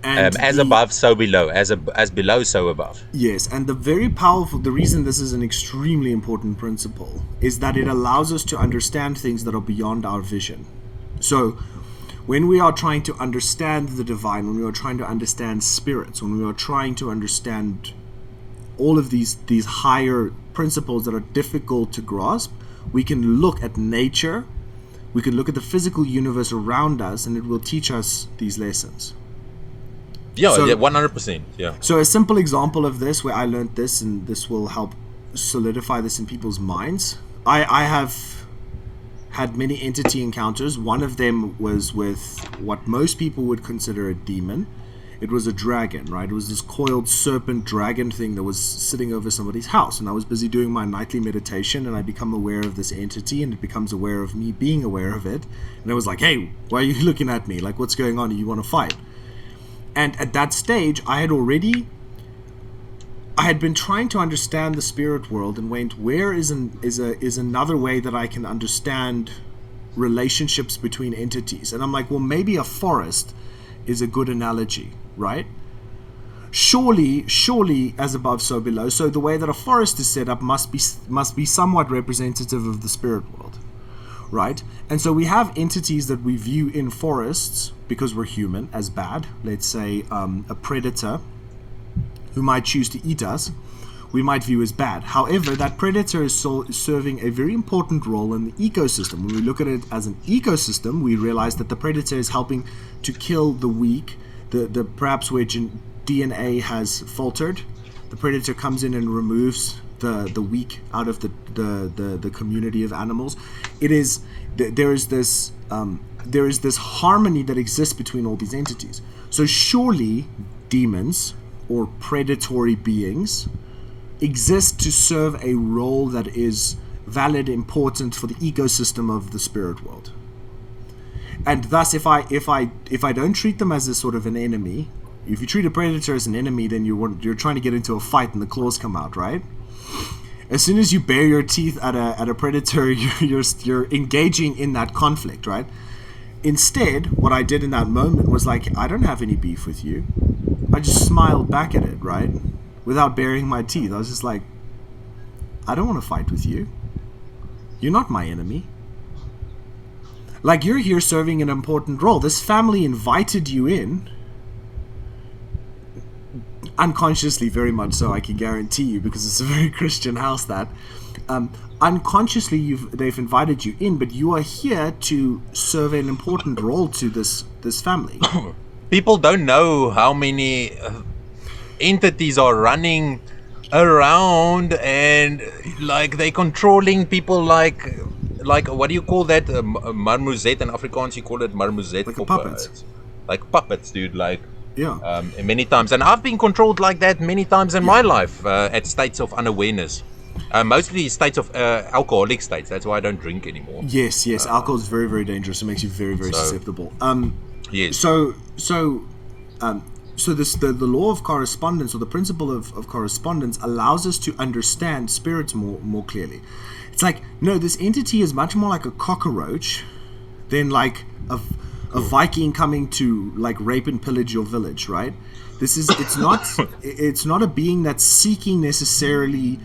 As above, so below. As below, so above. Yes, and the reason this is an extremely important principle is that it allows us to understand things that are beyond our vision. So, when we are trying to understand the divine, when we are trying to understand spirits, when we are trying to understand all of these higher principles that are difficult to grasp, we can look at nature, we can look at the physical universe around us, and it will teach us these lessons. Yeah, 100%. Yeah. So a simple example of this, where I learned this, and this will help solidify this in people's minds. I have had many entity encounters. One of them was with what most people would consider a demon. It was a dragon, right? It was this coiled serpent dragon thing that was sitting over somebody's house. And I was busy doing my nightly meditation, and I become aware of this entity, and it becomes aware of me being aware of it. And I was like, hey, why are you looking at me? Like, what's going on? You want to fight? And at that stage, I had been trying to understand the spirit world and went, where is another way that I can understand relationships between entities? And I'm like, well, maybe a forest is a good analogy, right? Surely, as above, so below. So the way that a forest is set up must be somewhat representative of the spirit world, right? And so we have entities that we view in forests, because we're human, as bad. Let's say a predator who might choose to eat us, we might view as bad. However, that predator is serving a very important role in the ecosystem. When we look at it as an ecosystem, we realize that the predator is helping to kill the weak, the perhaps where DNA has faltered. The predator comes in and removes the weak out of the community of animals. There is this harmony that exists between all these entities. So surely demons or predatory beings exist to serve a role that is valid, important for the ecosystem of the spirit world. And thus, if I don't treat them as a sort of an enemy, if you treat a predator as an enemy, then you're trying to get into a fight and the claws come out, right? As soon as you bare your teeth at a predator, you're engaging in that conflict, right? Instead, what I did in that moment was like, I don't have any beef with you. I just smiled back at it, right? Without baring my teeth. I was just like, I don't want to fight with you. You're not my enemy. Like, you're here serving an important role. This family invited you in. Unconsciously, very much so, I can guarantee you, because it's a very Christian house that. Unconsciously, they've invited you in, but you are here to serve an important role to this family. People don't know how many entities are running around, and like they controlling people like what do you call that? Marmoset in Afrikaans, you call it marmoset. Like puppets. Like puppets, dude. Like. Yeah. Many times, and I've been controlled like that many times in my life at states of unawareness. Mostly states of alcoholic states. That's why I don't drink anymore. Yes. Alcohol is very, very dangerous. It makes you very, very susceptible. Yes. So the law of correspondence, or the principle of correspondence, allows us to understand spirits more clearly. It's like, no, this entity is much more like a cockroach than like a Viking coming to like rape and pillage your village, right? It's not a being that's seeking necessarily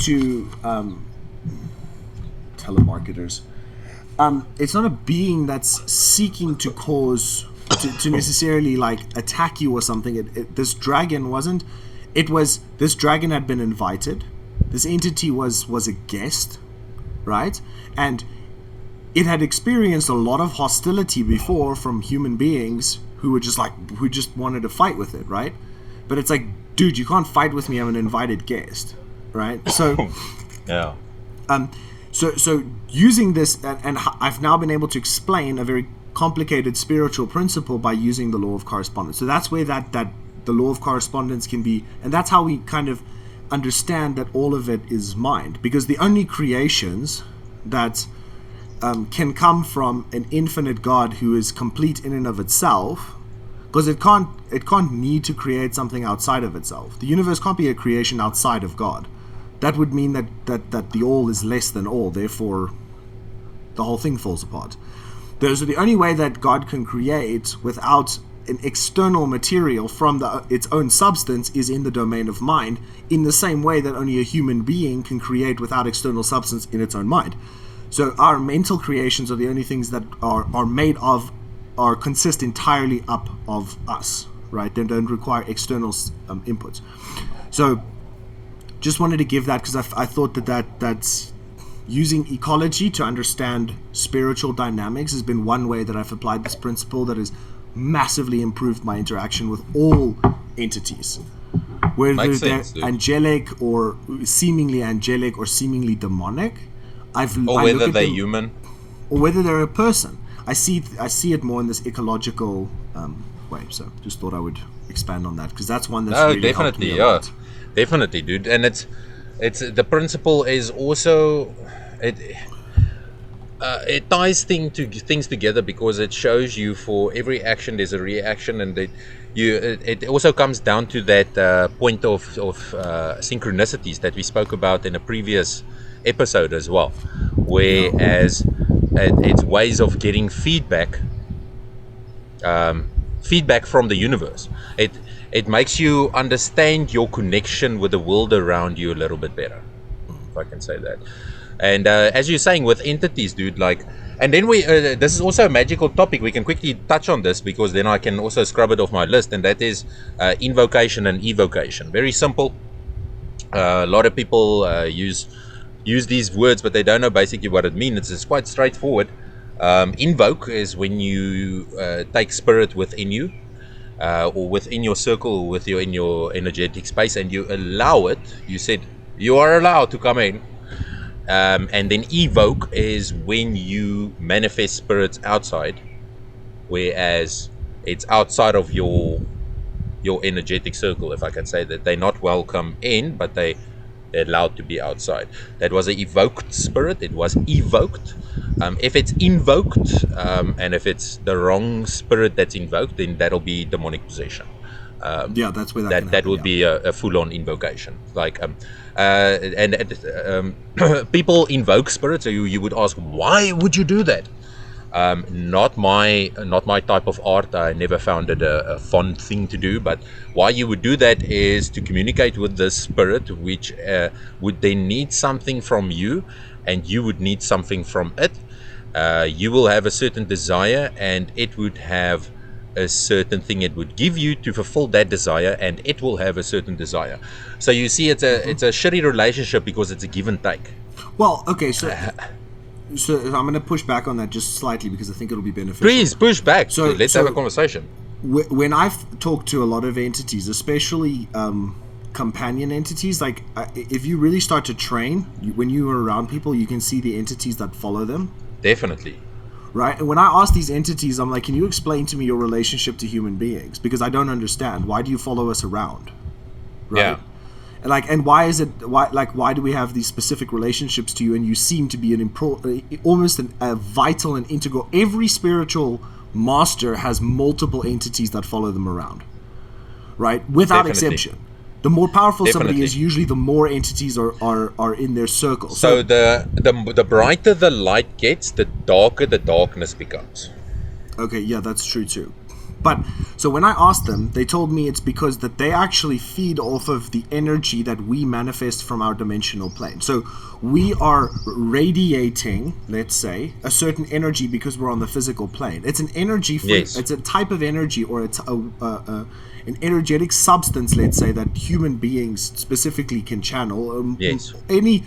to telemarketers. It's not a being that's seeking to cause to necessarily like attack you or something. This dragon wasn't. This dragon had been invited. This entity was a guest, right? And it had experienced a lot of hostility before from human beings who just wanted to fight with it, right? But it's like, dude, you can't fight with me. I'm an invited guest, right? So, yeah. So using this, and I've now been able to explain a very complicated spiritual principle by using the law of correspondence. So that's where that the law of correspondence can be, and that's how we kind of understand that all of it is mind, because the only creations that can come from an infinite God who is complete in and of itself, because it can't need to create something outside of itself. The universe can't be a creation outside of God. That would mean that the all is less than all, therefore the whole thing falls apart. So the only way that God can create without an external material from its own substance is in the domain of mind, in the same way that only a human being can create without external substance in its own mind. So our mental creations are the only things that are made of, or consist entirely up of us, right? They don't require external inputs. So just wanted to give that, because I thought that's using ecology to understand spiritual dynamics has been one way that I've applied this principle that has massively improved my interaction with all entities, whether they're angelic or seemingly angelic or seemingly demonic. Or whether they're human, or whether they're a person. I see it more in this ecological way. So just thought I would expand on that, because that's one that's really definitely helped me a lot. Definitely, dude. And it's the principle is also it ties things together, because it shows you for every action there's a reaction, and it also comes down to that point of synchronicities that we spoke about in a previous episode as well, whereas it's ways of getting feedback from the universe. It makes you understand your connection with the world around you a little bit better, if I can say that. And as you're saying with entities, dude, like, and then this is also a magical topic. We can quickly touch on this, because then I can also scrub it off my list, and that is invocation and evocation. Very simple. A lot of people use these words, but they don't know basically what it means. It's quite straightforward. Invoke is when you take spirit within you, or within your circle, or in your energetic space, and you allow it. You said you are allowed to come in. And then evoke is when you manifest spirits outside, whereas it's outside of your energetic circle, if I can say that. They're not welcome in, but they're allowed to be outside. That was an evoked spirit. It was evoked. If it's invoked, and if it's the wrong spirit that's invoked, then that'll be demonic possession. That's where that would be a full-on invocation. Like people invoke spirits, so you would ask, why would you do that? Not my type of art. I never found it a fun thing to do, but why you would do that is to communicate with the spirit, which would then need something from you, and you would need something from it. You will have a certain desire, and it would have a certain thing it would give you to fulfill that desire, and it will have a certain desire. So you see, it's a shitty relationship, because it's a give and take. Well, okay, so I'm going to push back on that just slightly, because I think it'll be beneficial. Please push back. So let's have a conversation. When I've talked to a lot of entities, especially companion entities, like if you really start to train, when you are around people, you can see the entities that follow them. Definitely. Right? And when I ask these entities, I'm like, can you explain to me your relationship to human beings? Because I don't understand. Why do you follow us around? Right? Yeah. And why is it? Why do we have these specific relationships to you? And you seem to be almost a vital and integral. Every spiritual master has multiple entities that follow them around, right? Without exception. The more powerful somebody is, usually the more entities are in their circle. So the brighter the light gets, the darker the darkness becomes. Okay, yeah, that's true too. But so when I asked them, they told me it's because that they actually feed off of the energy that we manifest from our dimensional plane. So we are radiating, let's say, a certain energy because we're on the physical plane. It's an energy. Yes. It's a type of energy, or it's an energetic substance, let's say, that human beings specifically can channel. Yes. Any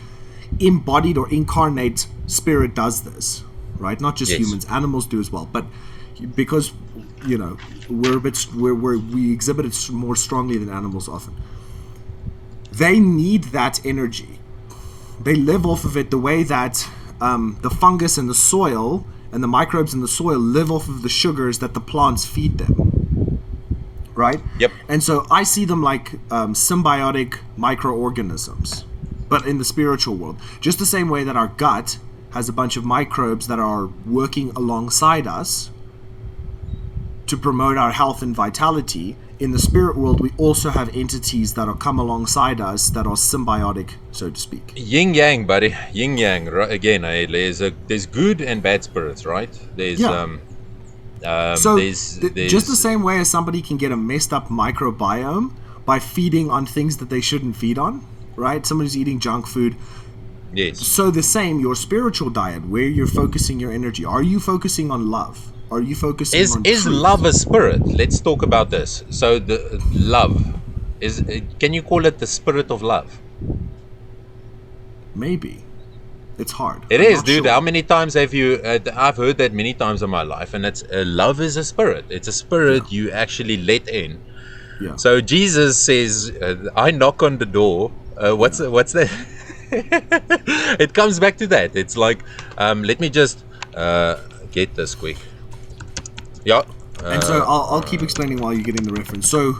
embodied or incarnate spirit does this, right? Not just humans, animals do as well. But because we exhibit it more strongly than animals often. They need that energy. They live off of it the way that the fungus in the soil and the microbes in the soil live off of the sugars that the plants feed them. Right? Yep. And so I see them like symbiotic microorganisms, but in the spiritual world. Just the same way that our gut has a bunch of microbes that are working alongside us to promote our health and vitality, in the spirit world we also have entities that are come alongside us that are symbiotic, so to speak. Yin yang, buddy. Yin yang. Again, there's good and bad spirits, right? There's just the same way as somebody can get a messed up microbiome by feeding on things that they shouldn't feed on, right? Somebody's eating junk food. Yes. So the same, your spiritual diet, where you're focusing your energy. Are you focusing on love? Are you focusing on Is truth? love a spirit? Let's talk about this. So the love is, can you call it the spirit of love? Maybe. It's hard. It is, dude. Sure. How many times have you? I've heard that many times in my life, and it's love is a spirit. It's a spirit you actually let in. Yeah. So Jesus says, "I knock on the door." What's that? It comes back to that. It's like, let me just get this quick. Yeah. And so I'll keep explaining while you're getting the reference. So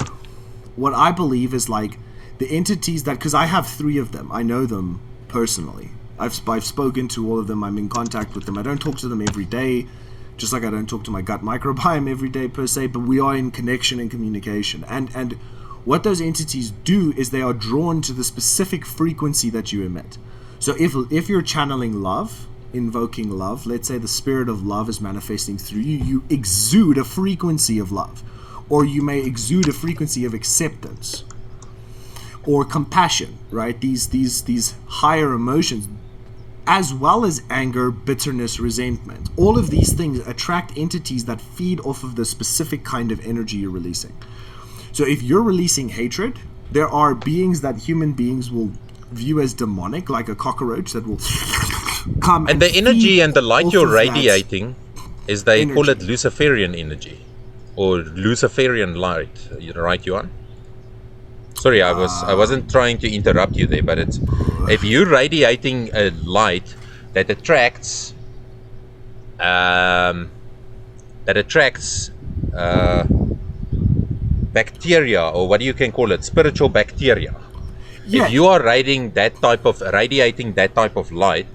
what I believe is like the entities that, because I have 3 of them. I know them personally. I've spoken to all of them. I'm in contact with them. I don't talk to them every day, just like I don't talk to my gut microbiome every day per se, but we are in connection and communication. And what those entities do is they are drawn to the specific frequency that you emit. So if you're channeling love, invoking love, let's say the spirit of love is manifesting through you, you exude a frequency of love, or you may exude a frequency of acceptance or compassion, right? These higher emotions, as well as anger, bitterness, resentment. All of these things attract entities that feed off of the specific kind of energy you're releasing. So if you're releasing hatred, there are beings that human beings will view as demonic, like a cockroach that will come and the energy and the light you're radiating is, they energy. call it Luciferian energy or Luciferian light, right, Johan? Sorry, I wasn't trying to interrupt you there, but it's, if you're radiating a light that attracts bacteria, or what you can call it, spiritual bacteria. Yeah. If you are radiating that type of light,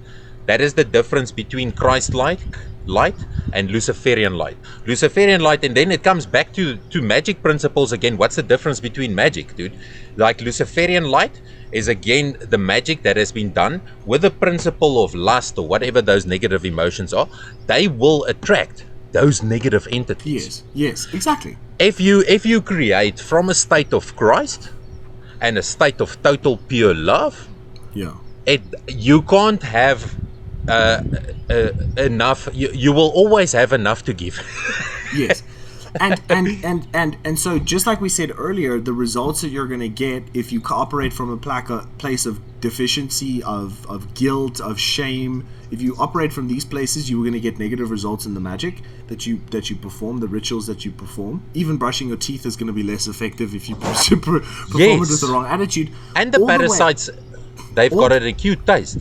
that is the difference between Christ-like light and Luciferian light. Luciferian light, and then it comes back to magic principles again. What's the difference between magic, dude? Like Luciferian light is again the magic that has been done with the principle of lust or whatever those negative emotions are. They will attract those negative entities. Yes, exactly. If you create from a state of Christ and a state of total pure love, you can't have enough. You will always have enough to give. Yes. And so just like we said earlier, the results that you're going to get if you operate from a place of deficiency, of guilt, of shame, if you operate from these places, you're going to get negative results in the magic that you perform, the rituals that you perform. Even brushing your teeth is going to be less effective if you perform it with the wrong attitude. And the parasites, they've got an acute taste.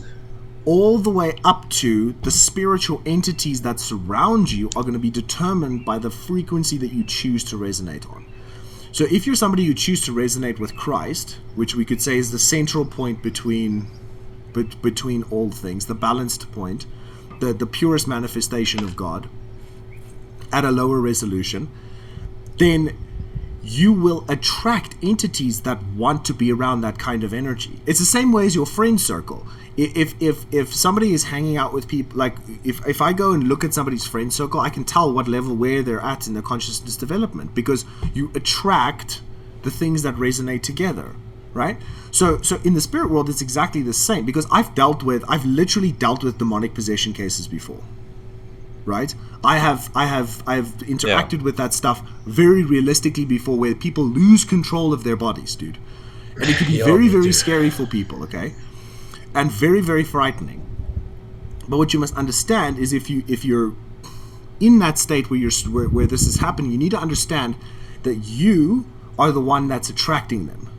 All the way up to the spiritual entities that surround you are going to be determined by the frequency that you choose to resonate on. So if you're somebody who chooses to resonate with Christ, which we could say is the central point between all things, the balanced point, the purest manifestation of God at a lower resolution, then you will attract entities that want to be around that kind of energy. It's the same way as your friend circle. If somebody is hanging out with people, like if I go and look at somebody's friend circle, I can tell what level, where they're at in their consciousness development, because you attract the things that resonate together, right? So in the spirit world, it's exactly the same, because I've literally dealt with demonic possession cases before, right? I've interacted with that stuff very realistically before, where people lose control of their bodies, dude, and it can be very, very scary for people, okay? And very, very frightening. But what you must understand is if you're in that state where this is happening, you need to understand that you are the one that's attracting them.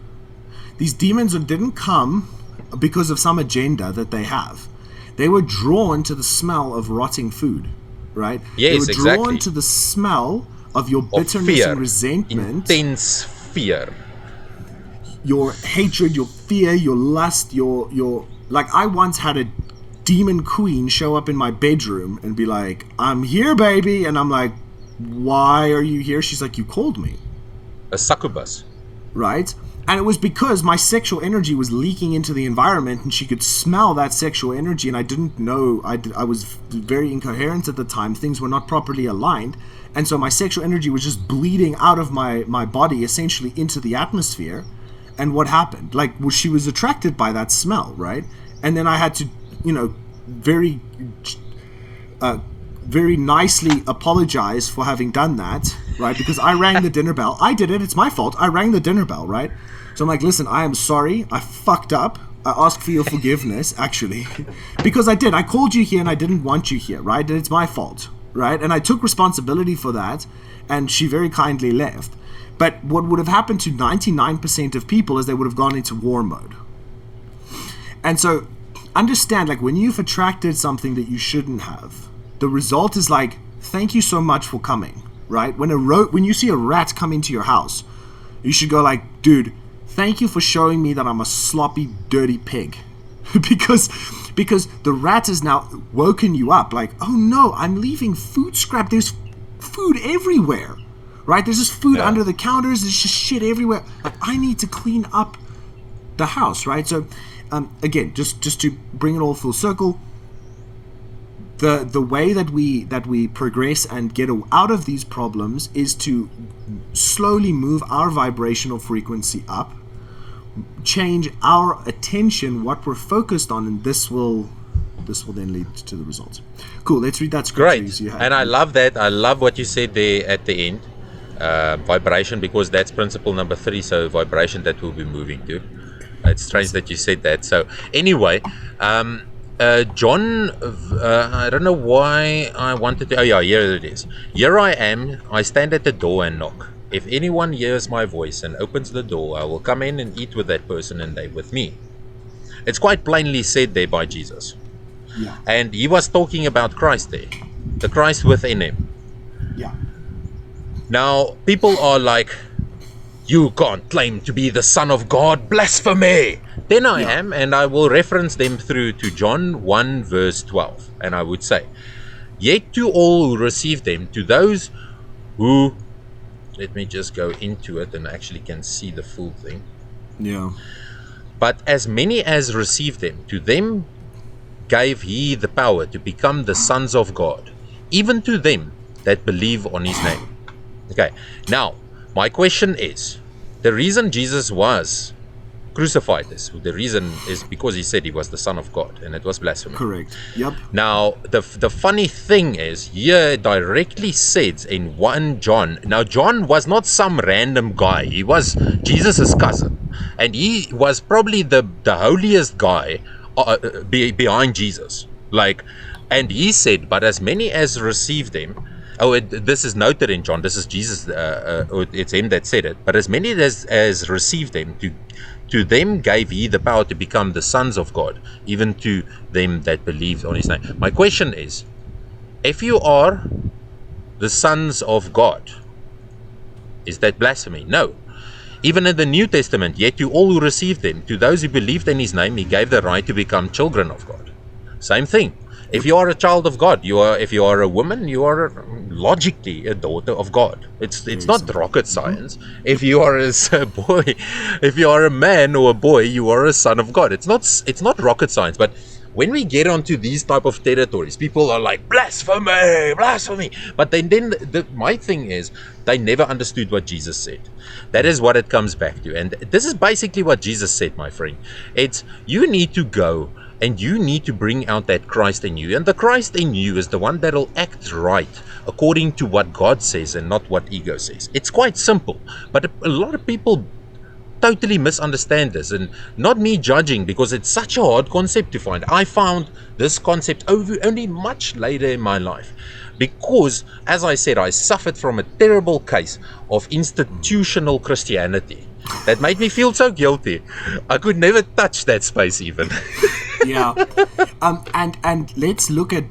These demons didn't come because of some agenda that they have. They were drawn to the smell of rotting food, right? Yes, they were drawn to the smell of your bitterness and resentment. Intense fear. Your hatred, your fear, your lust, your like, I once had a demon queen show up in my bedroom and be like, "I'm here, baby," and I'm like, why are you here? She's like, you called me. A succubus. Right? And it was because my sexual energy was leaking into the environment, and she could smell that sexual energy, and I didn't know. I was very incoherent at the time. Things were not properly aligned. And so my sexual energy was just bleeding out of my body, essentially into the atmosphere. And what happened? Like, well, she was attracted by that smell, right? And then I had to, very nicely apologize for having done that, right? Because I rang the dinner bell. I did it. It's my fault. I rang the dinner bell, right? So I'm like, listen, I am sorry. I fucked up. I ask for your forgiveness, actually. Because I did. I called you here and I didn't want you here, right? And it's my fault, right? And I took responsibility for that, and she very kindly left. But what would have happened to 99% of people is they would have gone into war mode. And so understand, like, when you've attracted something that you shouldn't have, the result is like, thank you so much for coming, right? When you see a rat come into your house, you should go like, dude, thank you for showing me that I'm a sloppy, dirty pig. because the rat has now woken you up. Like, oh no, I'm leaving food scrap. There's food everywhere, right? There's just food under the counters. There's just shit everywhere. Like, I need to clean up the house, right? So, again, just to bring it all full circle, the way that we progress and get out of these problems is to slowly move our vibrational frequency up, change our attention, what we're focused on, and this will then lead to the results. Cool. Let's read that scripture. Great. And I love that. I love what you said there at the end. Vibration, because that's principle number 3. So vibration that we'll be moving to. It's strange that you said that. So anyway, John, I don't know why I wanted to. Oh yeah, here it is. Here I am. I stand at the door and knock. If anyone hears my voice and opens the door, I will come in and eat with that person and they with me. It's quite plainly said there by Jesus. Yeah. And he was talking about Christ there, the Christ within him. Yeah. Now, people are like, you can't claim to be the Son of God, blasphemy. Then I am, and I will reference them through to John 1 verse 12. And I would say, yet to all who receive them, to those who, let me just go into it and actually can see the full thing. Yeah. But as many as received them, to them gave he the power to become the sons of God, even to them that believe on his name. Okay, now, my question is, the reason Jesus was crucified, the reason is because he said he was the Son of God, and it was blasphemy. Correct. Yep. Now, the funny thing is, here directly says in 1 John, now John was not some random guy, he was Jesus' cousin, and he was probably the holiest guy behind Jesus. Like, and he said, but as many as received him, this is noted in John, this is Jesus, it's him that said it, but as many as received him, to them gave he the power to become the sons of God, even to them that believe on his name. My question is, if you are the sons of God, is that blasphemy? No. Even in the New Testament, yet to all who received them, to those who believed in his name, he gave the right to become children of God. Same thing. If you are a child of God, if you are a woman, you are logically a daughter of God. It's not rocket science. If you are a boy, if you are a man or a boy, you are a son of God. It's not rocket science. But when we get onto these type of territories, people are like, blasphemy, blasphemy. But then my thing is, they never understood what Jesus said. That is what it comes back to. And this is basically what Jesus said, my friend. It's, you need to go and you need to bring out that Christ in you. And the Christ in you is the one that will act right according to what God says and not what ego says. It's quite simple. But a lot of people totally misunderstand this, and not me judging, because it's such a hard concept to find. I found this concept only much later in my life, because, as I said, I suffered from a terrible case of institutional Christianity that made me feel so guilty. I could never touch that space even. Yeah. And let's look at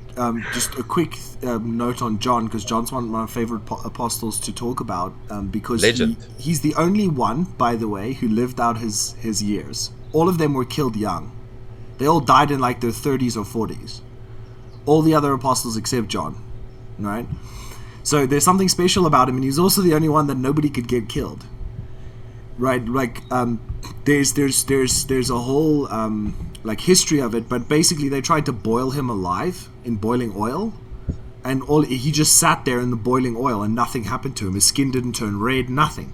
just a quick note on John, because John's one of my favorite apostles to talk about, because he's the only one, by the way, who lived out his years. All of them were killed young. They all died in like their 30s or 40s. All the other apostles except John, right? So there's something special about him, and he's also the only one that nobody could get killed. Right, like there's a whole like history of it, but basically they tried to boil him alive in boiling oil, and he just sat there in the boiling oil, and nothing happened to him. His skin didn't turn red, nothing.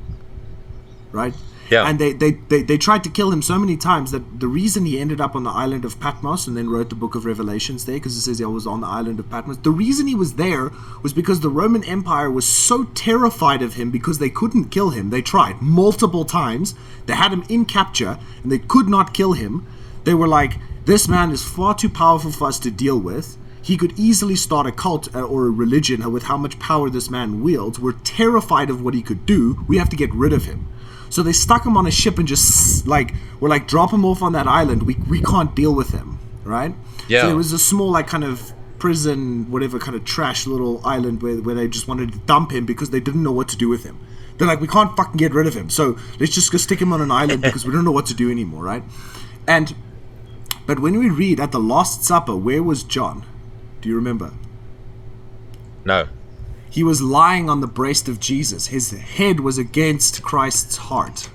Right. Yeah. And they tried to kill him so many times that the reason he ended up on the island of Patmos and then wrote the book of Revelations there, because it says he was on the island of Patmos, the reason he was there was because the Roman Empire was so terrified of him because they couldn't kill him. They tried multiple times. They had him in capture and they could not kill him. They were like, this man is far too powerful for us to deal with. He could easily start a cult or a religion with how much power this man wields. We're terrified of what he could do. We have to get rid of him. So they stuck him on a ship and just drop him off on that island. We can't deal with him, right? Yeah. So it was a small kind of prison, whatever kind of trash little island where they just wanted to dump him because they didn't know what to do with him. They're like, we can't fucking get rid of him, so let's just go stick him on an island because we don't know what to do anymore, right? But when we read at the Last Supper, where was John? Do you remember? No. He was lying on the breast of Jesus. His head was against Christ's heart.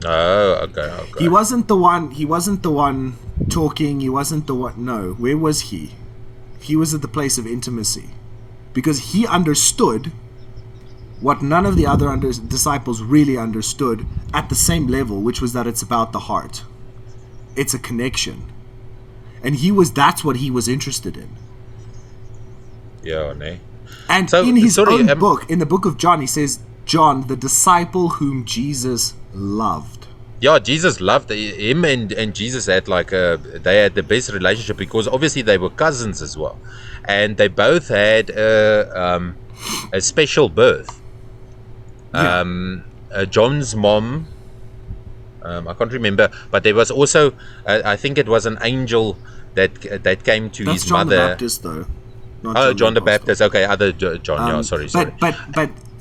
Oh, okay. He wasn't the one talking. He wasn't the one. No, where was he? He was at the place of intimacy, because he understood what none of the other disciples really understood at the same level, which was that it's about the heart. It's a connection. And that's what he was interested in. Yeah, no. And so, in his own book, in the book of John, he says, John, the disciple whom Jesus loved. Yeah, Jesus loved him, and Jesus had they had the best relationship because obviously they were cousins as well. And they both had a special birth. Yeah. John's mom, I can't remember, but there was also, I think it was an angel that came to That's his John mother. the Baptist, though. Not John the Baptist. Okay, other John. Yeah, sorry.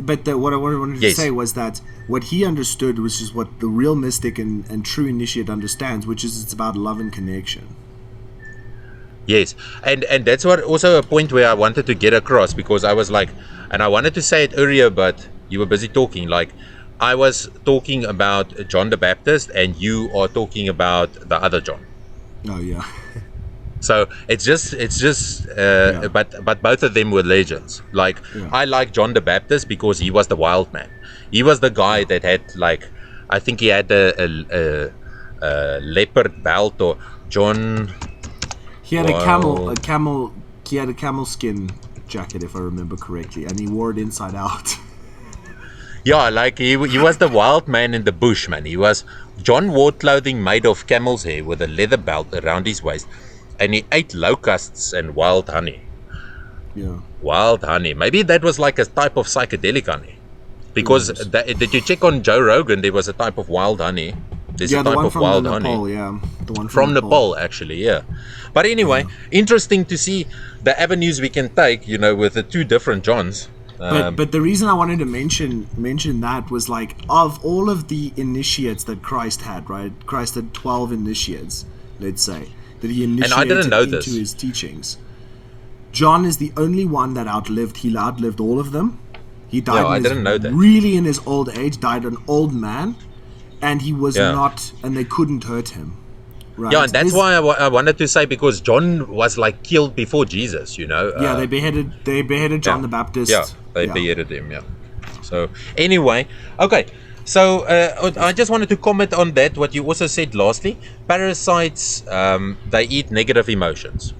But what I wanted to say was that what he understood, which is what the real mystic and true initiate understands, which is it's about love and connection. Yes, and that's what also a point where I wanted to get across, because I was like, and I wanted to say it earlier, but you were busy talking. Like, I was talking about John the Baptist, and you are talking about the other John. Oh yeah. So it's just but both of them were legends. Like, I like John the Baptist because he was the wild man. He was the guy that had, I think he had a leopard belt, or John. He had he had a camel skin jacket, if I remember correctly, and he wore it inside out. Yeah, he was the wild man in the bush, man. John wore clothing made of camel's hair with a leather belt around his waist, and he ate locusts and wild honey. Yeah. Wild honey. Maybe that was like a type of psychedelic honey. Because did you check on Joe Rogan? There was a type of wild honey. There's a type of wild honey. Nepal, yeah. The one from Nepal, actually, yeah. But anyway, interesting to see the avenues we can take, with the two different Johns. But the reason I wanted to mention that was, of all of the initiates that Christ had, right? Christ had 12 initiates, let's say, that he initiated and I didn't know into his teachings. John is the only one that outlived all of them. He died really in his old age, died an old man, and he was not, and they couldn't hurt him. Right? Yeah, and that's why I wanted to say, because John was killed before Jesus, yeah, they beheaded John the Baptist. Yeah, they beheaded him, yeah. So, anyway, okay. So, I just wanted to comment on that, what you also said lastly. Parasites, they eat negative emotions.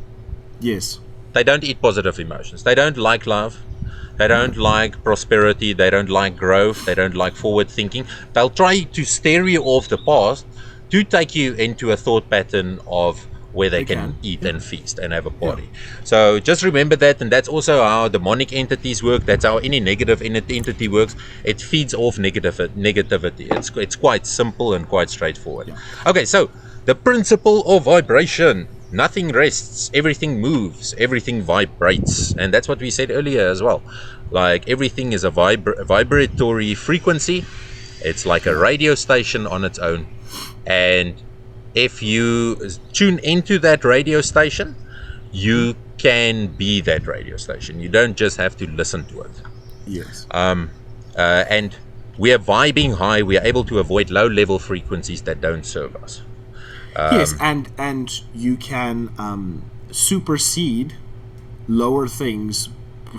Yes. They don't eat positive emotions. They don't like love. They don't like prosperity. They don't like growth. They don't like forward thinking. They'll try to steer you off the path to take you into a thought pattern of where they can eat and feast and have a party. Yeah. So just remember that, and that's also how demonic entities work. That's how any negative entity works. It feeds off negativity. It's quite simple and quite straightforward. Yeah. Okay, so the principle of vibration. Nothing rests, everything moves, everything vibrates. And that's what we said earlier as well. Everything is a vibratory frequency. It's like a radio station on its own. And if you tune into that radio station, you can be that radio station. You don't just have to listen to it. Yes. And we are vibing high. We are able to avoid low-level frequencies that don't serve us. Yes, and you can supersede lower things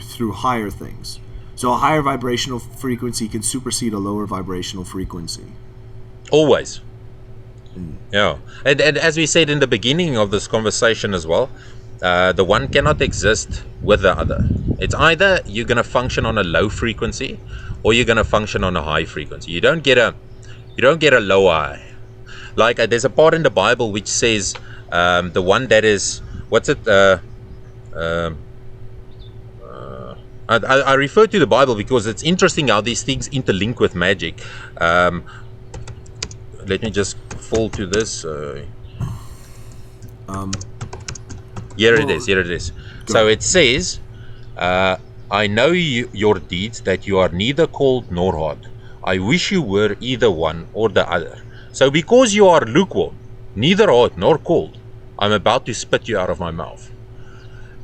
through higher things. So a higher vibrational frequency can supersede a lower vibrational frequency. Always. Yeah. And as we said in the beginning of this conversation as well, the one cannot exist with the other. It's either you're going to function on a low frequency or you're going to function on a high frequency. You don't get a low high. Like there's a part in the Bible which says the one that is, I refer to the Bible because it's interesting how these things interlink with magic. Let me just fall to this. Here it is. So it says, I know your deeds, that you are neither cold nor hot. I wish you were either one or the other. So because you are lukewarm, neither hot nor cold, I'm about to spit you out of my mouth.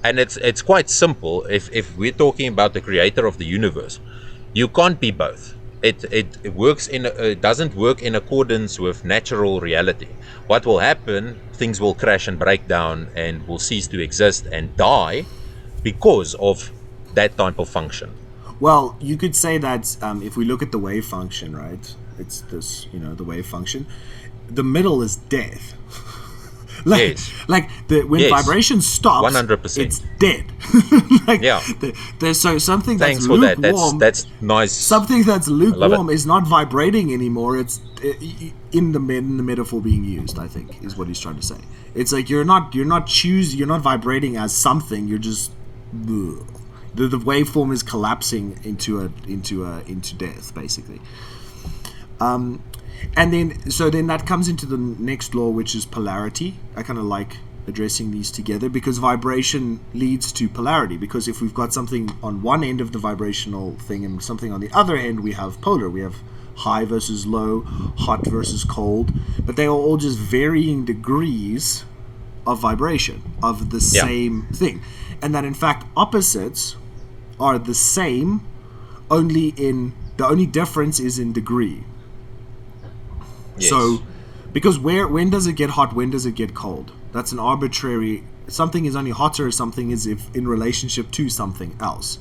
And it's quite simple. If we're talking about the creator of the universe, you can't be both. It works it doesn't work in accordance with natural reality. What will happen? Things will crash and break down and will cease to exist and die because of that type of function. Well, you could say that if we look at the wave function, right? It's this, the wave function. The middle is death. Yes. When vibration stops, 100%. it's dead. There's something that's Thanks for lukewarm. That's nice. Something that's lukewarm is not vibrating anymore. It's in the metaphor being used, I think, is what he's trying to say. It's like you're not vibrating as something. You're just the waveform is collapsing into death, basically. And then that comes into the next law, which is polarity. I kind of like addressing these together because vibration leads to polarity. Because if we've got something on one end of the vibrational thing and something on the other end, we have polar. We have high versus low, hot versus cold. But they are all just varying degrees of vibration of the same thing. And that in fact opposites are the same, the only difference is in degree. Yes. So, because when does it get hot? When does it get cold? That's an arbitrary. Something is only hotter. Something is if in relationship to something else.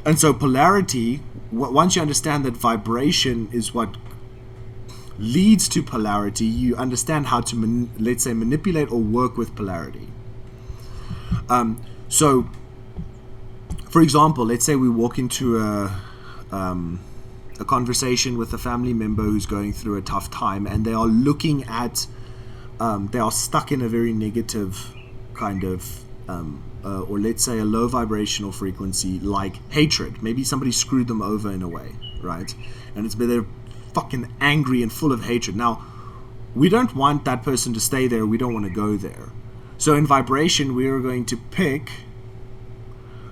And so polarity. Once you understand that vibration is what leads to polarity, you understand how to let's say manipulate or work with polarity. So, for example, let's say we walk into a conversation with a family member who's going through a tough time, and they are looking at, they are stuck in a very negative kind of, or let's say a low vibrational frequency like hatred. Maybe somebody screwed them over in a way, right? And they're fucking angry and full of hatred. Now, we don't want that person to stay there. We don't want to go there. So in vibration, we are going to pick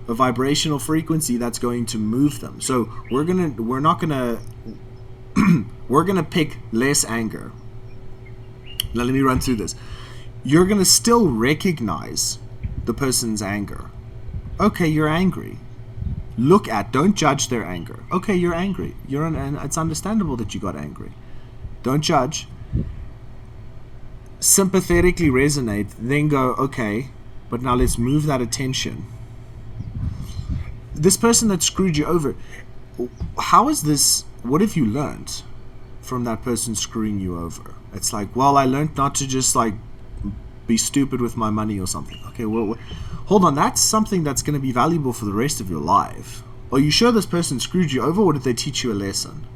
a vibrational frequency that's going to move them. So we're gonna pick less anger. Now let me run through this. You're gonna still recognize the person's anger. Okay, you're angry. Don't judge their anger. Okay, you're angry. And it's understandable that you got angry. Don't judge. Sympathetically resonate. Then go, okay, but now let's move that attention. This person that screwed you over, how is this? What have you learned from that person screwing you over? It's like, well, I learned not to just like be stupid with my money or something. Okay, well, hold on. That's something that's going to be valuable for the rest of your life. Are you sure this person screwed you over, or did they teach you a lesson?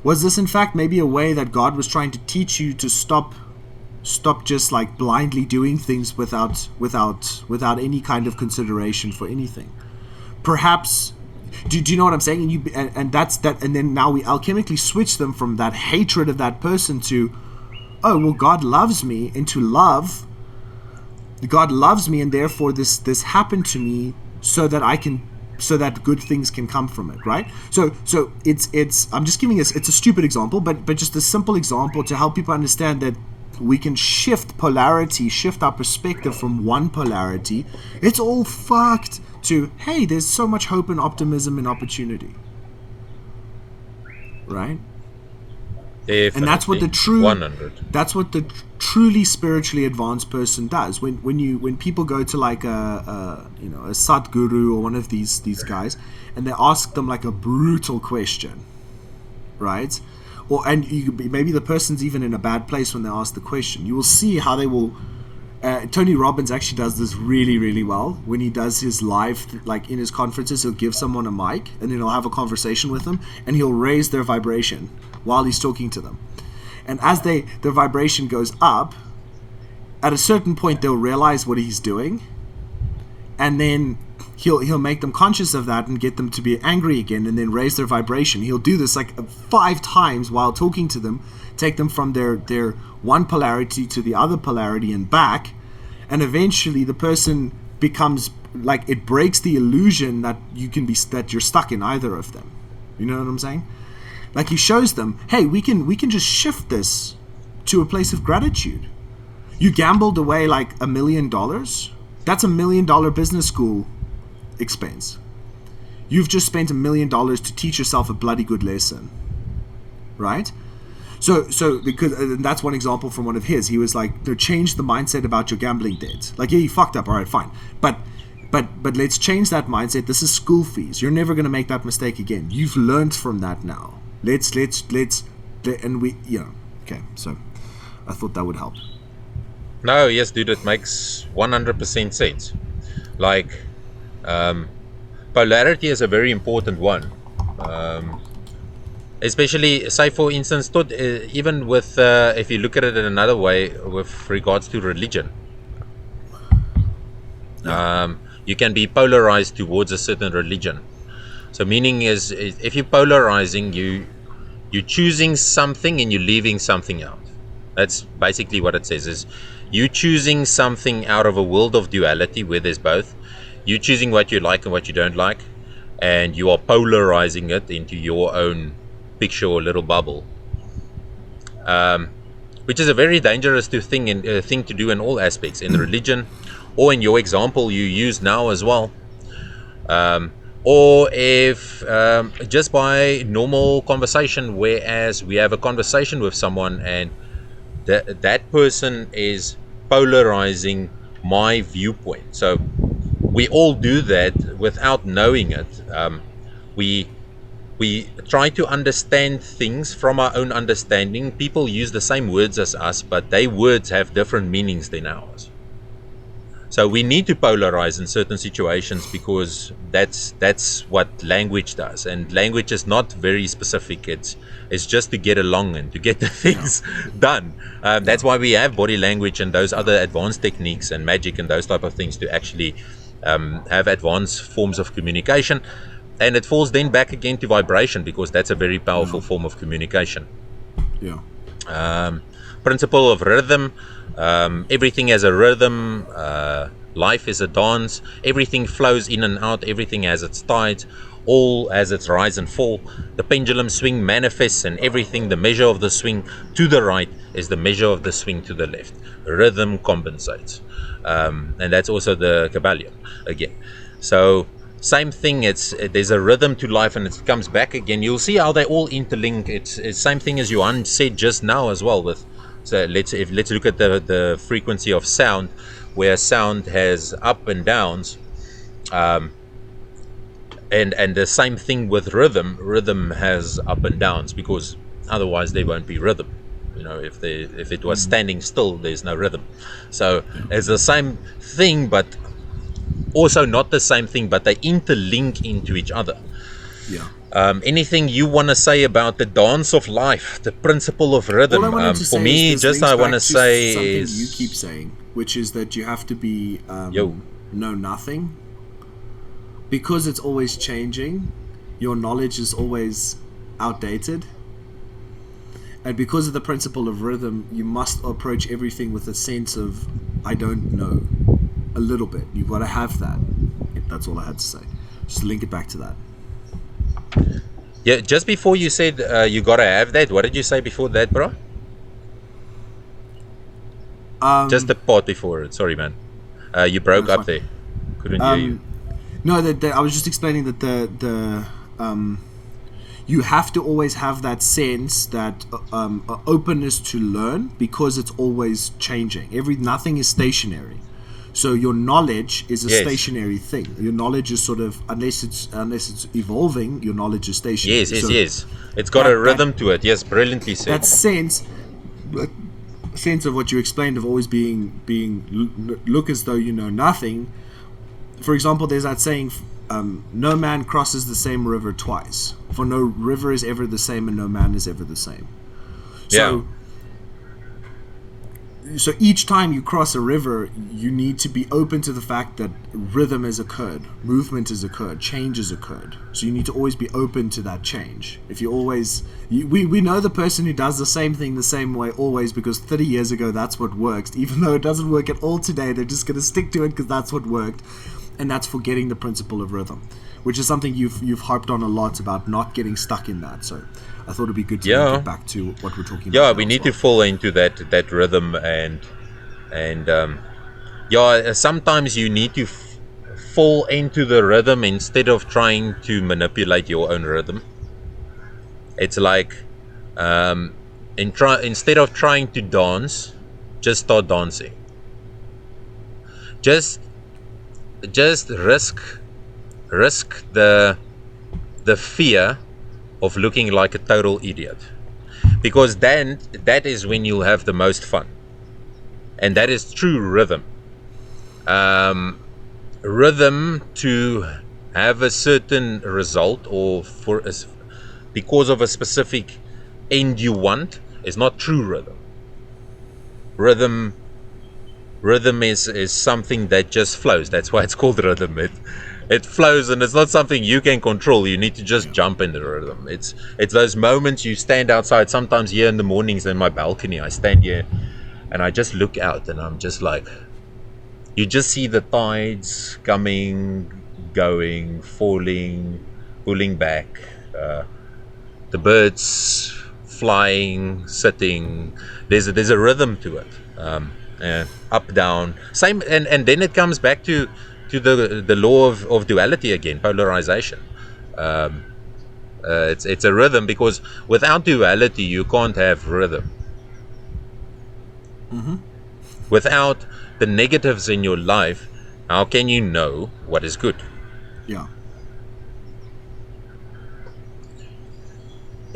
Was this in fact maybe a way that God was trying to teach you to stop just like blindly doing things without any kind of consideration for anything? Perhaps, do you know what I'm saying? And that's that. And then now we alchemically switch them from that hatred of that person to, oh well, God loves me, into love. God loves me, and therefore this happened to me so that good things can come from it, right? So it's I'm just giving it's a stupid example, but just a simple example to help people understand that we can shift polarity, shift our perspective from one polarity, it's all fucked, to, hey, there's so much hope and optimism and opportunity. Right? Definitely. And that's what the true 100. That's what the truly spiritually advanced person does. When people go to like a Sadhguru or one of these guys, and they ask them like a brutal question, right? Maybe the person's even in a bad place when they ask the question. You will see how they will. Tony Robbins actually does this really, really well. When he does his live, like in his conferences, he'll give someone a mic and then he'll have a conversation with them, and he'll raise their vibration while he's talking to them. And as their vibration goes up, at a certain point they'll realize what he's doing, and then he'll make them conscious of that and get them to be angry again, and then raise their vibration. He'll do this like 5 times while talking to them, take them from their one polarity to the other polarity and back, and eventually the person becomes like, it breaks the illusion that you're stuck in either of them. You know what I'm saying? Like, he shows them, hey, we can just shift this to a place of gratitude. You gambled away like $1 million. That's $1 million business school expense. You've just spent $1 million to teach yourself a bloody good lesson, right? So because that's one example from one of his. He was like, change the mindset about your gambling debt. Like, yeah, you fucked up, all right, fine, but let's change that mindset. This is school fees. You're never going to make that mistake again. You've learned from that now. Okay. So I thought that would help. No, yes, dude, it makes 100% sense. Like, polarity is a very important one. Especially, say for instance, even with, if you look at it in another way, with regards to religion. You can be polarized towards a certain religion. So meaning is, if you're polarizing, you're choosing something and you're leaving something out. That's basically what it says, is you choosing something out of a world of duality where there's both. You choosing what you like and what you don't like, and you are polarizing it into your own picture or little bubble, which is a very dangerous thing to do in all aspects, in religion, or in your example you use now as well, or if just by normal conversation, whereas we have a conversation with someone and that person is polarizing my viewpoint. So we all do that without knowing it. We try to understand things from our own understanding. People use the same words as us, but their words have different meanings than ours. So we need to polarize in certain situations, because that's what language does. And language is not very specific. It's just to get along and to get the things done. That's why we have body language and those other advanced techniques and magic and those type of things, to actually have advanced forms of communication. And it falls then back again to vibration, because that's a very powerful form of communication. Principle of rhythm. Everything has a rhythm. Life is a dance. Everything flows in and out. Everything has its tides. All has its rise and fall. The pendulum swing manifests, and everything, the measure of the swing to the right is the measure of the swing to the left. Rhythm compensates. And that's also the Kabbalion again. So same thing, there's a rhythm to life, and it comes back again. You'll see how they all interlink. It's same thing as Johan said just now as well. So let's look at the frequency of sound, where sound has up and downs, and the same thing with rhythm. Rhythm has up and downs, because otherwise there won't be rhythm. If it was standing still, there's no rhythm. So it's the same thing, but also not the same thing, but they interlink into each other. Anything you want to say about the dance of life, the principle of rhythm? For me, just I want to say something is, you keep saying, which is that you have to be know nothing, because it's always changing. Your knowledge is always outdated, and because of the principle of rhythm, you must approach everything with a sense of, I don't know, a little bit. You've got to have that. That's all I had to say. Just link it back to that. Yeah, just before you said you gotta have that, what did you say before that, bro? Just the part before it. Sorry, man. You broke up there. Couldn't hear you. No, I was just explaining that the you have to always have that sense that openness to learn, because it's always changing. Nothing is stationary. So your knowledge is a stationary thing. Your knowledge is sort of, unless it's evolving, your knowledge is stationary. Yes. It's got a rhythm to it. Yes, brilliantly said. That sense of what you explained, of always being look as though you know nothing. For example, there's that saying, no man crosses the same river twice, for no river is ever the same and no man is ever the same. So each time you cross a river, you need to be open to the fact that rhythm has occurred, movement has occurred, change has occurred. So you need to always be open to that change. If you always, we know the person who does the same thing the same way always, because 30 years ago that's what worked. Even though it doesn't work at all today, they're just going to stick to it because that's what worked. And that's forgetting the principle of rhythm, which is something you've harped on a lot about, not getting stuck in that. So I thought it'd be good to get back to what we're talking about. Yeah, we need to fall into that rhythm, and sometimes you need to fall into the rhythm instead of trying to manipulate your own rhythm. It's like instead of trying to dance, just start dancing. Just risk the fear of looking like a total idiot, because then that is when you'll have the most fun, and that is true rhythm. Rhythm to have a certain result, or because of a specific end you want, is not true rhythm. Rhythm is something that just flows. That's why it's called rhythm. It flows, and it's not something you can control. You need to just jump in the rhythm. It's those moments you stand outside. Sometimes here in the mornings in my balcony, I stand here and I just look out, and I'm just like, you just see the tides coming, going, falling, pulling back, the birds flying, sitting. There's a rhythm to it. Up, down, same, and then it comes back to the law of duality again, polarization. It's a rhythm, because without duality you can't have rhythm. Without the negatives in your life, how can you know what is good?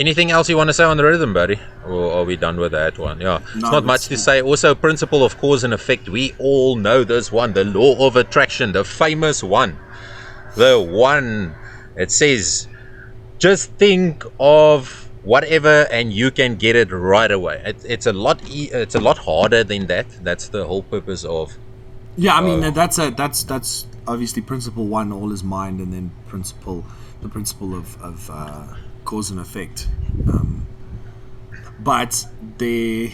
Anything else you want to say on the rhythm, buddy? Or are we done with that one? It's not much to say. Also, principle of cause and effect. We all know this one, the law of attraction, the famous one. The one, it says, just think of whatever and you can get it right away. It's a lot harder than that. That's the whole purpose of. Yeah, I mean that's obviously principle one, all is mind, and then the principle of cause and effect. But there's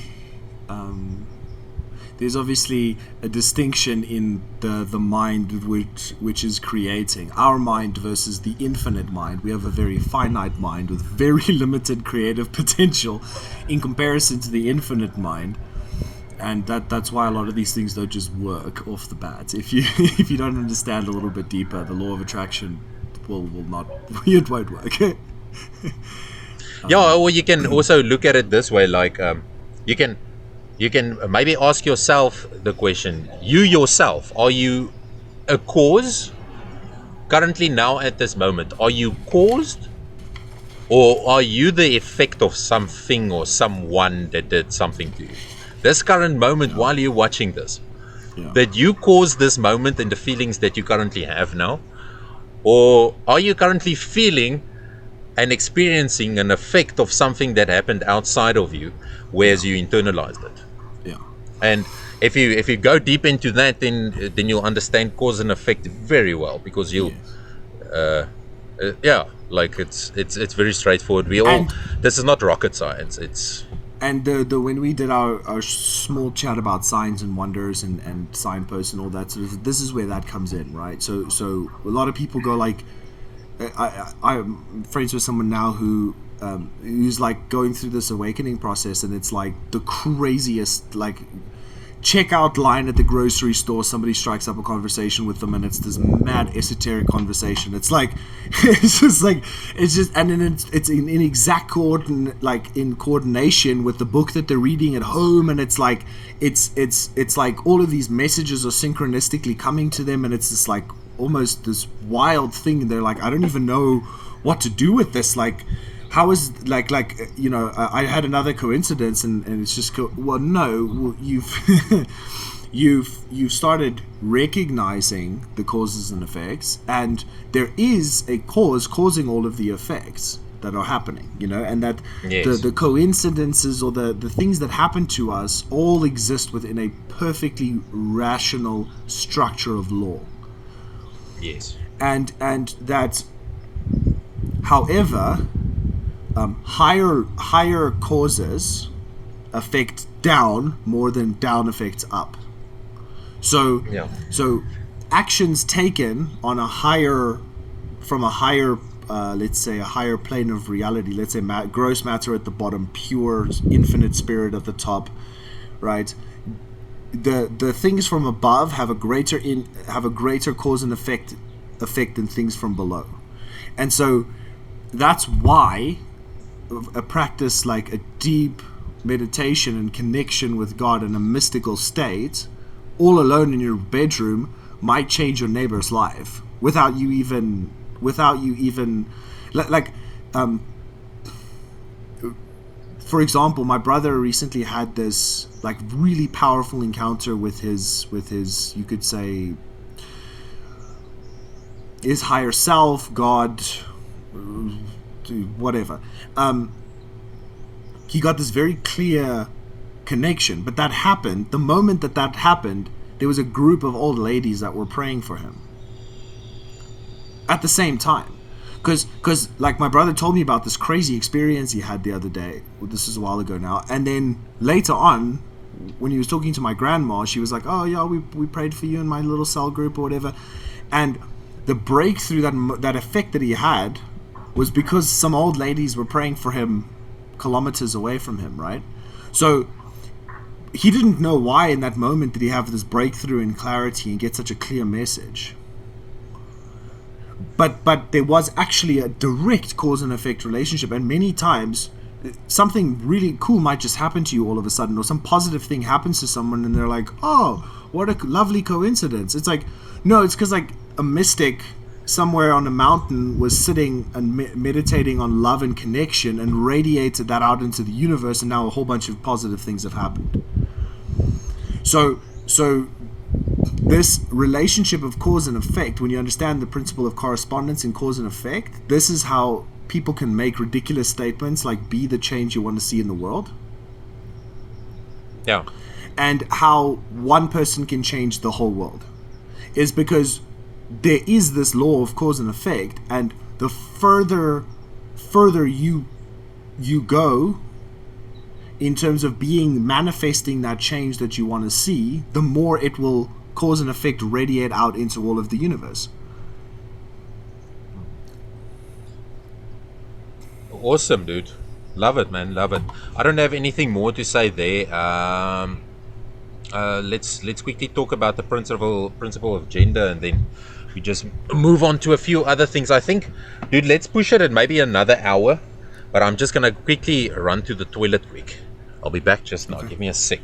obviously a distinction in the mind which is creating. Our mind versus the infinite mind. We have a very finite mind with very limited creative potential in comparison to the infinite mind. And that's why a lot of these things don't just work off the bat. If you don't understand a little bit deeper, the law of attraction will not, it won't work. Or you can also look at it this way, like you can maybe ask yourself the question, you yourself, are you a cause currently now at this moment? Are you caused, or are you the effect of something or someone that did something to you? This current moment, while you're watching this, did you cause this moment and the feelings that you currently have now? Or are you currently feeling and experiencing an effect of something that happened outside of you, whereas you internalized it? And if you go deep into that, then you'll understand cause and effect very well, because you'll like it's very straightforward. This is not rocket science. It's when we did our small chat about signs and wonders and signposts and all that, so this is where that comes in, right? So a lot of people go like, I'm friends with someone now who's like going through this awakening process, and it's like the craziest, like checkout line at the grocery store, somebody strikes up a conversation with them, and it's this mad esoteric conversation. It's like, and then it's in exact coordination with the book that they're reading at home, and it's like all of these messages are synchronistically coming to them, and it's this like almost this wild thing. And they're like, I don't even know what to do with this. Like, how is I had another coincidence, and it's just you've started recognizing the causes and effects, and there is a cause causing all of the effects that are happening, and that the coincidences or the things that happen to us all exist within a perfectly rational structure of law. Yes. And that, however, higher causes affect down more than down affects up. So actions taken on from a higher let's say a higher plane of reality, let's say gross matter at the bottom, pure infinite spirit at the top, right? The things from above have a greater cause and effect than things from below. And so that's why a practice like a deep meditation and connection with God in a mystical state, all alone in your bedroom, might change your neighbor's life without you even for example, my brother recently had this like really powerful encounter with his you could say his higher self, God, whatever. He got this very clear connection, but that happened the moment that happened. There was a group of old ladies that were praying for him at the same time, because like my brother told me about this crazy experience he had the other day. Well, this is a while ago now, and then later on, when he was talking to my grandma, she was like, "Oh yeah, we prayed for you in my little cell group or whatever," and the breakthrough that effect that he had was because some old ladies were praying for him kilometers away from him, right? So he didn't know why in that moment did he have this breakthrough in clarity and get such a clear message. But there was actually a direct cause and effect relationship, and many times something really cool might just happen to you all of a sudden, or some positive thing happens to someone and they're like, "Oh, what a lovely coincidence." It's like, no, it's because like a mystic somewhere on a mountain was sitting and meditating on love and connection and radiated that out into the universe, and now a whole bunch of positive things have happened. So this relationship of cause and effect, when you understand the principle of correspondence in cause and effect, this is how people can make ridiculous statements like "be the change you want to see in the world." Yeah. And how one person can change the whole world is because there is this law of cause and effect, and the further you go in terms of manifesting that change that you want to see, the more it will cause and effect radiate out into all of the universe. Awesome, dude. Love it, man. Love it. I don't have anything more to say there. Let's quickly talk about the principle of gender, and then we just move on to a few other things. I think, dude, let's push it at maybe another hour, but I'm just gonna quickly run to the toilet quick. I'll be back just now. Okay. Give me a sec.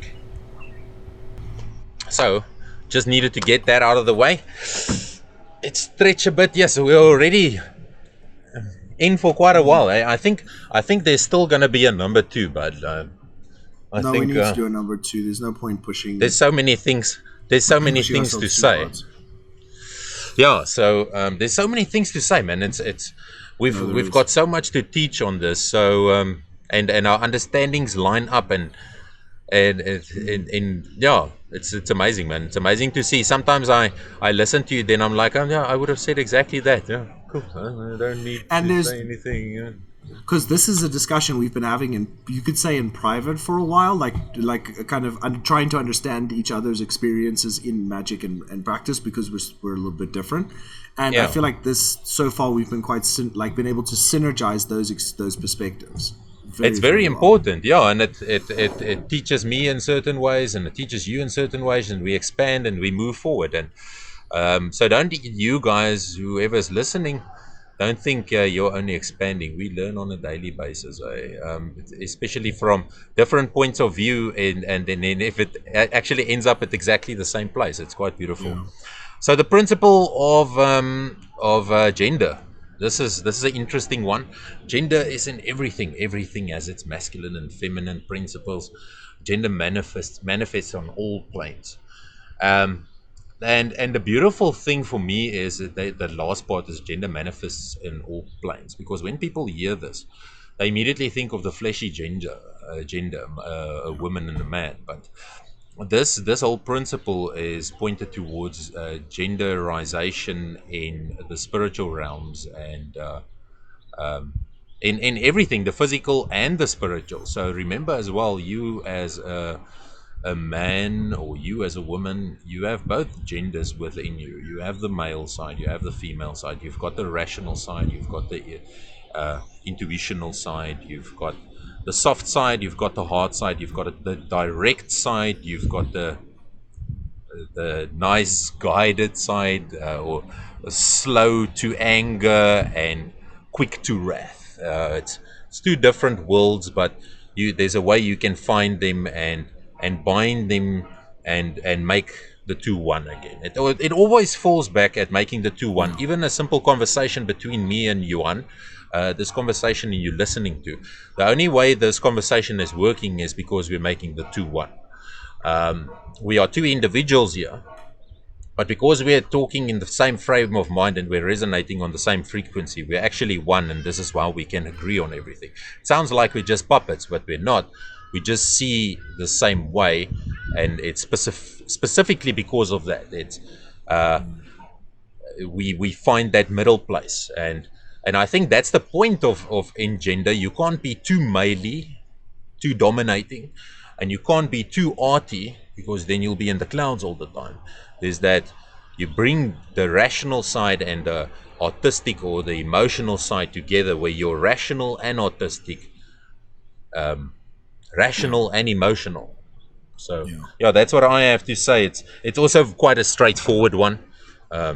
So, just needed to get that out of the way. Let's stretch a bit. Yes, we're already in for quite a while. I think there's still gonna be a number 2, but I think we need to do a number 2. There's no point pushing. There's so many things. There's so many things to say. Yeah, so there's so many things to say, man. We've got so much to teach on this. So and our understandings line up, and yeah, it's amazing, man. It's amazing to see. Sometimes I listen to you, then I'm like, oh yeah, I would have said exactly that. Yeah, cool. I don't need to say anything. Yeah. Because this is a discussion we've been having, and you could say in private for a while, like kind of trying to understand each other's experiences in magic and practice, because we're a little bit different. And yeah. I feel like this so far we've been been able to synergize those perspectives It's very, very very well. important, yeah, and it teaches me in certain ways, and it teaches you in certain ways, and we expand and we move forward. And so don't you guys, whoever's listening, don't think you're only expanding. We learn on a daily basis, especially from different points of view, and then if it actually ends up at exactly the same place, it's quite beautiful. Yeah. So the principle of gender. This is an interesting one. Gender is in everything. Everything has its masculine and feminine principles. Gender manifests on all planes. Um, and the beautiful thing for me is that the last part is gender manifests in all planes, because when people hear this, they immediately think of the fleshy gender, a woman and a man. But this whole principle is pointed towards genderization in the spiritual realms, and in everything, the physical and the spiritual. So remember as well, you as a man, or you as a woman, you have both genders within you. You have the male side, you have the female side, you've got the rational side, you've got the intuitional side, you've got the soft side, you've got the hard side, you've got the direct side, you've got the nice guided side, or slow to anger and quick to wrath. It's two different worlds, but there's a way you can find them and bind them and make the two one again. It always falls back at making the two one. Yeah. Even a simple conversation between me and Yuan, this conversation you're listening to, the only way this conversation is working is because we're making the two one. We are two individuals here, but because we're talking in the same frame of mind and we're resonating on the same frequency, we're actually one, and this is why we can agree on everything. It sounds like we're just puppets, but we're not. We just see the same way, and it's specifically because of that. It's we find that middle place, and I think that's the point of in gender. You can't be too male, too dominating, and you can't be too arty, because then you'll be in the clouds all the time. There's that you bring the rational side and the artistic or the emotional side together, where you're rational and artistic, Yeah. rational and emotional. So Yeah. yeah, that's what I have to say. It's also quite a straightforward one. I Yeah.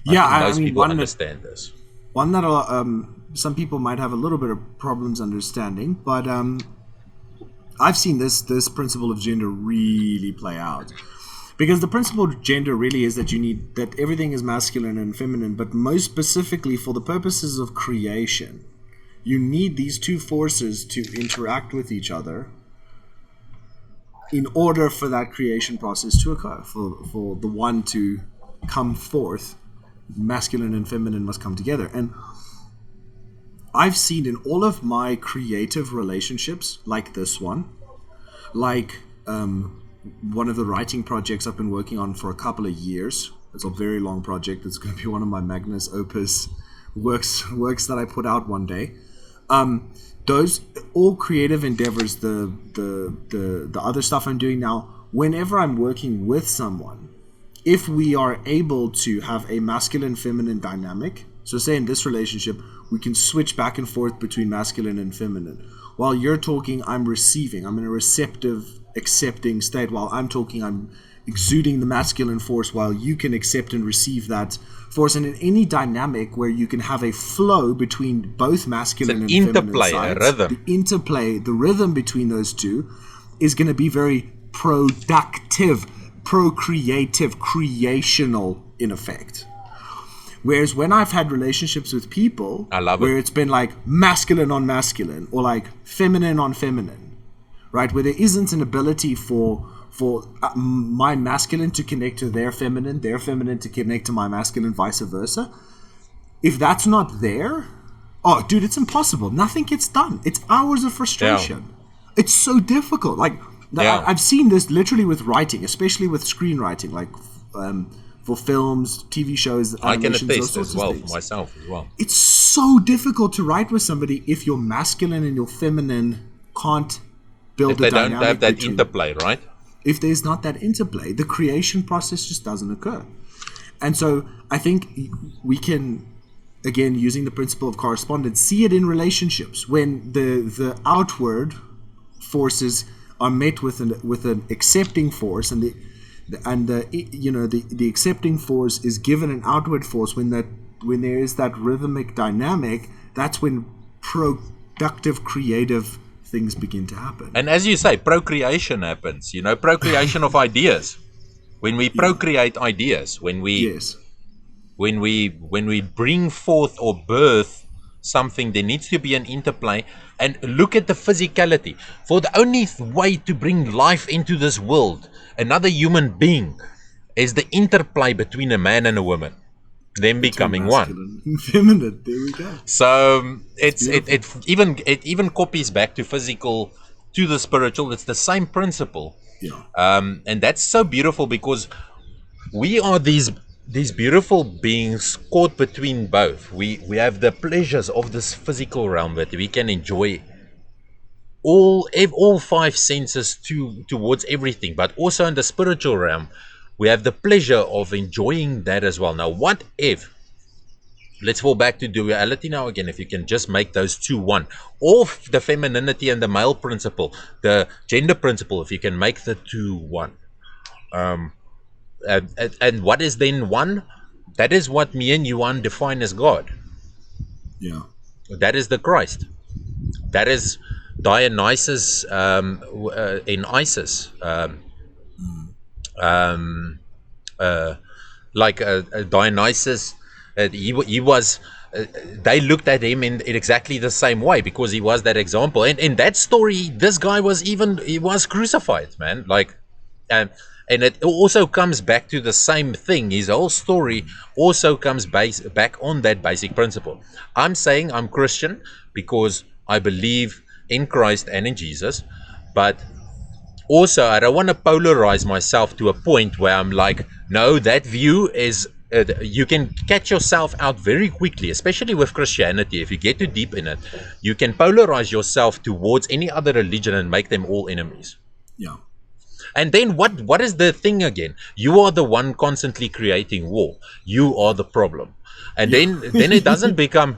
think I most mean, people understand this. one that some people might have a little bit of problems understanding, but I've seen this principle of gender really play out. Because the principle of gender really is that you need that everything is masculine and feminine, but most specifically for the purposes of creation, you need these two forces to interact with each other in order for that creation process to occur. For the one to come forth, masculine and feminine must come together. And I've seen in all of my creative relationships, like this one, like one of the writing projects I've been working on for a couple of years. It's a very long project. It's going to be one of my magnus opus works that I put out one day. Those all creative endeavors, the other stuff I'm doing now, whenever I'm working with someone, if we are able to have a masculine feminine dynamic, so say in this relationship we can switch back and forth between masculine and feminine. While you're talking, I'm receiving. I'm in a receptive, accepting state. While I'm talking, I'm exuding the masculine force, while you can accept and receive that force. And in any dynamic where you can have a flow between both masculine and feminine sides, rhythm. the interplay, the rhythm between those two is going to be very productive, procreative, creational in effect. Whereas when I've had relationships with people where it's been like masculine on masculine, or like feminine on feminine, right, where there isn't an ability for my masculine to connect to their feminine to connect to my masculine, vice versa. If that's not there, oh, dude, it's impossible. Nothing gets done. It's hours of frustration. Yeah. It's so difficult. Like, I've seen this literally with writing, especially with screenwriting, like for films, TV shows, animations, I can attest those as well things. For myself as well. It's so difficult to write with somebody if your masculine and your feminine can't build a dynamic. If they don't have that interplay, right? If there's not that interplay, the creation process just doesn't occur. And so I think we can again, using the principle of correspondence, see it in relationships when the outward forces are met with an accepting force, and the accepting force is given an outward force. When there is that rhythmic dynamic, that's when productive, creative things begin to happen. And as you say, procreation happens. Procreation of ideas. When we procreate ideas, when we bring forth or birth something, there needs to be an interplay. And look at the physicality. For the only way to bring life into this world, another human being, is the interplay between a man and a woman, them becoming one. And feminine. There we go. So it even copies back to physical, to the spiritual. It's the same principle. Yeah. And that's so beautiful, because we are these beautiful beings caught between both. We have the pleasures of this physical realm that we can enjoy all five senses towards everything, but also in the spiritual realm we have the pleasure of enjoying that as well. Now, what if, let's fall back to duality now again, if you can just make those two one, or the femininity and the male principle, the gender principle, if you can make the two one, and what is then one? That is what me and Yuan define as God. Yeah. That is the Christ. That is Dionysus in Isis. Dionysus, he was. They looked at him in exactly the same way, because he was that example. And in that story, this guy he was crucified, man. And it also comes back to the same thing. His whole story also comes back on that basic principle. I'm saying I'm Christian because I believe in Christ and in Jesus, but also I don't want to polarize myself to a point where I'm like, no, that view is, you can catch yourself out very quickly, especially with Christianity. If you get too deep in it, you can polarize yourself towards any other religion and make them all enemies. Yeah. And then what is the thing again? You are the one constantly creating war. You are the problem. And then it doesn't become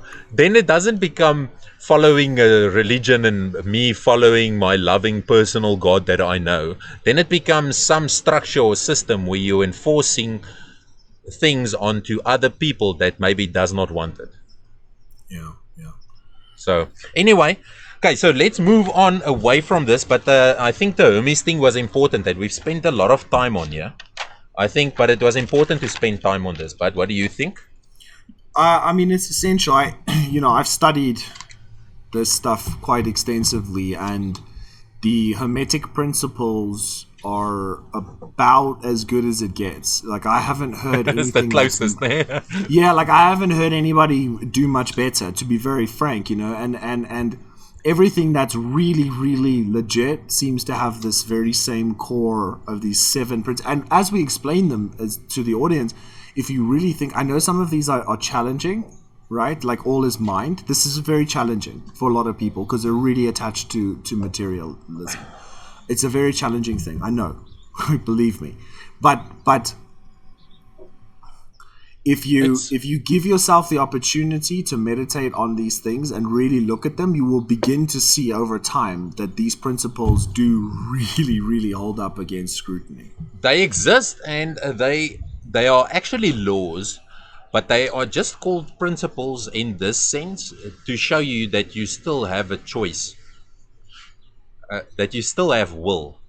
following a religion and me following my loving personal God that I know. Then it becomes some structure or system where you're enforcing things onto other people that maybe does not want it. Yeah. So anyway, okay, so let's move on away from this. But I think the Hermes thing was important, that we've spent a lot of time on here. I think, but it was important to spend time on this. But what do you think? I mean, it's essential. I've studied this stuff quite extensively, and the Hermetic principles are about as good as it gets. Like, I haven't heard anything. It's the closest. Yeah, like I haven't heard anybody do much better, to be very frank. And everything that's really, really legit seems to have this very same core of these 7 principles. And as we explain them to the audience, if you really think, I know some of these are challenging, right? Like all is mind. This is very challenging for a lot of people because they're really attached to materialism. It's a very challenging thing. I know, believe me. But if you give yourself the opportunity to meditate on these things and really look at them, you will begin to see over time that these principles do really, really hold up against scrutiny. They exist, and they are actually laws, but they are just called principles in this sense to show you that you still have a choice, that you still have will,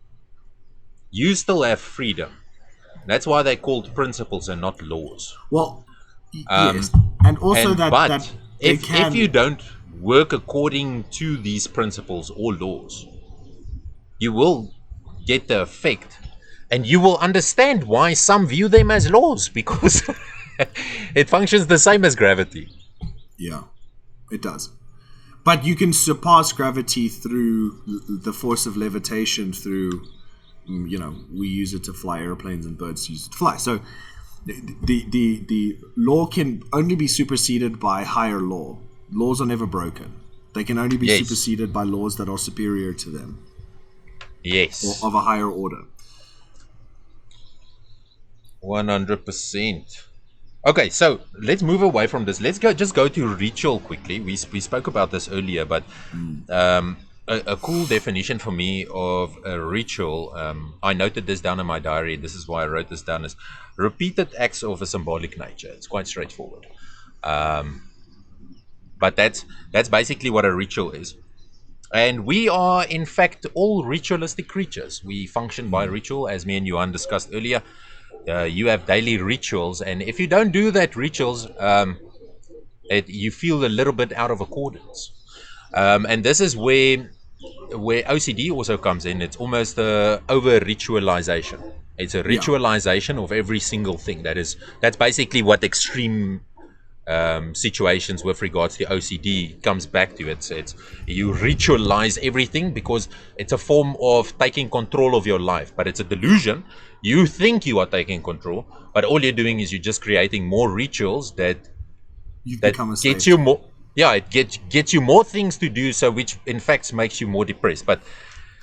you still have freedom. That's why they're called principles and not laws. Well, yes, and also that if you don't work according to these principles or laws, you will get the effect, and you will understand why some view them as laws, because it functions the same as gravity. Yeah, it does. But you can surpass gravity through the force of levitation, through, we use it to fly airplanes and birds use it to fly. So the law can only be superseded by higher law. Laws are never broken. They can only be superseded by laws that are superior to them. Yes. Or of a higher order. 100%. Okay, so let's move away from this. Let's just go to ritual quickly. We spoke about this earlier, but Mm. a cool definition for me of a ritual. I noted this down in my diary. This is why I wrote this down: is repeated acts of a symbolic nature. It's quite straightforward, but that's basically what a ritual is. And we are, in fact, all ritualistic creatures. We function by ritual, as me and Johan discussed earlier. You have daily rituals, and if you don't do that rituals, you feel a little bit out of accordance. And this is where OCD also comes in. It's almost a over ritualization. It's a Yeah. ritualization of every single thing. That's basically what extreme situations with regards to OCD comes back to. It's you ritualize everything because it's a form of taking control of your life, but it's a delusion. You think you are taking control, but all you're doing is you're just creating more rituals You've that become a slave gets you to. more. Yeah, it gets you more things to do, so which in fact makes you more depressed. But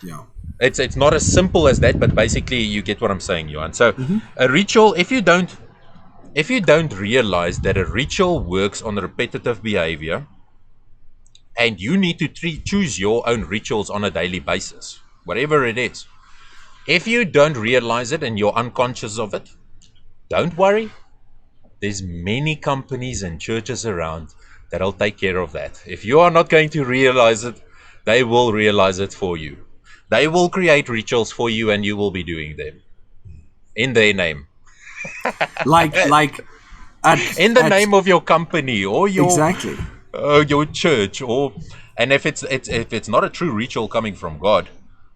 Yeah. it's not as simple as that. But basically, you get what I'm saying, Johan. So Mm-hmm. a ritual, if you don't realize that a ritual works on repetitive behavior, and you need to choose your own rituals on a daily basis, whatever it is. If you don't realize it and you're unconscious of it, don't worry. There's many companies and churches around that'll take care of that. If you are not going to realize it, they will realize it for you. They will create rituals for you, and you will be doing them in their name. Like In the at name of your company or exactly. your church, or and if it's not a true ritual coming from God,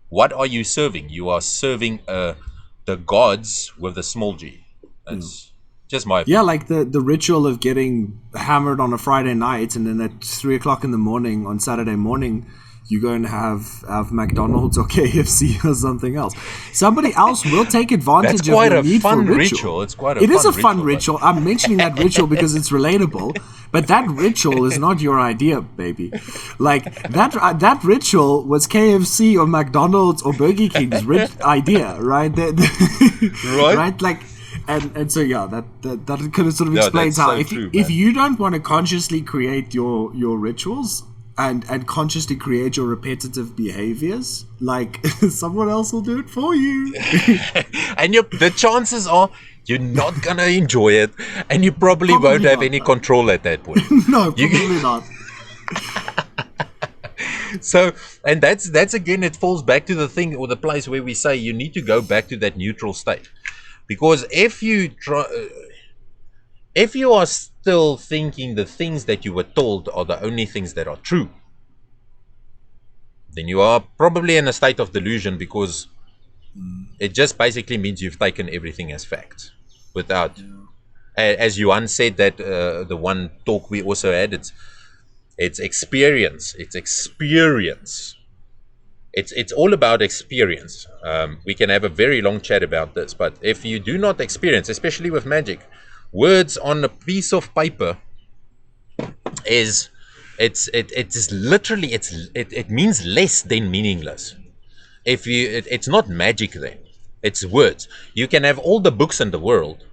what are you serving? You are serving the gods with a small g. Yeah. That's just my Yeah, opinion. like the ritual of getting hammered on a Friday night, and then at 3 o'clock in the morning on Saturday morning, you go and have McDonald's or KFC or something else. Somebody else will take That's advantage of quite your a need for fun ritual. ritual. It's quite a It is fun a fun ritual, but ritual. I'm mentioning that ritual because it's relatable, but that ritual is not your idea, baby. Like that ritual was KFC or McDonald's or Burger King's idea, right? right? Right, like. And so yeah, that kind of sort of Yeah, explains that's how so true, if man. you don't want to consciously create your rituals and consciously create your repetitive behaviors, like someone else will do it for you. And the chances are you're not gonna enjoy it, and you probably won't Probably have not. any control at that point. No, You probably not. so, and that's again, it falls back to the thing or the place where we say you need to go back to that neutral state, because if you are still thinking the things that you were told are the only things that are true, then you are probably in a state of delusion, because it just basically means you've taken everything as fact without, as Yuan said, that the one talk we also had, it's experience. It's experience. It's all about experience. We can have a very long chat about this, but if you do not experience, especially with magic, words on a piece of paper is it's literally it means less than meaningless. If it's not magic, then it's words. You can have all the books in the world,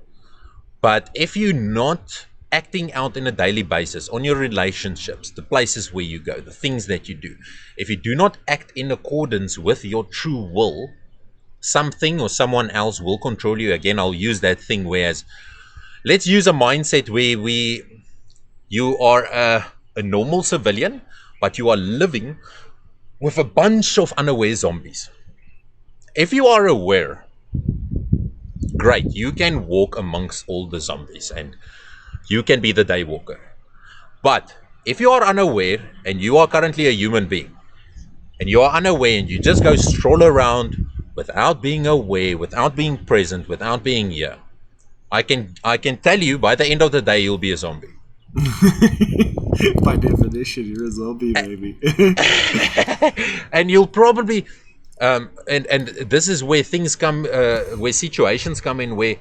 but if you're not acting out in a daily basis on your relationships, the places where you go, the things that you do, if you do not act in accordance with your true will, something or someone else will control you. Again, I'll use that thing, whereas let's use a mindset where you are a normal civilian, but you are living with a bunch of unaware zombies. If you are aware, great, you can walk amongst all the zombies and you can be the day walker. But if you are unaware and you are currently a human being and you are unaware and you just go stroll around without being aware, without being present, without being here, I can tell you, by the end of the day you'll be a zombie. By definition, you're a zombie, baby. And you'll probably and this is where things come, where situations come in, where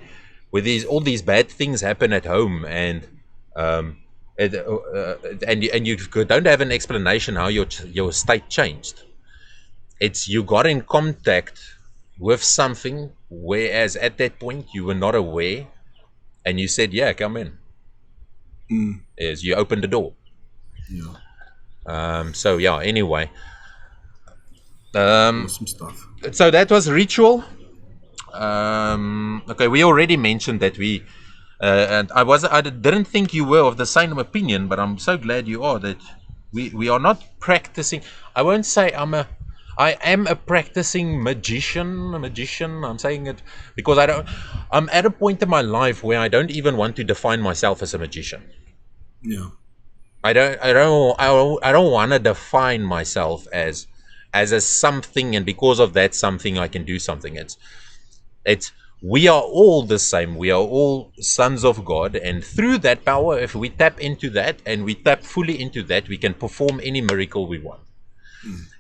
these all these bad things happen at home, and um, and you don't have an explanation how your state changed. It's you got in contact with something, whereas at that point you were not aware, and you said, "Yeah, come in." Is you opened the door. Yeah. So yeah. Anyway, Awesome stuff. so that was ritual. Okay, we already mentioned that and I didn't think you were of the same opinion, but I'm so glad you are. That we are not practicing. I won't say I am a practicing magician. A magician. I'm saying it because I'm at a point in my life where I don't even want to define myself as a magician. Yeah. I don't want to define myself as a something, and because of that something I can do something. It's we are all the same. We are all sons of God, and through that power, if we tap into that and we tap fully into that, we can perform any miracle we want.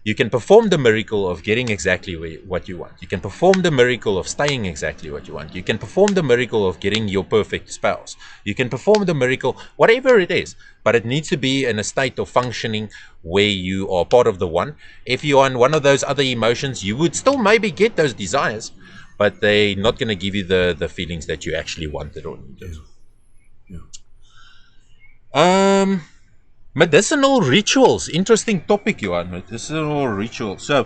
You can perform the miracle of getting exactly what you want. You can perform the miracle of staying exactly what you want. You can perform the miracle of getting your perfect spouse. You can perform the miracle, whatever it is, but it needs to be in a state of functioning where you are part of the one. If you are in one of those other emotions, you would still maybe get those desires, but they're not going to give you the feelings that you actually wanted or needed. Yeah. Medicinal rituals. Interesting topic, Johan. Medicinal rituals. So,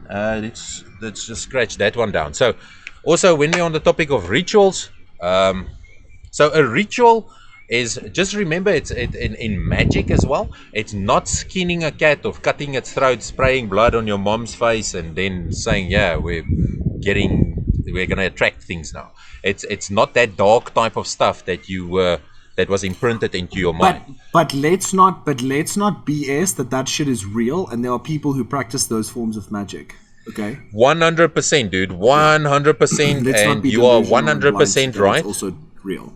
let's just scratch that one down. So, also when we're on the topic of rituals, so a ritual is, just remember, it's in magic as well. It's not skinning a cat or cutting its throat, spraying blood on your mom's face, and then saying, "Yeah, we're gonna attract things now." It's not that dark type of stuff that was imprinted into your mind. But let's not BS that shit is real, and there are people who practice those forms of magic. Okay. 100%, dude. 100%, Let's not and be you are delusional and blind 100% that it's right. also real.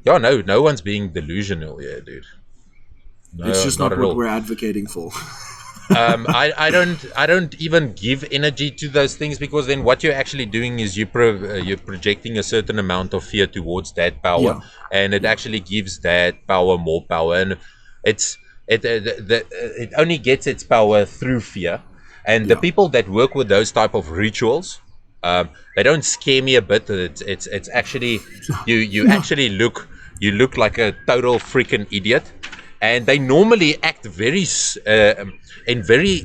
Yeah, no one's being delusional here, dude. It's No, just not not at what all. we're advocating for. I don't even give energy to those things, because then what you're actually doing is you're projecting a certain amount of fear towards that power, Yeah. and it actually gives that power more power, and it's it only gets its power through fear, and the Yeah. people that work with those type of rituals, they don't scare me a bit. It's actually you No. actually look like a total freaking idiot, and they normally act in very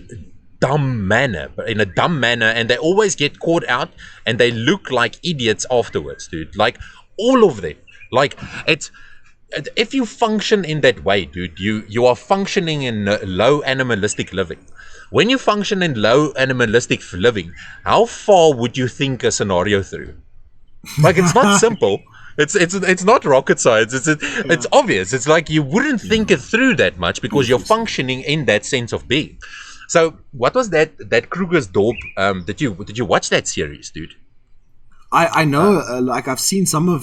dumb manner, in a dumb manner, and they always get caught out, and they look like idiots afterwards, dude. Like all of them. Like it's if you function in that way, dude, you are functioning in low animalistic living. When you function in low animalistic living, how far would you think a scenario through? Like, it's not simple. It's not rocket science. It's Yeah. obvious. It's like you wouldn't think Yeah. it through that much because you're Obviously. functioning in that sense of being. So, what was that Kruger's Dorp? Did you watch that series, dude? I know, like I've seen some of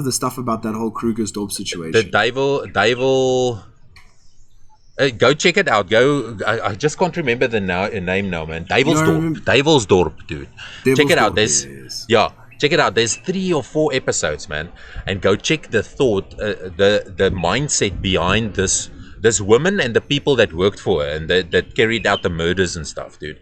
the stuff about that whole Krugersdorp The situation. Devil. Go check it out. Go. I just can't remember the name now, man. You know what I mean? Devilsdorp, dude. Check it out. Devilsdorp, There's yes. yeah. Check it out. There's 3 or 4 episodes, man, and go check the thought, the mindset behind this woman and the people that worked for her and that carried out the murders and stuff, dude.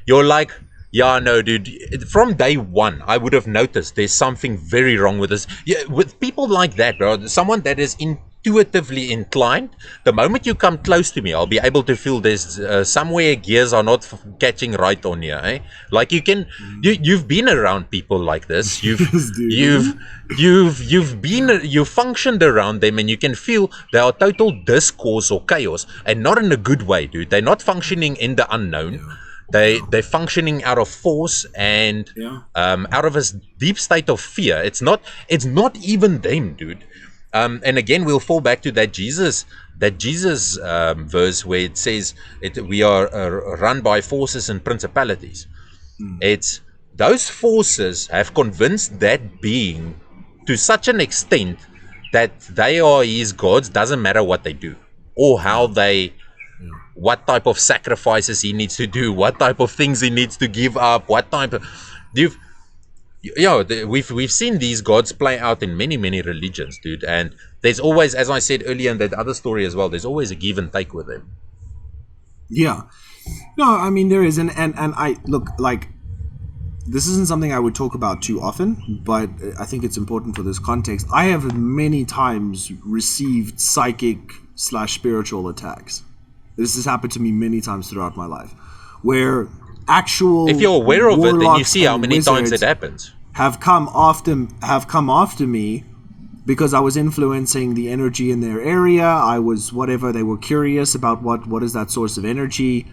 You're like, yeah, no, dude. From day one, I would have noticed there's something very wrong with this. Yeah, with people like that, bro. Someone that is intuitively inclined. The moment you come close to me, I'll be able to feel there's somewhere gears are not catching right on you. Eh? Like you've been around people like this. Yes, dude. You've functioned around them, and you can feel they are total discourse or chaos, and not in a good way, dude. They're not functioning in the unknown. Yeah. They're functioning out of force and Yeah. out of a deep state of fear. It's not even them, dude. And again, we'll fall back to that Jesus verse where it says we are run by forces and principalities. It's those forces have convinced that being to such an extent that they are his gods. Doesn't matter what they do or how they, Yeah. what type of sacrifices he needs to do, what type of things he needs to give up, what type of you've we've seen these gods play out in many religions, dude, and there's always, as I said earlier in that other story as well, there's always a give and take with them. Yeah. No, I mean there is, and I look like this isn't something I would talk about too often, but I think it's important for this context. I have many times received psychic / spiritual attacks. This has happened to me many times throughout my life, where actual If you're aware of it, then you see how many times it wizards happens. have come after me because I was influencing the energy in their area. I was whatever, they were curious about what is that source of energy.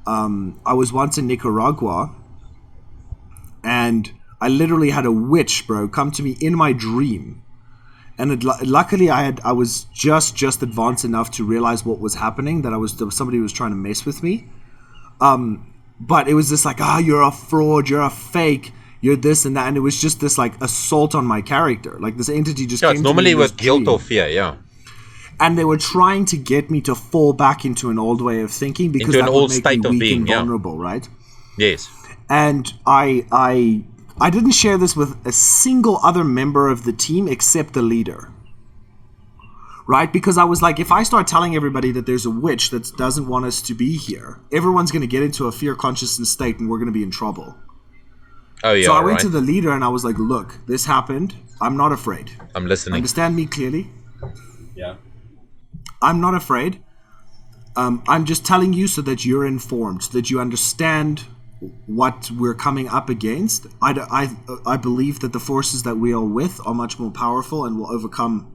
I was once in Nicaragua, and I literally had a witch, bro, come to me in my dream. And luckily, I was just advanced enough to realize what was happening. That somebody was trying to mess with me. But it was just like, you're a fraud, you're a fake, you're this and that, and it was just this like assault on my character. Like this entity just came It's to normally me in this with guilt dream. or fear, yeah. And they were trying to get me to fall back into an old way of thinking because Into an that would old make state me of weak being, and yeah. vulnerable, right? Yes. And I didn't share this with a single other member of the team except the leader. Right? Because I was like, if I start telling everybody that there's a witch that doesn't want us to be here, everyone's going to get into a fear consciousness state and we're going to be in trouble. Oh, yeah, So I went right. to the leader and I was like, look, this happened. I'm not afraid. I'm listening. Understand me clearly. Yeah. I'm not afraid. I'm just telling you so that you're informed, so that you understand what we're coming up against. I believe that the forces that we are with are much more powerful and will overcome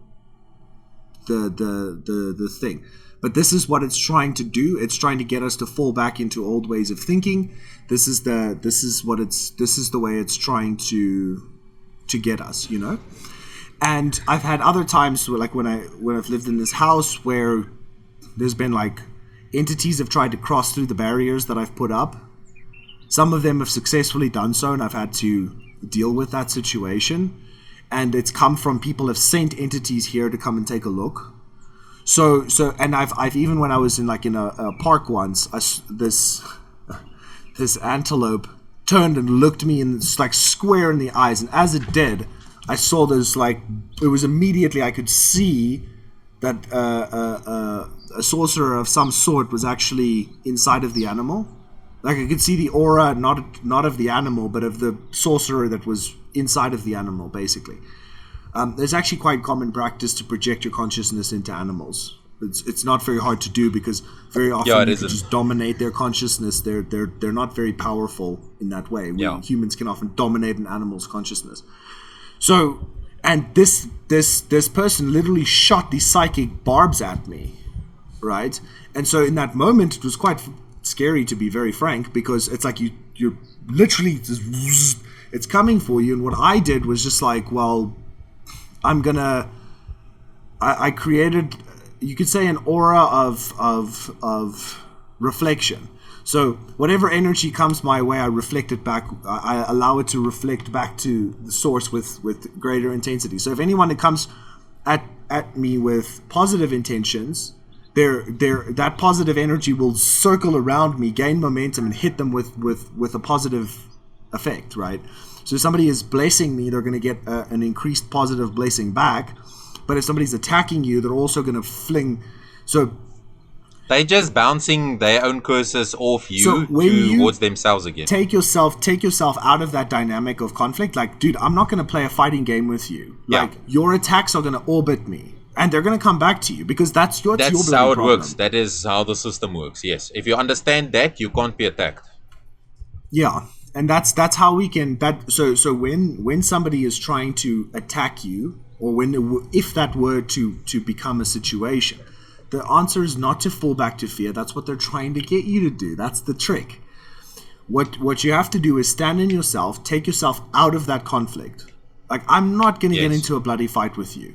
the thing. But this is what it's trying to do. It's trying to get us to fall back into old ways of thinking. This is the way it's trying to get us, you know? And I've had other times where, like when I've lived in this house where there's been like entities have tried to cross through the barriers that I've put up. Some of them have successfully done so, and I've had to deal with that situation. And it's come from people have sent entities here to come and take a look. So and I've even when I was in a park once, this antelope turned and looked me in like square in the eyes, and as it did, I saw this it was immediately I could see that a sorcerer of some sort was actually inside of the animal. Like I could see the aura, not of the animal, but of the sorcerer that was inside of the animal, basically. It's actually quite common practice to project your consciousness into animals. It's not very hard to do because very often you can just dominate their consciousness. They're not very powerful in that way. Humans can often dominate an animal's consciousness. So, and this person literally shot these psychic barbs at me, right? And so in that moment, it was quite scary, to be very frank, because it's like you're literally just, it's coming for you. And what I did was just like, well, I created, you could say, an aura of reflection. So whatever energy comes my way, I reflect it back. I allow it to reflect back to the source with greater intensity. So if anyone that comes at me with positive intentions, that positive energy will circle around me, gain momentum, and hit them with a positive effect, right? So if somebody is blessing me, they're going to get an increased positive blessing back. But if somebody's attacking you, they're also going to fling. So they're just bouncing their own curses off you towards themselves again. Take yourself out of that dynamic of conflict. Like, dude, I'm not going to play a fighting game with you. Like, your attacks are going to orbit me. And they're going to come back to you because that's how it works. That is how the system works. Yes. If you understand that, you can't be attacked. Yeah. And that's how we can so when somebody is trying to attack you, or if that were to become a situation, the answer is not to fall back to fear. That's what they're trying to get you to do. That's the trick. What you have to do is stand in yourself, take yourself out of that conflict. Like, I'm not going to get into a bloody fight with you.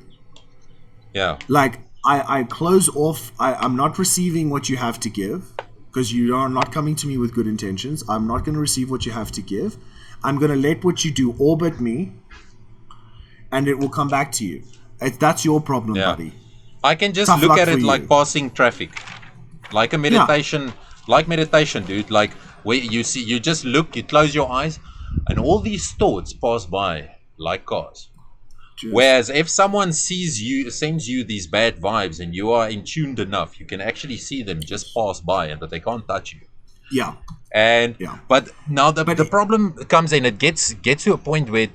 Yeah. Like, I close off. I'm not receiving what you have to give because you are not coming to me with good intentions. I'm not going to receive what you have to give. I'm going to let what you do orbit me, and it will come back to you. That's your problem, buddy. I can just look at it like passing traffic, like a meditation, dude. Like where you just look, you close your eyes, and all these thoughts pass by like cars. Whereas if someone sends you these bad vibes, and you are in tuned enough, you can actually see them just pass by, but they can't touch you. Yeah, And yeah. but now But the problem comes in. It gets to a point where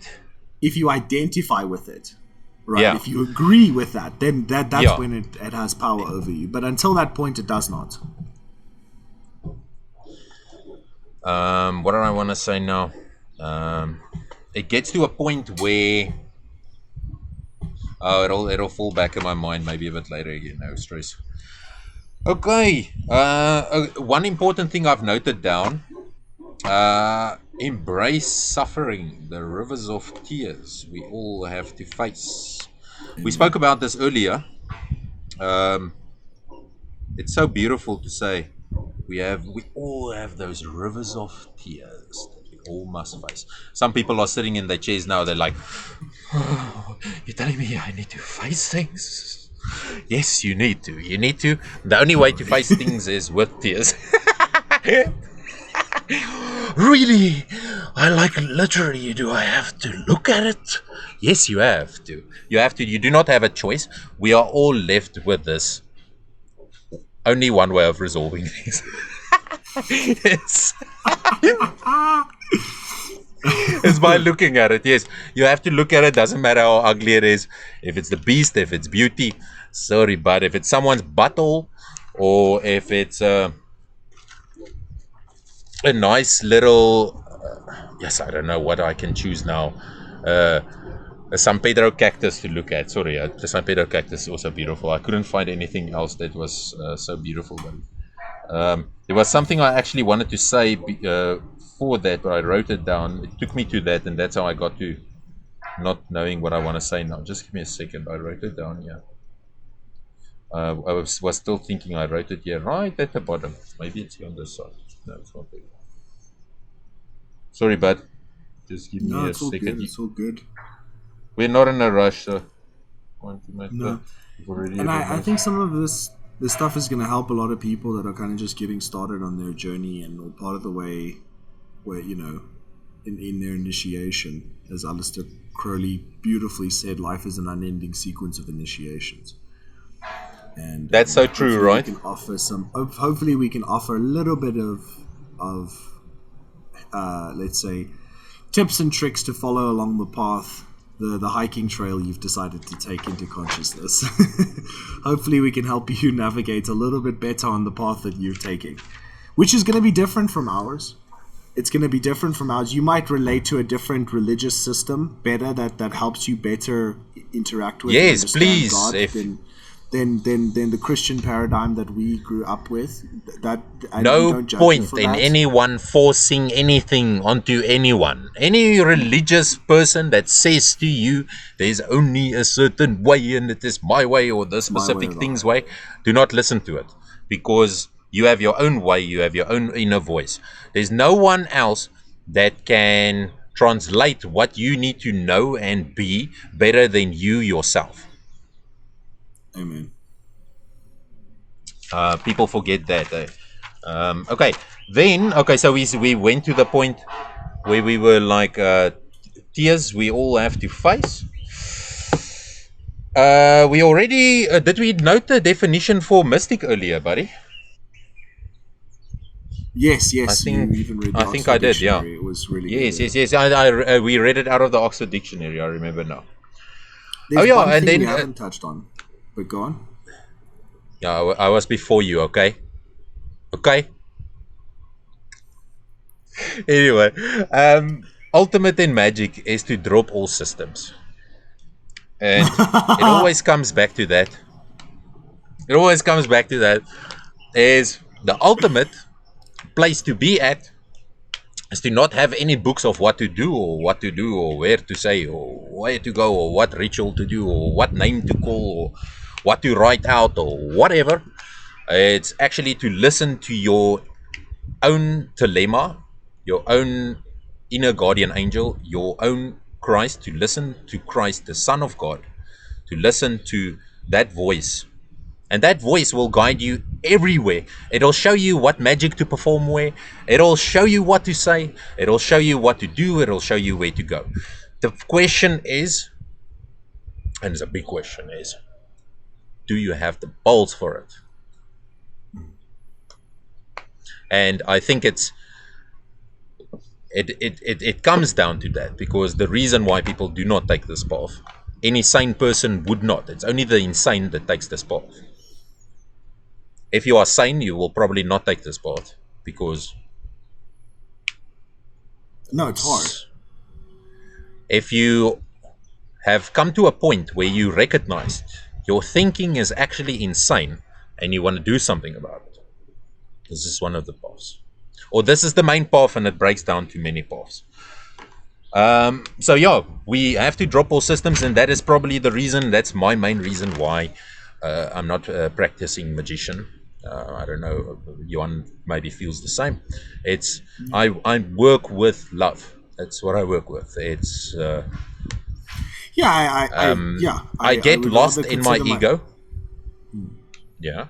if you identify with it, right? yeah, If you agree with that, then that's yeah. when it has power over you. But until that point, it does not. What do I want to say now? Um, it gets to a point where it'll fall back in my mind maybe a bit later again. No stress. Okay. One important thing I've noted down. Embrace suffering, the rivers of tears we all have to face. We spoke Amen. about this earlier. Um, it's so beautiful to say we all have those rivers of tears that we all must face. Some people are sitting in their chairs now. They're like, "Oh, you're telling me I need to face things?" Yes, you need to. You need to. The only way to Sorry. face things is with tears. Really? I like literally. Do I have to look at it? Yes, you have to. You have to. You do not have a choice. We are all left with this. Only one way of resolving things. Yes. It's by looking at it. Yes, you have to look at it. Doesn't matter how ugly it is. If it's the beast, if it's beauty, sorry, but if it's someone's butthole, or if it's a nice little, yes, I don't know what I can choose now. Uh, a San Pedro cactus to look at. Sorry, the San Pedro cactus is also beautiful. I couldn't find anything else that was so beautiful. But there was something I actually wanted to say for that, but I wrote it down. It took me to that, and that's how I got to not knowing what I want to say now. Just give me a second. I wrote it down here. I was still thinking I wrote it here right at the bottom. Maybe it's here on this side. No, it's not there. Sorry, bud. Just give me No, a it's all good. second. It's all good. We're not in a rush, so want to make the. No, You've already and I removed. think some of this stuff is going to help a lot of people that are kind of just getting started on their journey and or part of the way where in their initiation, as Alistair Crowley beautifully said, life is an unending sequence of initiations. And That's so true, hopefully we right? can offer hopefully we can offer a little bit of let's say tips and tricks to follow along the path, the hiking trail you've decided to take into consciousness. Hopefully we can help you navigate a little bit better on the path that you're taking, which is going to be different from ours. It's going to be different from ours. You might relate to a different religious system better that helps you better interact with and Yes, understand please. God If than the Christian paradigm that we grew up with. That and we no don't judge you point for in that. anyone forcing anything onto anyone. Any religious person that says to you there's only a certain way and it is my way or the It's my way specific or the thing's highway. way, do not listen to it because you have your own way, you have your own inner voice. There's no one else that can translate what you need to know and be better than you yourself. Amen. People forget that. Okay, then okay, so we went to the point where we were like tears we all have to face. We already did we note the definition for mystic earlier, buddy? Yes, I yes. You think even read the I think I Oxford did. Yeah. Dictionary. It was really good. Yes, Yeah. yes, yes. We read it out of the Oxford Dictionary. I remember now. Oh There's yeah, one and thing we then haven't touched on, but go on. yeah, I was before you. Okay, okay. Anyway, ultimate in magic is to drop all systems, and it always comes back to that. It always comes back to that. Is the ultimate place to be at is to not have any books of what to do or what to do or where to say or where to go or what ritual to do or what name to call or what to write out or whatever. It's actually to listen to your own telema, your own inner guardian angel, your own Christ, to listen to Christ, the Son of God, to listen to that voice. And that voice will guide you everywhere. It'll show you what magic to perform where. It'll show you what to say. It'll show you what to do. It'll show you where to go. The question is, and it's a big question, is do you have the balls for it? And I think it comes down to that, because the reason why people do not take this path, any sane person would not. It's only the insane that takes this path. If you are sane, you will probably not take this path, because No, it's hard. if you have come to a point where you recognize your thinking is actually insane and you want to do something about it, this is one of the paths. Or this is the main path, and it breaks down to many paths. So yeah, we have to drop all systems, and that is probably the reason. That's my main reason why I'm not practicing magician. I don't know. Johan maybe feels the same. It's I work with love. That's what I work with. It's I I get would rather lost in my consider my. ego. Yeah.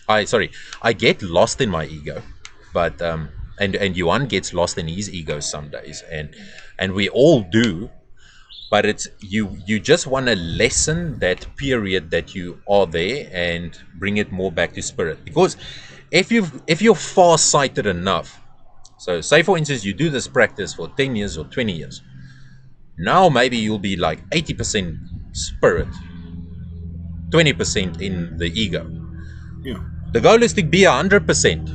I get lost in my ego, but and Yuan gets lost in his ego some days, and we all do. But it's you just want to lessen that period that you are there and bring it more back to spirit. Because if you're far sighted enough, so say for instance you do this practice for 10 years or 20 years, now maybe you'll be like 80% spirit, 20% in the ego. Yeah. The goal is to be 100%.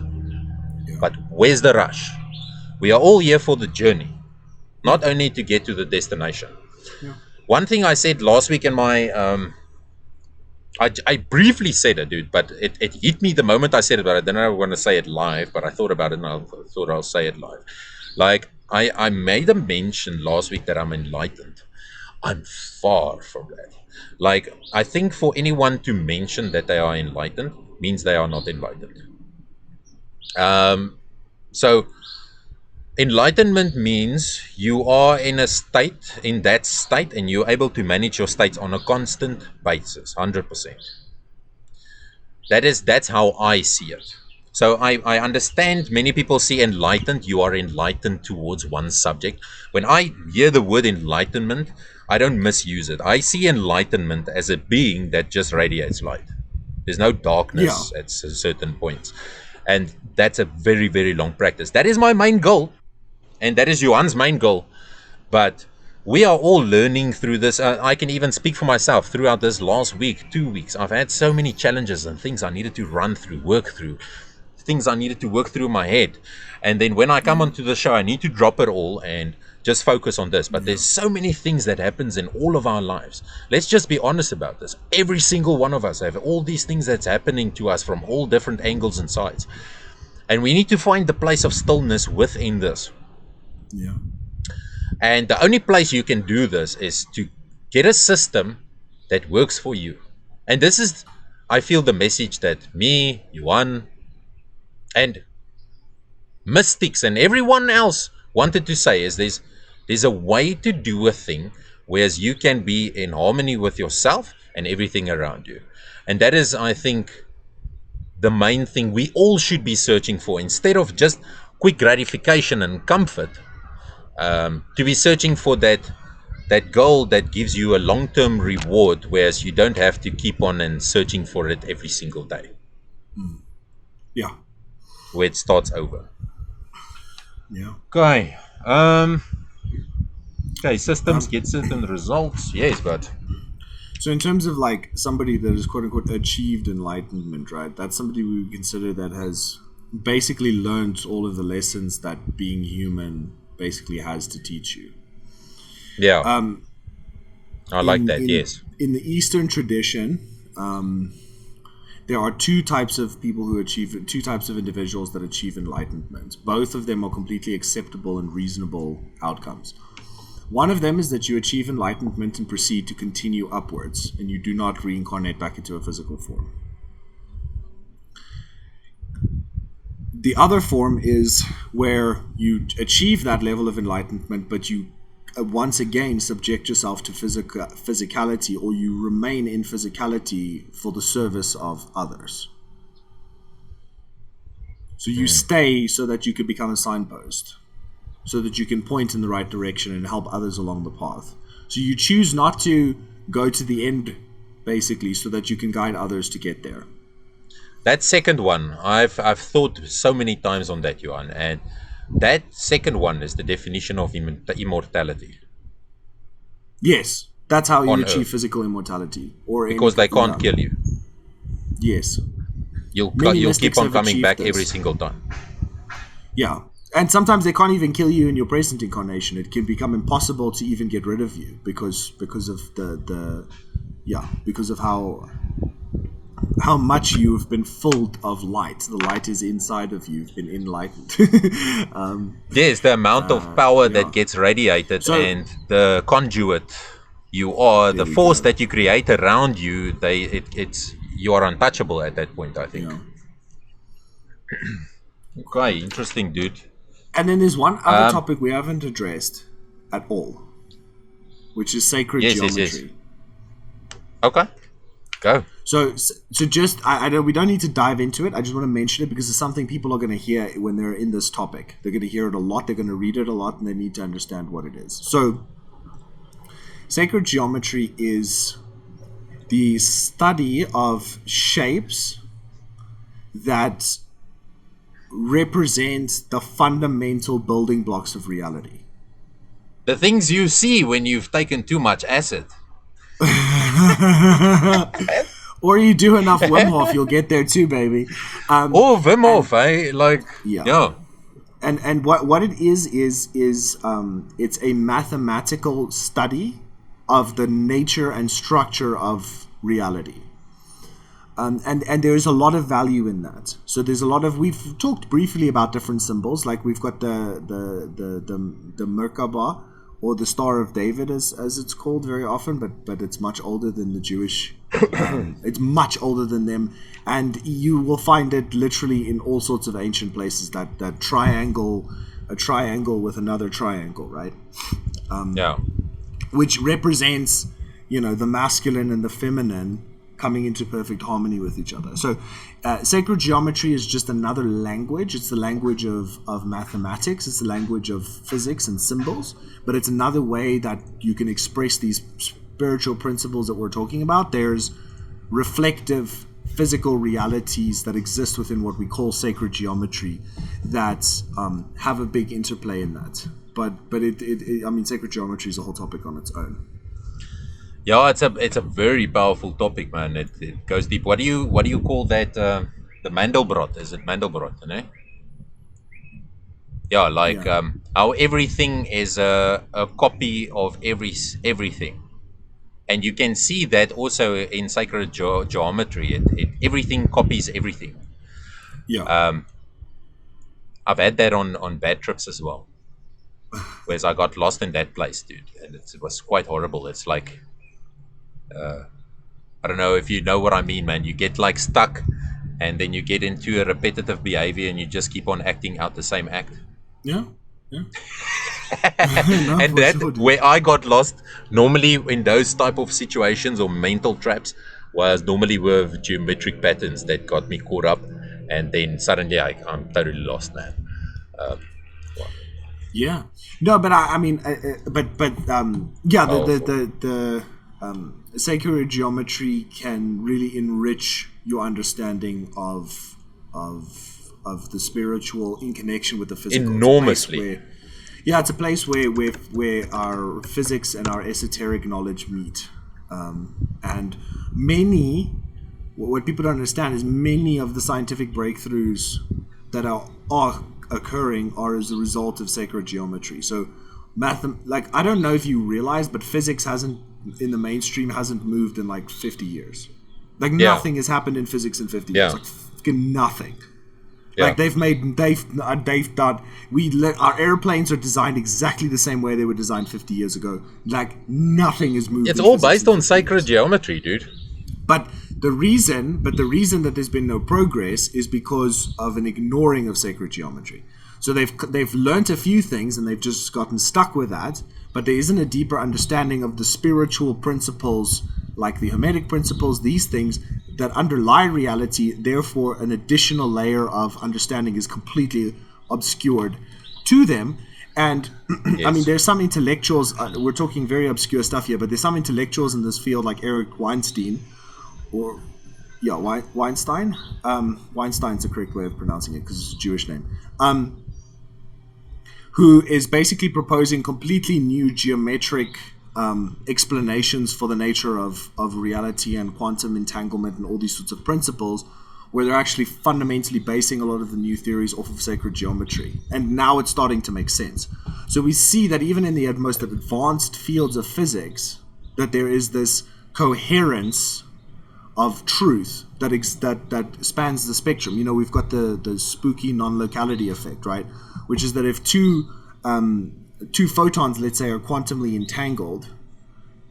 Yeah. But where's the rush? We are all here for the journey, Yeah. not only to get to the destination. Yeah. One thing I said last week in my, I briefly said it, dude, but it hit me the moment I said it, but I didn't want to say it live, but I thought about it and I thought I'll say it live. Like, I made a mention last week that I'm enlightened. I'm far from that. Like, I think for anyone to mention that they are enlightened means they are not enlightened. So enlightenment means you are in a state, in that state, and you're able to manage your states on a constant basis, 100%. That's how I see it. So I understand many people see enlightened, you are enlightened towards one subject. When I hear the word enlightenment, I don't misuse it. I see enlightenment as a being that just radiates light. There's no Yeah. darkness at certain points. And that's a very, very long practice. That is my main goal. And that is Johan's main goal. But we are all learning through this. I can even speak for myself. Throughout this last week, 2 weeks, I've had so many challenges and things I needed to run through, work through, things I needed to work through in my head. And then when I come onto the show, I need to drop it all and just focus on this. But there's so many things that happens in all of our lives. Let's just be honest about this. Every single one of us have all these things that's happening to us from all different angles and sides. And we need to find the place of stillness within this. Yeah. And the only place you can do this is to get a system that works for you. And this is, I feel, the message that me, Yuan, and mystics and everyone else wanted to say is there's a way to do a thing whereas you can be in harmony with yourself and everything around you. And that is, I think, the main thing we all should be searching for, instead of just quick gratification and comfort. To be searching for that goal that gives you a long-term reward, whereas you don't have to keep on and searching for it every single day, Yeah. where it starts over. Yeah. Okay. Okay, systems get certain results. Yes, but So in terms of like somebody that is quote unquote achieved enlightenment, right? That's somebody we would consider that has basically learned all of the lessons that being human basically has to teach you. yeah, I like that. In Yes. in the Eastern tradition, there are two types of people who achieve, two types of individuals that achieve enlightenment. Both of them are completely acceptable and reasonable outcomes. One of them is that you achieve enlightenment and proceed to continue upwards, and you do not reincarnate back into a physical form. The other form is where you achieve that level of enlightenment, but you once again subject yourself to physicality, or you remain in physicality for the service of others. So you stay so that you can become a signpost, so that you can point in the right direction and help others along the path. So you choose not to go to the end, basically, so that you can guide others to get there. That second one, I've thought so many times on that, Johan, and that second one is the definition of immortality Yes, that's how you on achieve Earth, physical immortality or any. because they Yeah. can't kill you. Yes. You'll Many you'll keep mystics on have coming achieved back every this. single time. Yeah. And sometimes they can't even kill you in your present incarnation. It can become impossible to even get rid of you because of the yeah, because of how much you've been filled of light. The light is inside of you. You've been enlightened. Yes, the amount of power that Yeah. gets radiated So and the conduit you are, the there we force go. that you create around you, it's you are untouchable at that point, I think. Yeah. Okay, interesting, dude. And then there's one other Um, topic we haven't addressed at all, which is sacred yes. geometry. Okay, go. So just I don't we don't need to dive into it. I just want to mention it because it's something people are going to hear when they're in this topic. They're going to hear it a lot. They're going to read it a lot, and they need to understand what it is. So, sacred geometry is the study of shapes that represent the fundamental building blocks of reality. The things you see when you've taken too much acid. Or you do enough Wim Hof, you'll get there too, baby. Oh, Wim And Hof, eh? Like, yeah, yeah. and what it is it's a mathematical study of the nature and structure of reality. And there's a lot of value in that. So there's a lot of we've talked briefly about different symbols, like we've got the Merkaba, or the Star of David, as it's called very often, but it's much older than the Jewish. It's much older than them, and you will find it literally in all sorts of ancient places. That triangle, a triangle with another triangle, right? Yeah. Which represents, the masculine and the feminine coming into perfect harmony with each other. So sacred geometry is just another language. It's the language of mathematics. It's the language of physics and symbols. But it's another way that you can express these spiritual principles that we're talking about. There's reflective physical realities that exist within what we call sacred geometry that have a big interplay in that. But I mean, sacred geometry is a whole topic on its own. Yeah, it's a very powerful topic, man. It goes deep. What do you call that? The Mandelbrot? Is it Mandelbrot? Eh? Yeah, like Yeah. how everything is a copy of everything, and you can see that also in sacred geometry. Everything copies everything. Yeah. I've had that on bad trips as well, whereas I got lost in that place, dude, and it was quite horrible. It's like I don't know if you know what I mean, man. You get like stuck, and then you get into a repetitive behavior, and you just keep on acting out the same act. Yeah. Yeah. No, And for that sure, dude. where I got lost normally in those type of situations or mental traps was normally with geometric patterns that got me caught up, and then suddenly I'm totally lost, man. Yeah. No, but I mean, yeah, Powerful. the sacred geometry can really enrich your understanding of the spiritual in connection with the physical. It's a place Enormously. where, yeah, it's a place where our physics and our esoteric knowledge meet, and many. What people don't understand is many of the scientific breakthroughs that are occurring are as a result of sacred geometry. So, like I don't know if you realize, but physics hasn't in the mainstream hasn't moved in like 50 years. Like Yeah, nothing has happened in physics in 50 years. yeah, Like fucking nothing. yeah. Like they've done. Our airplanes are designed exactly the same way they were designed 50 years ago. Like nothing has moved It's in all physics based in on 50 sacred years. geometry, dude. But the reason that there's been no progress is because of an ignoring of sacred geometry. So they've learnt a few things and they've just gotten stuck with that. But there isn't a deeper understanding of the spiritual principles, like the Hermetic principles, these things that underlie reality. Therefore, an additional layer of understanding is completely obscured to them. And I mean, Yes. there's some intellectuals. We're talking very obscure stuff here, but there's some intellectuals in this field, like Eric Weinstein, or yeah, Weinstein. Weinstein's the correct way of pronouncing it because it's a Jewish name. Who is basically proposing completely new geometric explanations for the nature of reality and quantum entanglement and all these sorts of principles, where they're actually fundamentally basing a lot of the new theories off of sacred geometry. And now it's starting to make sense. So we see that even in the most advanced fields of physics, that there is this coherence of truth that spans the spectrum. You know, we've got the spooky non-locality effect, right? Which is that if two photons, let's say, are quantumly entangled,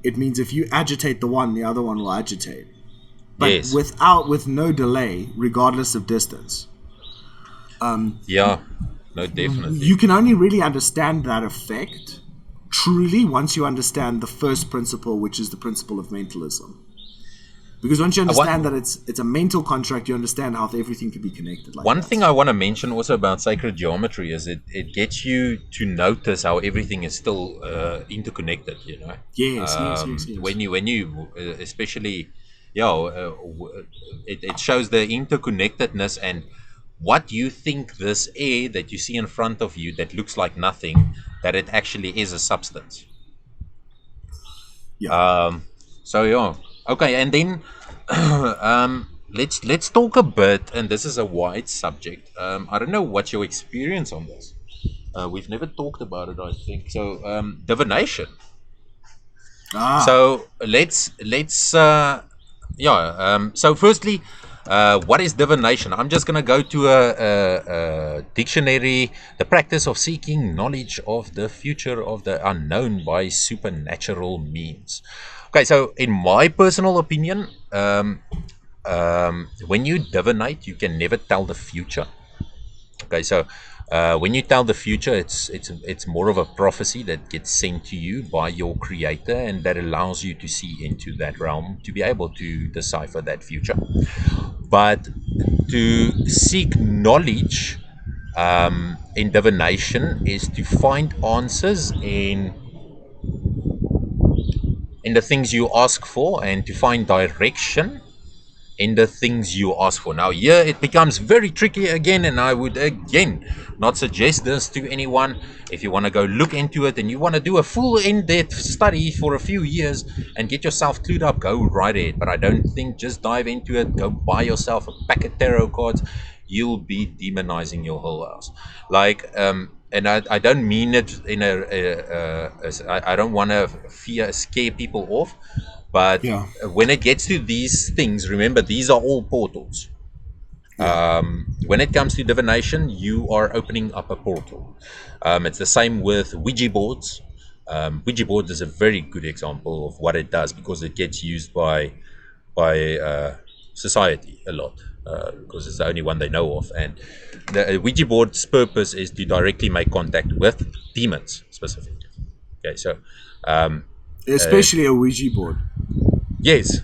it means if you agitate the one, the other one will agitate, but Yes. with no delay, regardless of distance. Yeah. No, definitely. You can only really understand that effect truly once you understand the first principle, which is the principle of mentalism. Because once you understand that it's a mental contract, you understand how everything can be connected like One that. thing I want to mention also about sacred geometry is it gets you to notice how everything is still interconnected. You know, Yes. when you especially, yeah, it shows the interconnectedness and what you think this air that you see in front of you that looks like nothing, that it actually is a substance. Yeah. So yeah, okay, and then let's talk a bit, and this is a wide subject. I don't know what's your experience on this. We've never talked about it, I think. So divination. Ah, So let's yeah. So firstly, what is divination? I'm just gonna go to a dictionary. The practice of seeking knowledge of the future of the unknown by supernatural means. Okay, so in my personal opinion, when you divinate, you can never tell the future. Okay, so when you tell the future, it's more of a prophecy that gets sent to you by your creator, and that allows you to see into that realm to be able to decipher that future. But to seek knowledge in divination is to find answers in the things you ask for, and to find direction in the things you ask for. Now, here it becomes very tricky again, and I would again not suggest this to anyone. If you want to go look into it and you want to do a full in-depth study for a few years and get yourself clued up, go right ahead. But I don't think just dive into it, go buy yourself a pack of tarot cards. You'll be demonizing your whole house. Like, and I don't mean it in I don't want to scare people off, but yeah, when it gets to these things, remember, these are all portals. yeah, When it comes to divination, you are opening up a portal. It's the same with Ouija boards. Ouija board is a very good example of what it does because it gets used by society a lot because it's the only one they know of. And the Ouija board's purpose is to directly make contact with demons specifically. Okay, so uh, especially a Ouija board. yes,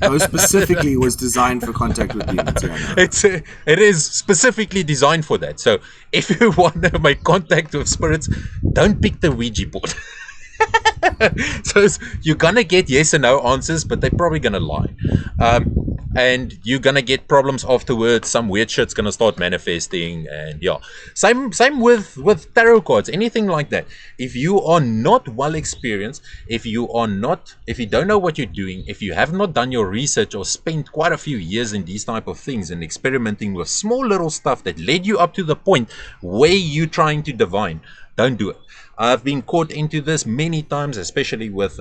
Most specifically, was designed for contact with demons. Yeah, no, no. it is specifically designed for that. So if you want to make contact with spirits, don't pick the Ouija board. So you're gonna get yes and no answers, but they're probably gonna lie, and you're gonna get problems afterwards. Some weird shit's gonna start manifesting, and yeah, same with tarot cards, anything like that. If you are not well experienced, if you don't know what you're doing, if you have not done your research or spent quite a few years in these type of things and experimenting with small little stuff that led you up to the point where you're trying to divine, don't do it. I've been caught into this many times, especially with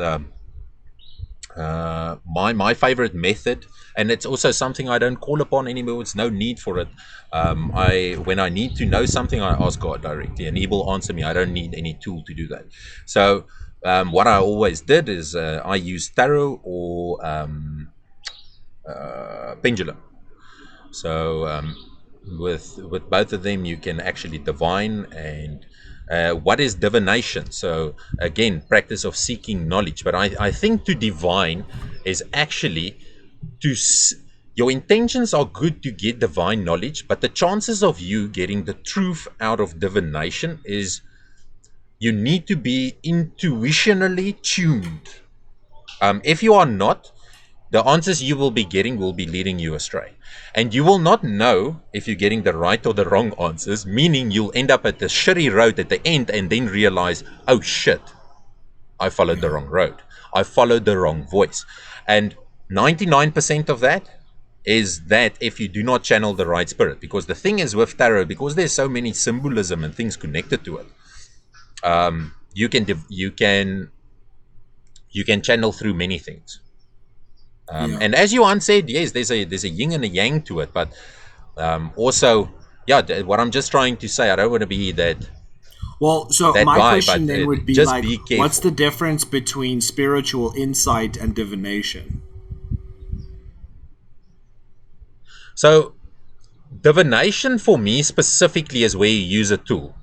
my favorite method, and it's also something I don't call upon anymore. It's no need for it. I when I need to know something, I ask God directly, and He will answer me. I don't need any tool to do that. So what I always did is I use tarot or pendulum. So with both of them, you can actually divine. And what is divination? So again, practice of seeking knowledge. But I think to divine is actually to your intentions are good to get divine knowledge, but the chances of you getting the truth out of divination is you need to be intuitionally tuned. If you are not, the answers you will be getting will be leading you astray. And you will not know if you're getting the right or the wrong answers, meaning you'll end up at the shitty road at the end and then realize, oh shit, I followed the wrong road. I followed the wrong voice. And 99% of that is that if you do not channel the right spirit. Because the thing is with tarot, because there's so many symbolism and things connected to it, you can channel through many things. And as Johan said, yes, there's a yin and a yang to it, but also, yeah, what I'm just trying to say, I don't want to be that. Well, so that my guy, question then would be just like, be careful. what's the difference between spiritual insight and divination? So, divination for me specifically is where you use a tool.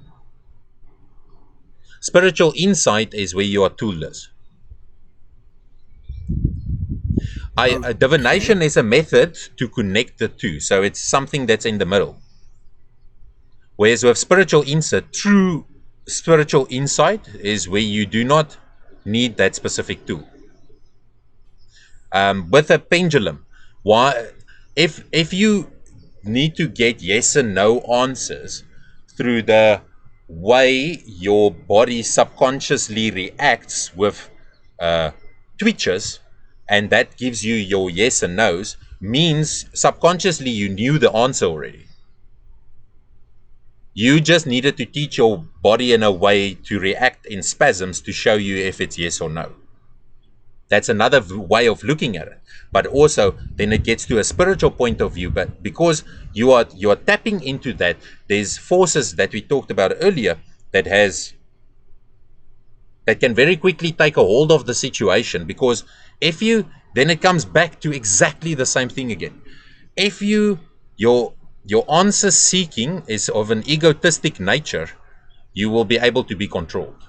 Spiritual insight is where you are toolless. Divination is a method to connect the two, so it's something that's in the middle. Whereas with spiritual insight, true spiritual insight is where you do not need that specific tool. With a pendulum, if you need to get yes and no answers through the way your body subconsciously reacts with twitches, and that gives you your yes and no's, means subconsciously you knew the answer already. You just needed to teach your body in a way to react in spasms to show you if it's yes or no. That's another way of looking at it. But also, then it gets to a spiritual point of view. But because you are tapping into that, there's forces that we talked about earlier that can very quickly take a hold of the situation. Because then it comes back to exactly the same thing again. If your answer seeking is of an egotistic nature, you will be able to be controlled.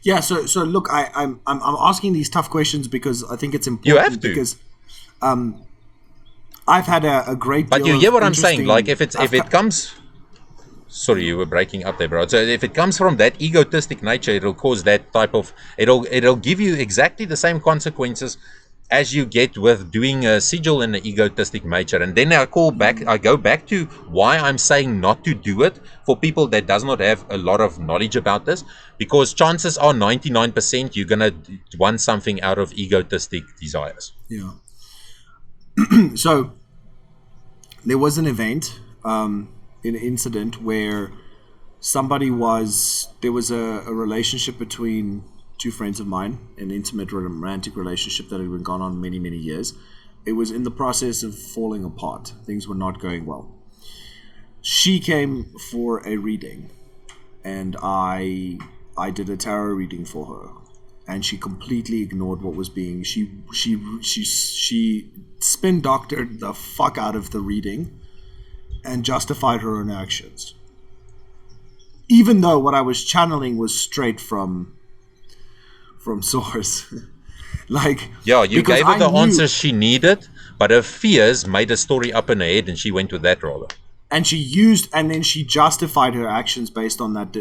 Yeah, so look, I'm asking these tough questions because I think it's important. You have to. Because I've had a great deal. But you hear what I'm saying? Like if it comes. Sorry, you were breaking up there, bro. So if it comes from that egotistic nature, it'll cause that type of. It'll give you exactly the same consequences as you get with doing a sigil in an egotistic nature. And then I go back to why I'm saying not to do it for people that does not have a lot of knowledge about this, because chances are 99% you're gonna want something out of egotistic desires. Yeah. So there was an event, an incident where there was a relationship between two friends of mine, an intimate romantic relationship that had been gone on many, many years. It was in the process of falling apart. Things were not going well. She came for a reading, and I did a tarot reading for her, and she completely ignored what was being. She spin doctored the fuck out of the reading and justified her own actions, even though what I was channeling was straight from source. Like, yeah, you gave her the answers she needed, but her fears made a story up in her head, and she went with that rather. And then she justified her actions based on that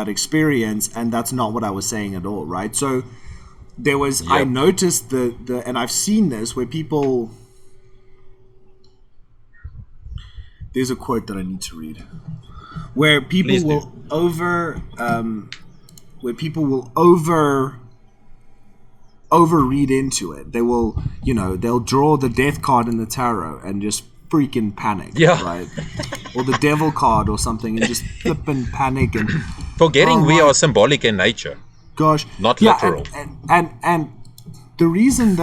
experience, and that's not what I was saying at all, right? So there was, yep. I noticed and I've seen this where people. There's a quote that I need to read, where people will overread into it. They will, they'll draw the death card in the tarot and just freaking panic, yeah. Right? Or the devil card or something and just flip and panic and forgetting we are symbolic in nature. Gosh, not literal. And the reason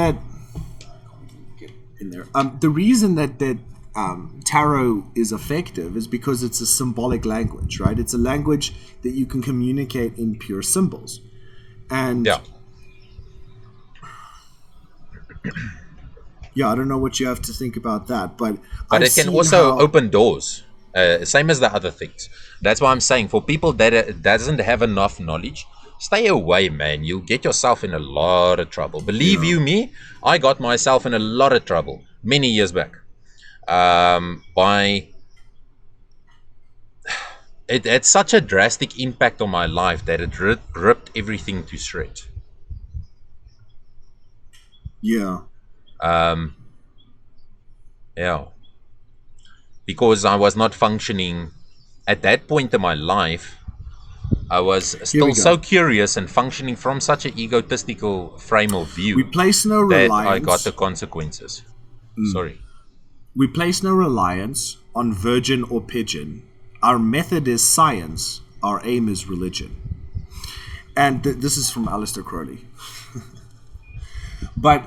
that tarot is effective is because it's a symbolic language, right? It's a language that you can communicate in pure symbols. And yeah, I don't know what you have to think about that, but it can also open doors, same as the other things. That's why I'm saying for people that doesn't have enough knowledge, stay away, man. You'll get yourself in a lot of trouble. Believe you me, I got myself in a lot of trouble many years back. It had such a drastic impact on my life that it ripped everything to shreds. Yeah. Um, yeah, because I was not functioning at that point in my life. I was Here we still so go. curious and functioning from such an egotistical frame of We view place no that I got the reliance. consequences. Sorry. We place no reliance on virgin or pigeon. Our method is science. Our aim is religion. And this is from Aleister Crowley. But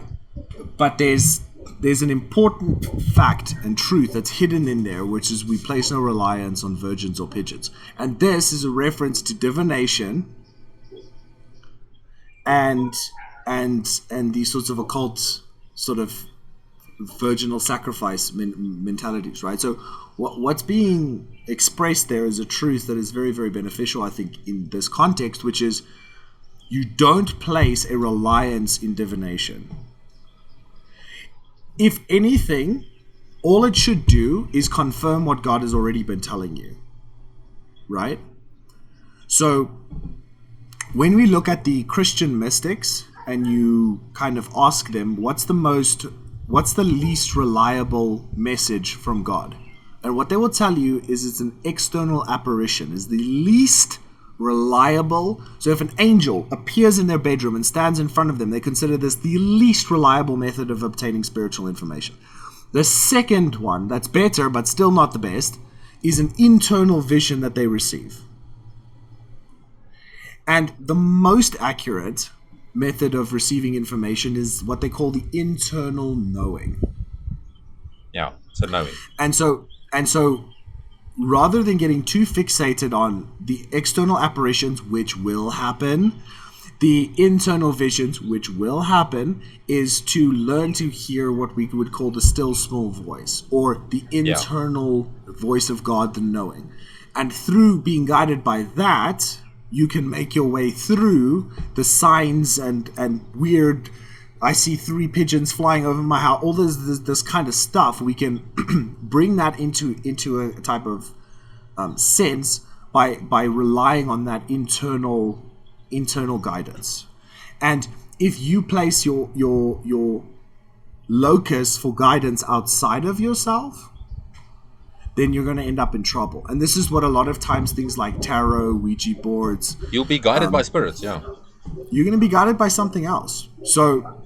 there's an important fact and truth that's hidden in there, which is we place no reliance on virgins or pigeons. And this is a reference to divination and and these sorts of occult sort of virginal sacrifice mentalities, right? So what's being expressed there is a truth that is very, very beneficial, I think, in this context, which is you don't place a reliance in divination. If anything, all it should do is confirm what God has already been telling you, right? So when we look at the Christian mystics and you kind of ask them what's the least reliable message from God, and what they will tell you is it's an external apparition, is the least reliable. So if an angel appears in their bedroom and stands in front of them, they consider this the least reliable method of obtaining spiritual information. The second one, that's better but still not the best, is an internal vision that they receive. And the most accurate method of receiving information is what they call the internal knowing. Yeah, so knowing. And so rather than getting too fixated on the external apparitions, which will happen, the internal visions, which will happen, is to learn to hear what we would call the still small voice, or the Yeah, internal voice of God, the knowing. And through being guided by that, you can make your way through the signs and weird. I see 3 pigeons flying over my house. All this kind of stuff. We can bring that into a type of sense by relying on that internal guidance. And if you place your locus for guidance outside of yourself, then you're going to end up in trouble. And this is what a lot of times things like tarot, Ouija boards, you'll be guided by spirits. Yeah, you're going to be guided by something else. So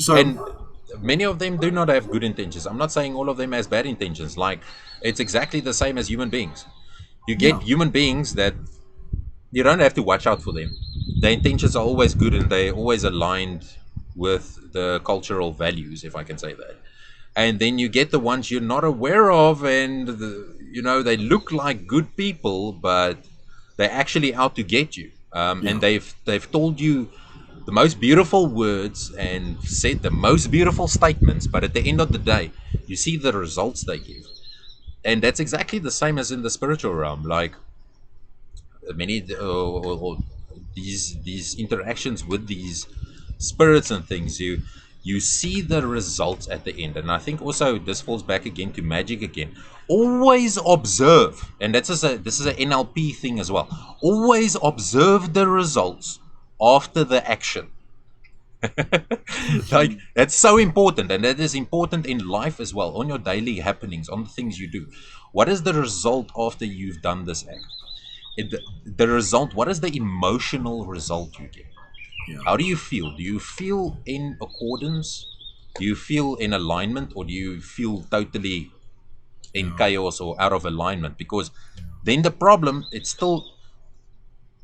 and many of them do not have good intentions. I'm not saying all of them has bad intentions. Like, it's exactly the same as human beings. You get yeah, human beings that you don't have to watch out for them. Their intentions are always good and they're always aligned with the cultural values, if I can say that. And then you get the ones you're not aware of, and they look like good people, but they're actually out to get you. And yeah, they've told you the most beautiful words and said the most beautiful statements, but at the end of the day, you see the results they give. And that's exactly the same as in the spiritual realm. Like, many or these interactions with these spirits and things, you see the results at the end. And I think also this falls back again to magic again. Always observe, and this is a NLP thing as well. Always observe the results after the action. Like, that's so important, and that is important in life as well, on your daily happenings, on the things you do. What is the result after you've done this act? The result, what is the emotional result you get? yeah, How do you feel? Do you feel in accordance? Do you feel in alignment, or do you feel totally in yeah, chaos or out of alignment? Because then the problem, it's still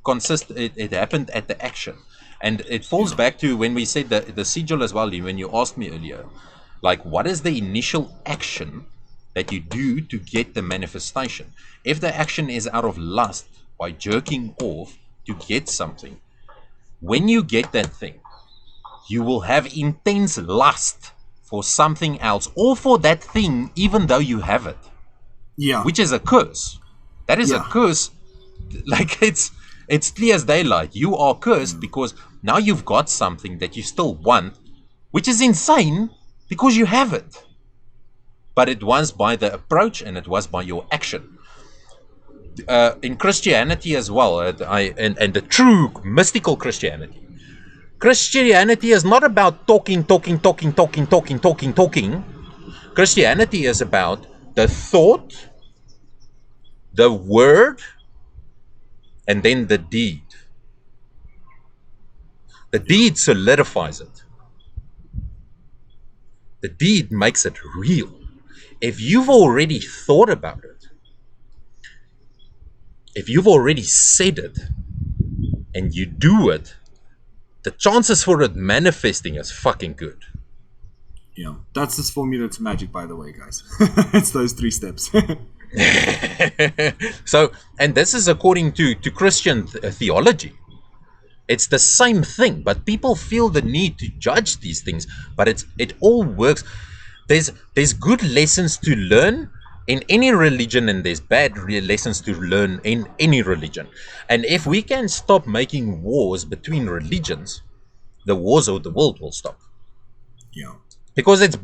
it happened at the action. And it falls yeah, back to when we said the sigil as well, when you asked me earlier, like, what is the initial action that you do to get the manifestation? If the action is out of lust, by jerking off to get something, when you get that thing, you will have intense lust for something else, or for that thing, even though you have it, yeah, which is a curse. That is a yeah, curse. Like, it's clear as daylight. You are cursed because now you've got something that you still want, which is insane because you have it. But it was by the approach, and it was by your action. In Christianity as well, and the true mystical Christianity, Christianity is not about talking. Christianity is about the thought, the word, and then the deed. The deed solidifies it. The deed makes it real. If you've already thought about it, if you've already said it, and you do it, the chances for it manifesting is fucking good. Yeah, that's this formula to magic, by the way, guys. It's those 3 steps. So, and this is according to Christian theology. It's the same thing, but people feel the need to judge these things. But it all works. There's good lessons to learn in any religion, and there's bad lessons to learn in any religion. And if we can stop making wars between religions, the wars of the world will stop. Yeah. Because it's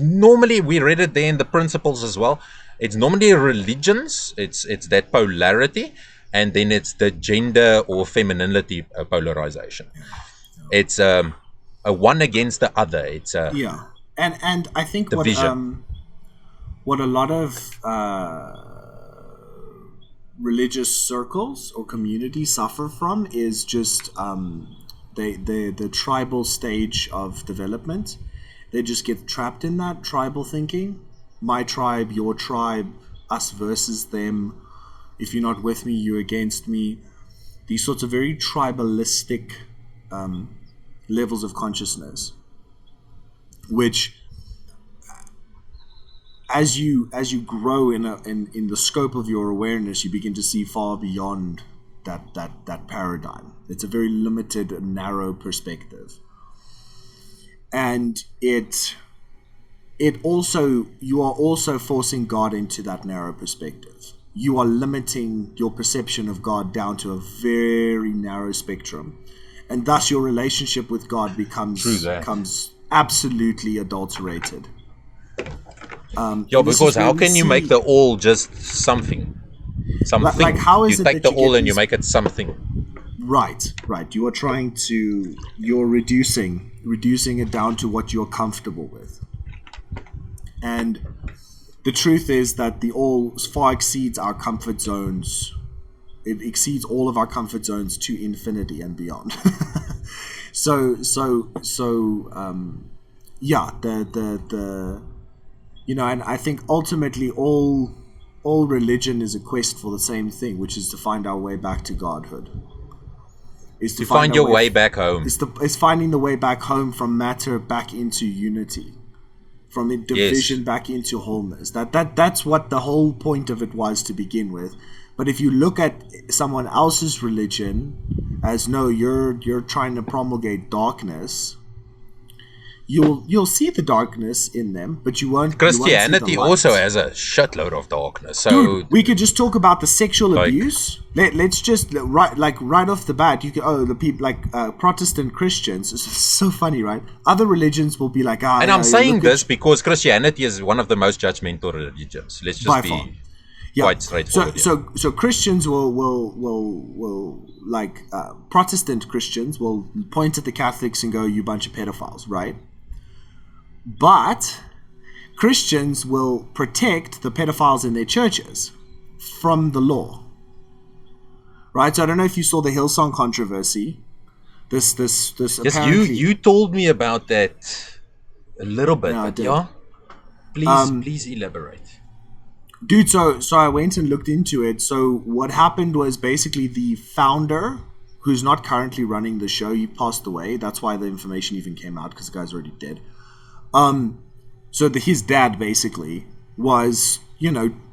normally, we read it there in the principles as well. It's normally religions. It's that polarity, and then it's the gender or femininity polarization. It's a one against the other. It's a and I think what a lot of religious circles or communities suffer from is just the tribal stage of development. They just get trapped in that tribal thinking. My tribe, your tribe, us versus them. If you're not with me, you're against me. These sorts of very tribalistic levels of consciousness, which, as you grow in the scope of your awareness, you begin to see far beyond that paradigm. It's a very limited and narrow perspective. And it also, you are also forcing God into that narrow perspective. You are limiting your perception of God down to a very narrow spectrum, and thus your relationship with God becomes absolutely adulterated. Because how can you make the all just something? Like how is you it take that the all and you make it something? Right. You are you're reducing it down to what you're comfortable with. And the truth is that the all far exceeds our comfort zones. It exceeds all of our comfort zones to infinity and beyond. The and I think ultimately all religion is a quest for the same thing, which is to find our way back to godhood. Is to find your way back home. It's finding the way back home from matter back into unity, from division back into wholeness. That's what the whole point of it was to begin with. But if you look at someone else's religion as no, you're trying to promulgate darkness, you'll see the darkness in them, but you won't. Christianity also has a shitload of darkness. So dude, we could just talk about the sexual abuse. Let's just right off the bat, you can the people like Protestant Christians. It's so funny, right? Other religions will be like, and I'm saying this because Christianity is one of the most judgmental religions. Let's just be quite straightforward. So Christians will like Protestant Christians will point at the Catholics and go, "You bunch of pedophiles," right? But Christians will protect the pedophiles in their churches from the law. Right? So I don't know if you saw the Hillsong controversy. This yes, apparently... you told me about that a little bit, please elaborate. Dude, so I went and looked into it. So what happened was basically the founder, who's not currently running the show, he passed away. That's why the information even came out, because the guy's already dead. So his dad basically was,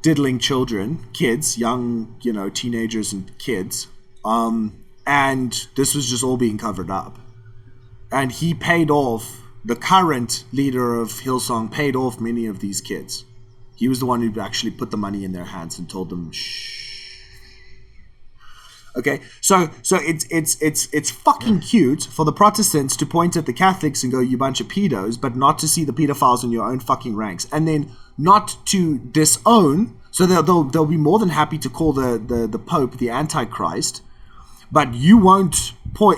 diddling children, kids, young, teenagers and kids. And this was just all being covered up. And he paid off, the current leader of Hillsong paid off many of these kids. He was the one who actually put the money in their hands and told them, shh. Okay, so it's fucking cute for the Protestants to point at the Catholics and go, "You bunch of pedos," but not to see the pedophiles in your own fucking ranks, and then not to disown. So they'll be more than happy to call the Pope the Antichrist, but you won't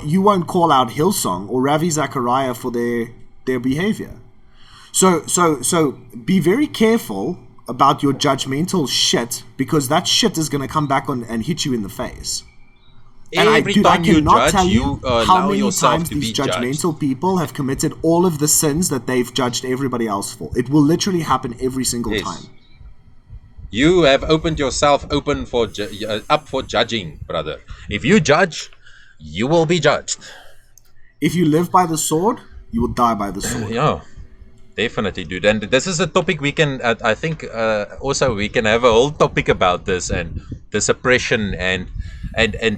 you won't call out Hillsong or Ravi Zachariah for their behavior. So be very careful about your judgmental shit, because that shit is going to come back on and hit you in the face. And Every time you judge, you how allow many yourself times to these be judged. judgmental people have committed all of the sins that they've judged everybody else for. It will literally happen every single Yes. time. You have opened yourself up for judging, brother. If you judge, you will be judged. If you live by the sword, you will die by the sword. Yeah, definitely, dude. And this is a topic we can, I think, also we can have a whole topic about this and the suppression and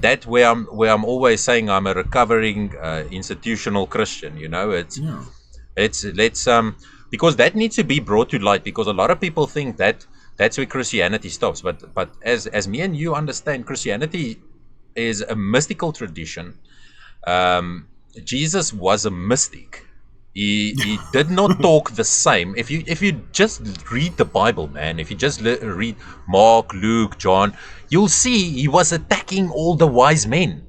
that where I'm always saying I'm a recovering institutional Christian. You know, let's because that needs to be brought to light, because a lot of people think that that's where Christianity stops. But as me and you understand, Christianity is a mystical tradition. Jesus was a mystic. He did not talk the same. If you just read the Bible, man, if you just read Mark, Luke, John, you'll see he was attacking all the wise men,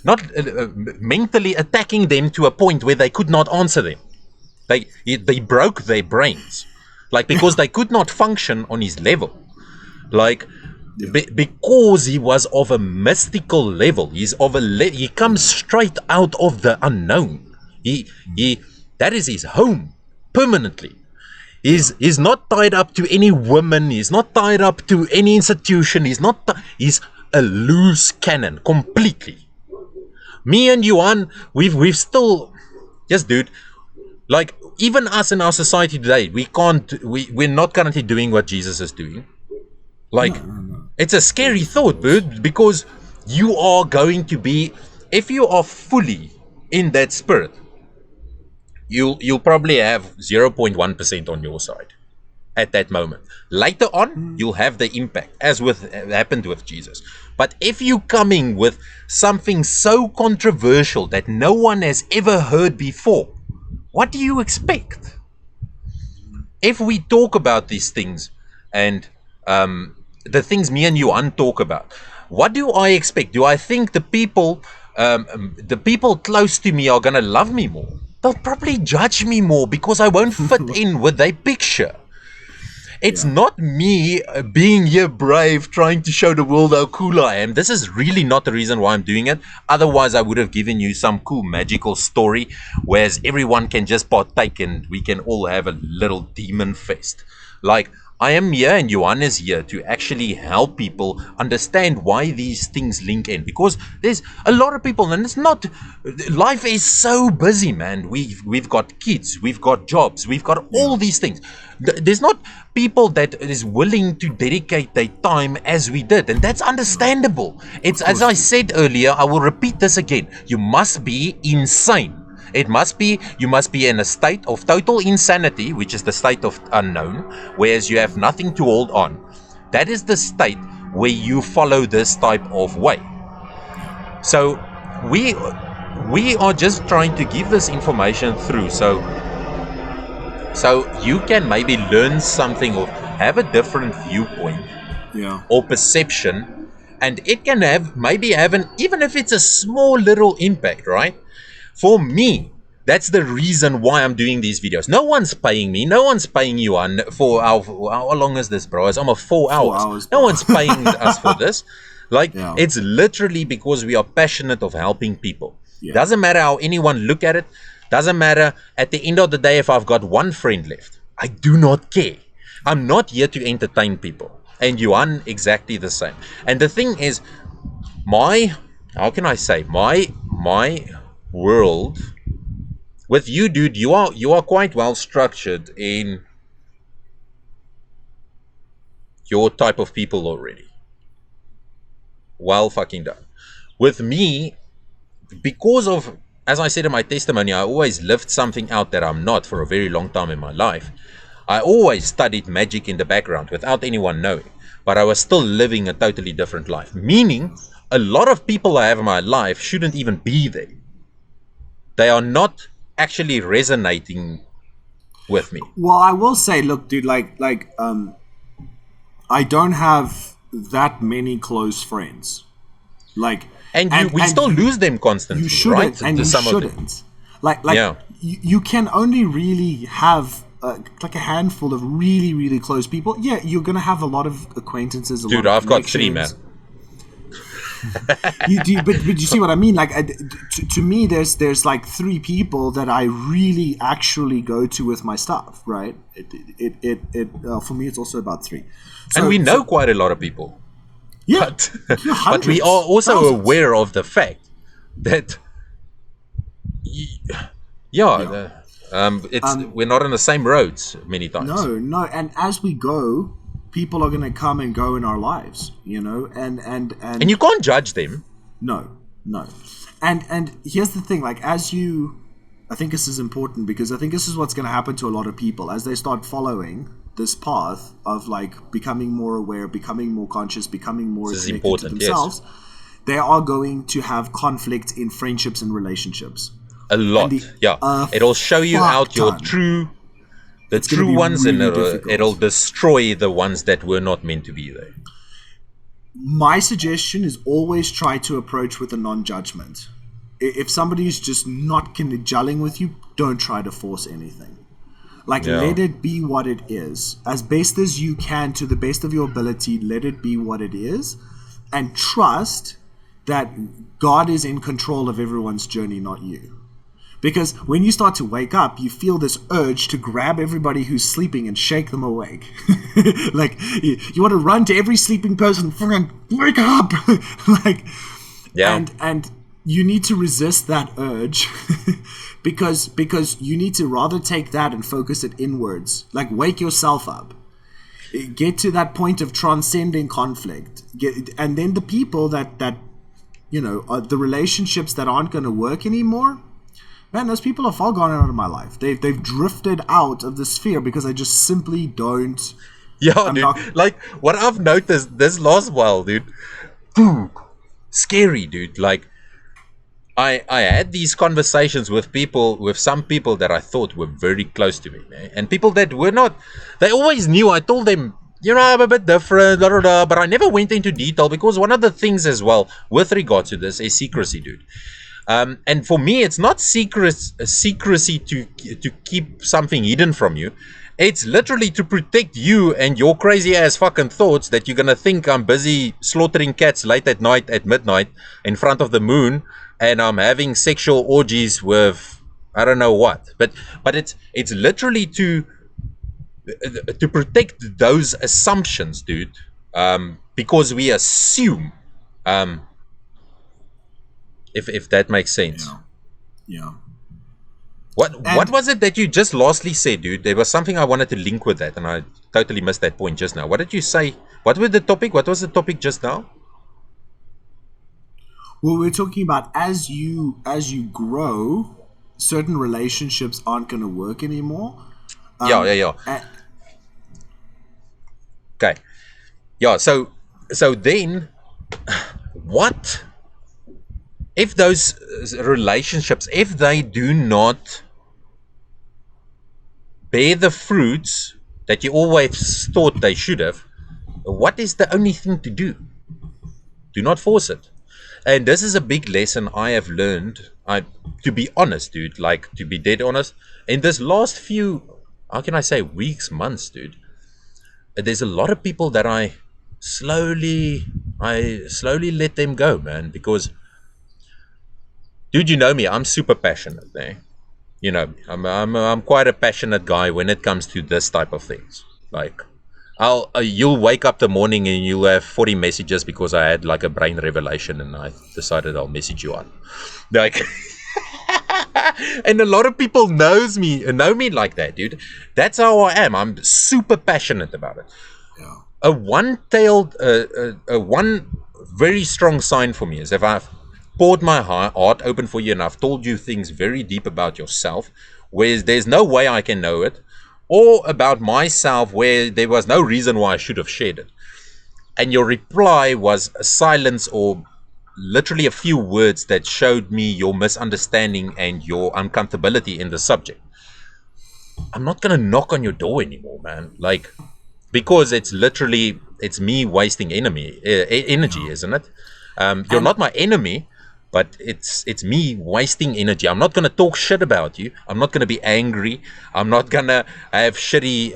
not mentally attacking them to a point where they could not answer them. They broke their brains, like, because they could not function on his level, like. Because he was of a mystical level, he comes straight out of the unknown. He that is his home permanently. He's not tied up to any woman. He's not tied up to any institution. He's a loose cannon completely. Me and Yuan, we've still, yes, dude. Like, even us in our society today, we're not currently doing what Jesus is doing. Like, it's a scary thought, dude, because you are going to be, if you are fully in that spirit, you'll probably have 0.1% on your side at that moment. Later on, you'll have the impact, as happened with Jesus. But if you're coming with something so controversial that no one has ever heard before, what do you expect? If we talk about these things and the things me and you talk about, what do I expect? Do I think the people close to me are gonna love me more? They'll probably judge me more because I won't fit in with their picture. It's not me being here brave, trying to show the world how cool I am. This is really not the reason why I'm doing it. Otherwise, I would have given you some cool magical story, whereas everyone can just partake and we can all have a little demon fest. Like, I am here and Johan is here to actually help people understand why these things link in. Because there's a lot of people, and it's not, life is so busy, man. We've got kids, we've got jobs, we've got all these things. There's not people that is willing to dedicate their time as we did, and that's understandable. It's, as I said earlier, I will repeat this again. You must be insane. You must be in a state of total insanity, which is the state of unknown, whereas you have nothing to hold on. That is the state where you follow this type of way. So we are just trying to give this information through, so you can maybe learn something or have a different viewpoint or perception, and it can have even if it's a small little impact, right? For me, that's the reason why I'm doing these videos. No one's paying me. No one's paying you for how long is this, bro? It's almost 4 hours. No one's paying us for this. Like, it's literally because we are passionate of helping people. Doesn't matter how anyone look at it. Doesn't matter at the end of the day if I've got one friend left. I do not care. I'm not here to entertain people. And Yuan, exactly the same. And the thing is, my world with you, dude, you are quite well structured in your type of people already. Well fucking done. With me, because of, as I said in my testimony, I always lived something out that I'm not for a very long time in my life. I always studied magic in the background without anyone knowing, but I was still living a totally different life. Meaning, a lot of people I have in my life shouldn't even be there. They are not actually resonating with me. Well, I will say, look, dude, I don't have that many close friends. Like, And we and still lose them constantly, you shouldn't, right? and you shouldn't. Like you can only really have like a handful of really, really close people. Yeah, you're gonna have a lot of acquaintances, a Dude, lot of I've got 3, man. but you see what I mean? Like, to me, there's like 3 people that I really actually go to with my stuff, right? For me, it's also about 3. And we know quite a lot of people. Yeah, But we are also thousands. aware of the fact that, we're not on the same roads many times. No, and as we go, people are going to come and go in our lives, and you can't judge them. no, and here's the thing, like, I think this is important, because I think this is what's going to happen to a lot of people as they start following this path of like becoming more aware, becoming more conscious, becoming more connected to themselves. Yes. They are going to have conflict in friendships and relationships. A lot, it'll show you out your true ones, really, and it'll destroy the ones that were not meant to be there. My suggestion is always try to approach with a non-judgment. If somebody's just not gelling with you, don't try to force anything. Like, let it be what it is. As best as you can, to the best of your ability, let it be what it is. And trust that God is in control of everyone's journey, not you. Because when you start to wake up, you feel this urge to grab everybody who's sleeping and shake them awake. Like, you want to run to every sleeping person, wake up! Like, and you need to resist that urge. because you need to rather take that and focus it inwards. Like, wake yourself up. Get to that point of transcending conflict. And then the people that the relationships that aren't going to work anymore, man, those people are far gone out of my life. They've drifted out of the sphere because I just simply don't. Yeah, dude. Like, what I've noticed this last while, dude. Scary, dude. Like, I had these conversations with some people that I thought were very close to me, man. And people that were not. They always knew. I told them, I'm a bit different, blah, blah, blah, but I never went into detail, because one of the things as well with regard to this is secrecy, dude. And for me, it's not secrecy to keep something hidden from you. It's literally to protect you and your crazy ass fucking thoughts that you're gonna think I'm busy slaughtering cats late at night at midnight in front of the moon, and I'm having sexual orgies with I don't know what. But it's literally to protect those assumptions, dude. Because we assume. If that makes sense. Yeah. What was it that you just lastly said, dude? There was something I wanted to link with that, and I totally missed that point just now. What did you say? What was the topic just now? Well, we're talking about as you grow, certain relationships aren't going to work anymore. Yeah. Okay. Yeah, so then what if those relationships, if they do not bear the fruits that you always thought they should have, what is the only thing to do? Do not force it. And this is a big lesson I have learned, to be honest, dude, like, to be dead honest, in this last few, how can I say, weeks, months, dude. There's a lot of people that I slowly let them go, man, because, dude, you know me, I'm super passionate, eh? You know, I'm quite a passionate guy when it comes to this type of things. Like, you'll wake up the morning and you'll have 40 messages because I had like a brain revelation and I decided I'll message you on. Like, and a lot of people know me like that, dude. That's how I am. I'm super passionate about it. Yeah. A one very strong sign for me is if I've poured my heart open for you and I've told you things very deep about yourself, where there's no way I can know it, or about myself where there was no reason why I should have shared it, and your reply was a silence or literally a few words that showed me your misunderstanding and your uncomfortability in the subject, I'm not gonna knock on your door anymore, man. Like, because it's me wasting energy, isn't it? You're not my enemy, but it's me wasting energy. I'm not going to talk shit about you. I'm not going to be angry. I'm not going to have shitty,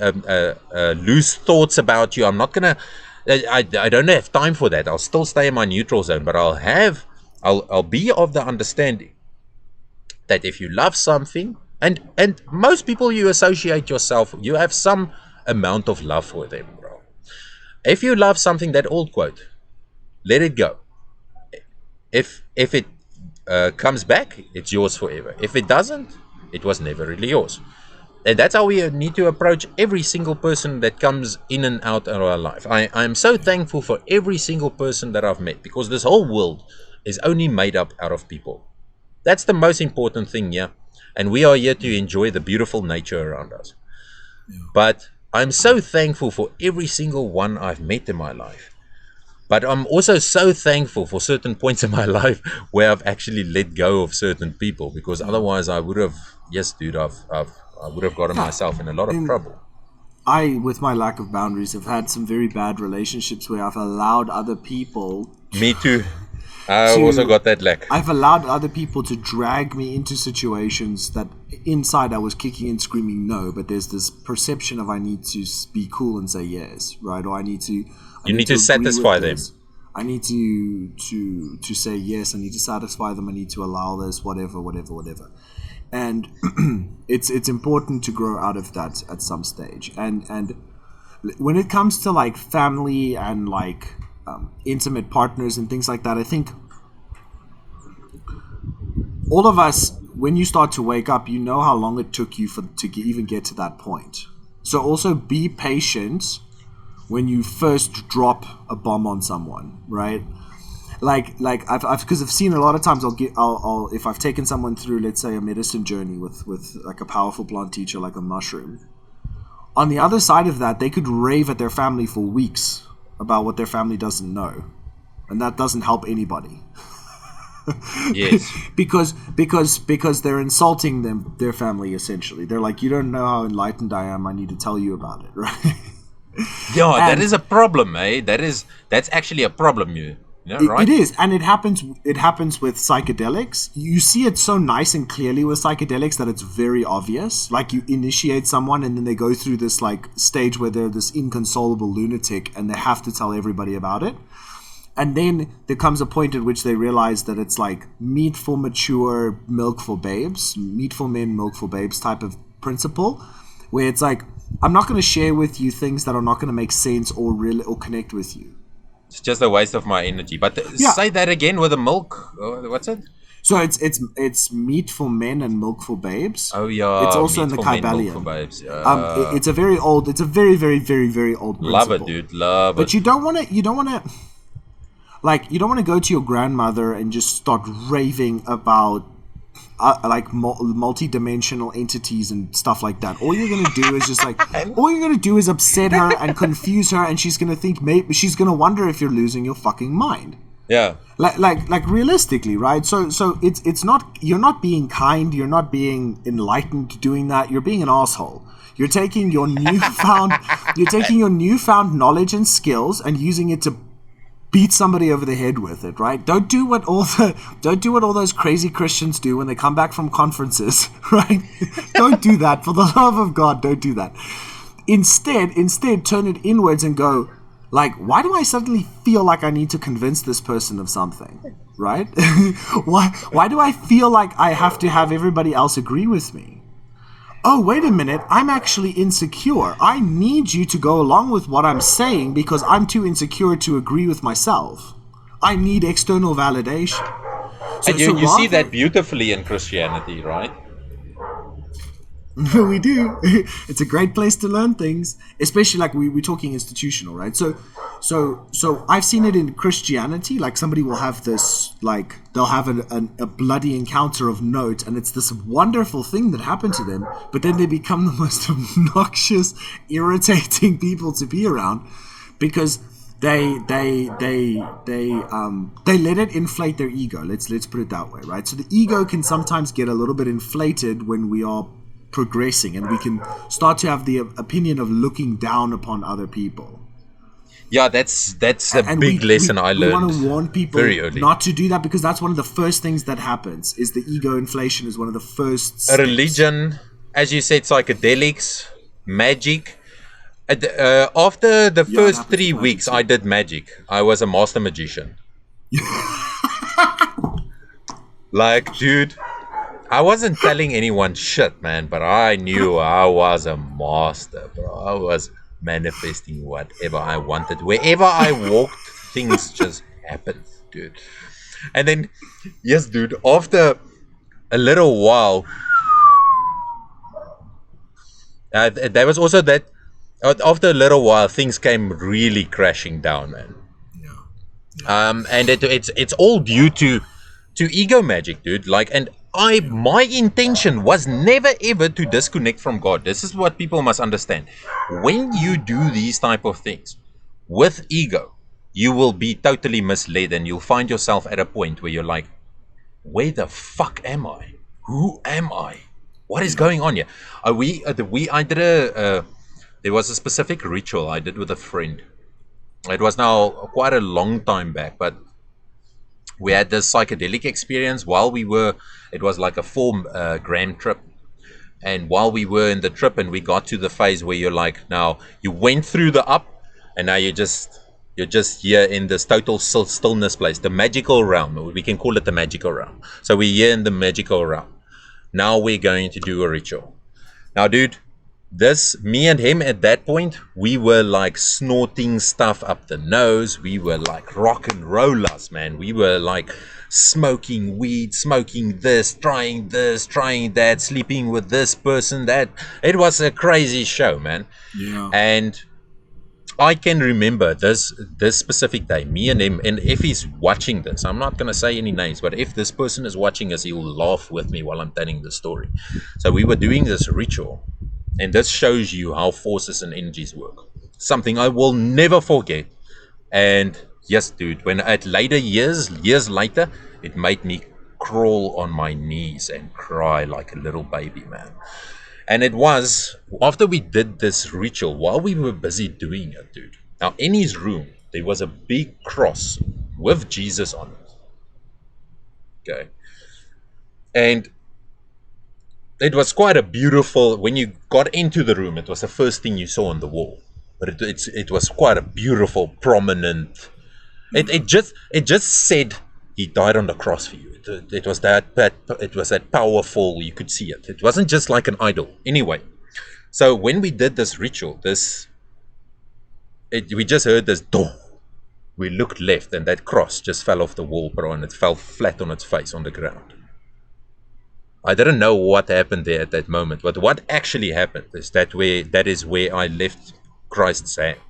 loose thoughts about you. I'm not going to. I don't have time for that. I'll still stay in my neutral zone, but I'll be of the understanding that if you love something, and most people you associate yourself, you have some amount of love for them, bro. If you love something, that old quote, let it go. If it comes back, it's yours forever. If it doesn't, it was never really yours. And that's how we need to approach every single person that comes in and out of our life. I'm so thankful for every single person that I've met, because this whole world is only made up out of people. That's the most important thing, yeah. And we are here to enjoy the beautiful nature around us. Yeah. But I'm so thankful for every single one I've met in my life. But I'm also so thankful for certain points in my life where I've actually let go of certain people, because otherwise I would have, yes, dude, I would have gotten myself in a lot of trouble. I, with my lack of boundaries, have had some very bad relationships where I've allowed other people. Me too. I also got that lack. I've allowed other people to drag me into situations that inside I was kicking and screaming no, but there's this perception of I need to be cool and say yes, right? Or I need to. You need to satisfy them. I need to say yes. I need to satisfy them. I need to allow this, whatever. And it's important to grow out of that at some stage. And when it comes to like family and like intimate partners and things like that, I think all of us, when you start to wake up, you know how long it took you to even get to that point. So also be patient when you first drop a bomb on someone, right? Like because I've seen a lot of times I'll if I've taken someone through, let's say, a medicine journey with like a powerful plant teacher like a mushroom. On the other side of that, they could rave at their family for weeks about what their family doesn't know, and that doesn't help anybody. Yes. because they're insulting their family essentially. They're like, you don't know how enlightened I am. I need to tell you about it, right? Yeah, that is a problem, eh? That's actually a problem, right? It is, and it happens with psychedelics. You see it so nice and clearly with psychedelics that it's very obvious. Like, you initiate someone and then they go through this like stage where they're this inconsolable lunatic and they have to tell everybody about it. And then there comes a point at which they realize that it's like meat for mature, milk for babes, meat for men, milk for babes type of principle, where it's like, I'm not going to share with you things that are not going to make sense or connect with you. It's just a waste of my energy. But say that again with the milk. What's it? So it's meat for men and milk for babes. Oh yeah, it's also in the Kybalion. It's a very old. It's a very very very very old principle. Love it, dude. Love it. But you don't want to. Like, you don't want to go to your grandmother and just start raving about like multi-dimensional entities and stuff like that. All you're going to do is just like, all you're going to do is upset her and confuse her, and she's going to think, maybe she's going to wonder if you're losing your fucking mind. Yeah. Like realistically, right? So it's not, you're not being kind, you're not being enlightened doing that. You're being an asshole. You're taking your newfound knowledge and skills and using it to beat somebody over the head with it, right? Don't do what all those crazy Christians do when they come back from conferences, right? Don't do that. For the love of God, don't do that. Instead, turn it inwards and go, like, why do I suddenly feel like I need to convince this person of something, right? Why do I feel like I have to have everybody else agree with me? Oh, wait a minute, I'm actually insecure. I need you to go along with what I'm saying because I'm too insecure to agree with myself. I need external validation. And you see that beautifully in Christianity, right? We do. It's a great place to learn things, especially like we're talking institutional, right? So I've seen it in Christianity. Like, somebody will have this, like, they'll have a bloody encounter of note, and it's this wonderful thing that happened to them, but then they become the most obnoxious, irritating people to be around because they let it inflate their ego. Let's put it that way, right? So the ego can sometimes get a little bit inflated when we are progressing, and we can start to have the opinion of looking down upon other people. Yeah, that's a And big lesson I we want learned to warn people very early. not to do that, because that's one of the first things that happens. Is the ego inflation is one of the first A steps. religion, as you said, psychedelics, magic. After the Yeah, it first happens 3 with magic weeks, too. I did magic. I was a master magician. Like, dude, I wasn't telling anyone shit, man, but I knew I was a master, bro. I was manifesting whatever I wanted. Wherever I walked, things just happened, dude. And then, yes, dude, after a little while, there was also that, after a little while, things came really crashing down, man. And it's all due to ego magic, dude. Like, and my intention was never ever to disconnect from God. This is what people must understand. When you do these type of things with ego, you will be totally misled, and you'll find yourself at a point where you're like, where the fuck am I? Who am I? What is going on here? I did there was a specific ritual I did with a friend. It was now quite a long time back, but we had this psychedelic experience while we were. It was like a 4 gram trip, and while we were in the trip, and we got to the phase where you're like, now you went through the up, and now you're just here in this total stillness place, the magical realm. We can call it the magical realm. So we're here in the magical realm. Now we're going to do a ritual. Now, dude, me and him at that point, we were like snorting stuff up the nose. We were like rock and rollers, man. We were like smoking weed, smoking this, trying that, sleeping with this person, that. It was a crazy show, man. Yeah. And I can remember this specific day, me and him, and if he's watching this, I'm not going to say any names, but if this person is watching us, he will laugh with me while I'm telling the story. So we were doing this ritual, and this shows you how forces and energies work. Something I will never forget. And yes, dude, when at later years later, it made me crawl on my knees and cry like a little baby, man. And it was after we did this ritual, while we were busy doing it, dude. Now, in his room, there was a big cross with Jesus on it. Okay. And it was quite a beautiful, when you got into the room, it was the first thing you saw on the wall. But it was quite a beautiful, prominent. It just said he died on the cross for you. It was that powerful. You could see it. It wasn't just like an idol. Anyway, so when we did this ritual, we just heard this door. We looked left, and that cross just fell off the wall, bro, and it fell flat on its face on the ground. I didn't know what happened there at that moment, but what actually happened is that is where I left Christ's hand.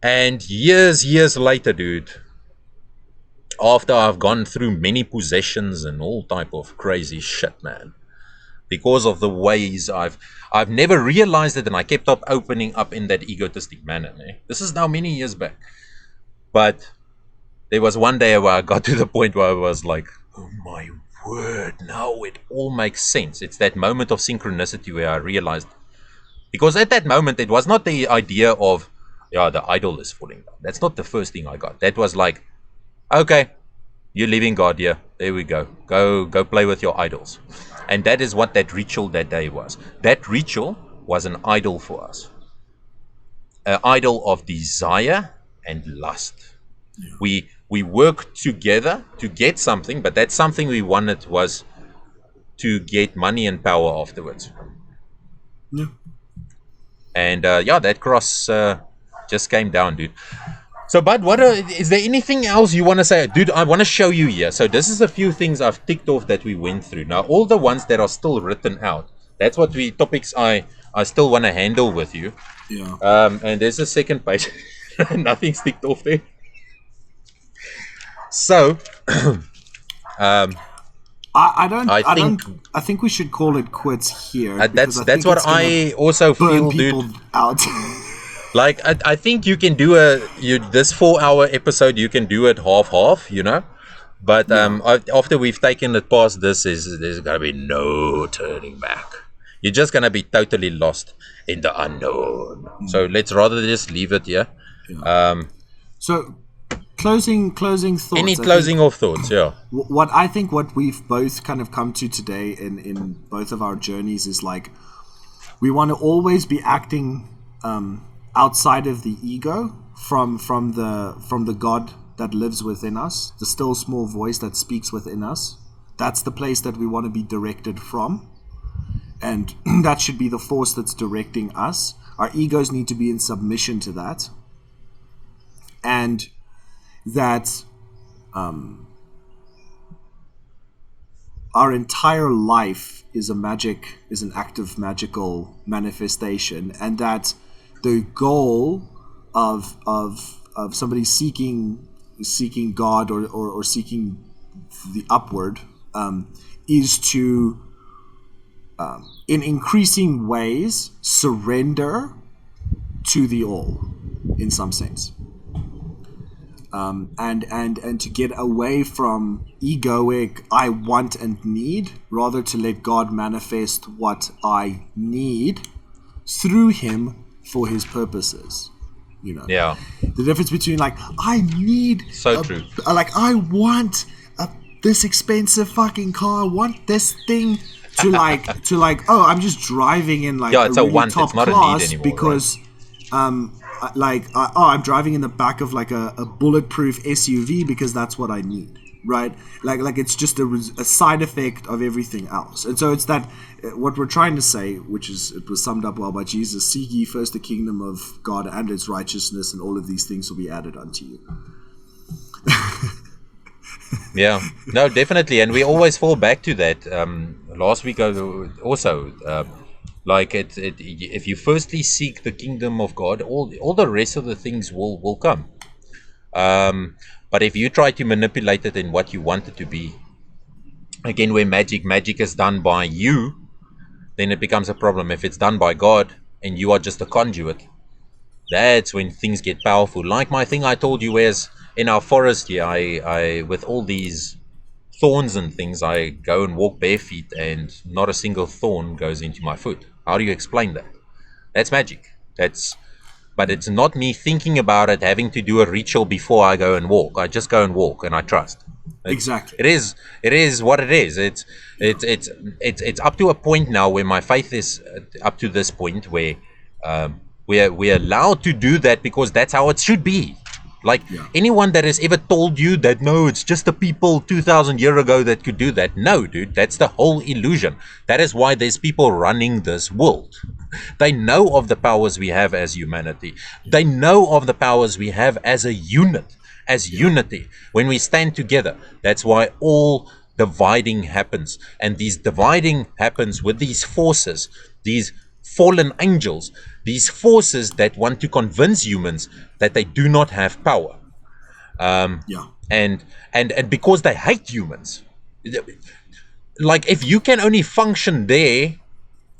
And years later, dude, after I've gone through many possessions and all type of crazy shit, man, because of the ways I've never realized it, and I kept up opening up in that egotistic manner. This is now many years back, but there was one day where I got to the point where I was like, oh my word, now it all makes sense. It's that moment of synchronicity where I realized, because at that moment it was not the idea of, yeah, the idol is falling down. That's not the first thing I got. That was like, okay, you're leaving God here. There we go. Go play with your idols. And that is what that ritual that day was. That ritual was an idol for us. An idol of desire and lust. Yeah. We worked together to get something, but that something we wanted was to get money and power afterwards. Yeah. And that cross just came down, dude. So, Bud, is there anything else you want to say? Dude, I want to show you here. So this is a few things I've ticked off that we went through. Now, all the ones that are still written out, that's what topics I still want to handle with you. Yeah. And there's a second page. Nothing's ticked off there. So, I think we should call it quits here. That's what I also feel, dude. Out. Like, I think you can do this 4-hour episode, you can do it half, you know? But after we've taken it past this, there's going to be no turning back. You're just gonna be totally lost in the unknown. So let's rather just leave it here. Yeah. So closing Any thoughts. I think closing off thoughts? Yeah. what we've both kind of come to today in both of our journeys is like we want to always be acting outside of the ego from the God that lives within us, the still small voice that speaks within us. That's the place that we want to be directed from, and that should be the force that's directing us. Our egos need to be in submission to that, and that our entire life is an active magical manifestation, and that the goal of somebody seeking God or seeking the upward is to in increasing ways surrender to the all in some sense, and to get away from egoic I want and need, rather to let God manifest what I need through him for his purposes. Yeah. The difference between like I need So true. like I want this expensive fucking car, I want this thing, to like oh, I'm just driving in like Yeah, it's a a really want, top it's not a need class anymore, because I'm driving in the back of like a bulletproof SUV because that's what I need, right? Like it's just a side effect of everything else. And so it's that what we're trying to say, which is, it was summed up well by Jesus: seek ye first the kingdom of God and its righteousness, and all of these things will be added unto you. Yeah, no, definitely, and we always fall back to that. Last week also, like if you firstly seek the kingdom of God, all the rest of the things will come. But if you try to manipulate it in what you want it to be, again, where magic is done by you, then it becomes a problem. If it's done by God and you are just a conduit, that's when things get powerful. Like my thing I told you, whereas in our forest here, I with all these thorns and things, I go and walk bare feet and not a single thorn goes into my foot. How do you explain that? That's magic. But it's not me thinking about it, having to do a ritual before I go and walk. I just go and walk and I trust. Exactly. It is what it is. It's up to a point now where my faith is up to this point where we're allowed to do that because that's how it should be. Like anyone that has ever told you that no, it's just the people 2,000 years ago that could do that. No, dude, that's the whole illusion. That is why there's people running this world. They know of the powers we have as humanity. They know of the powers we have as a unit, as unity. When we stand together, that's why all dividing happens. And these dividing happens with these forces, these fallen angels, these forces that want to convince humans that they do not have power. And because they hate humans. Like if you can only function there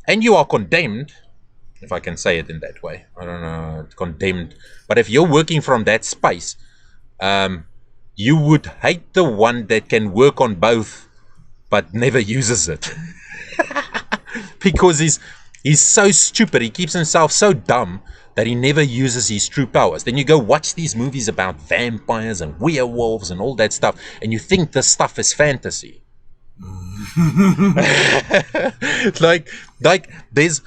and you are condemned, if I can say it in that way, I don't know, condemned, but if you're working from that space, you would hate the one that can work on both but never uses it. Because he's so stupid, he keeps himself so dumb that he never uses his true powers. Then you go watch these movies about vampires and werewolves and all that stuff, and you think this stuff is fantasy. like there's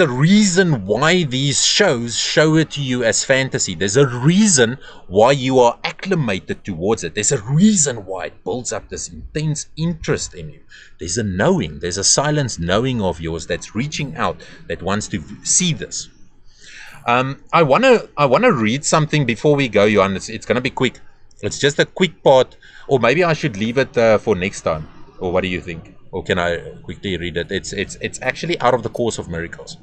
a reason why these shows show it to you as fantasy. There's a reason why you are acclimated towards it. There's a reason why it builds up this intense interest in you. There's a knowing, there's a silence knowing of yours that's reaching out, that wants to see this. I wanna read something before we go, Johan. It's gonna be quick. It's just a quick part, or maybe I should leave it for next time. Or what do you think? Or can I quickly read it? It's actually out of the Course of Miracles.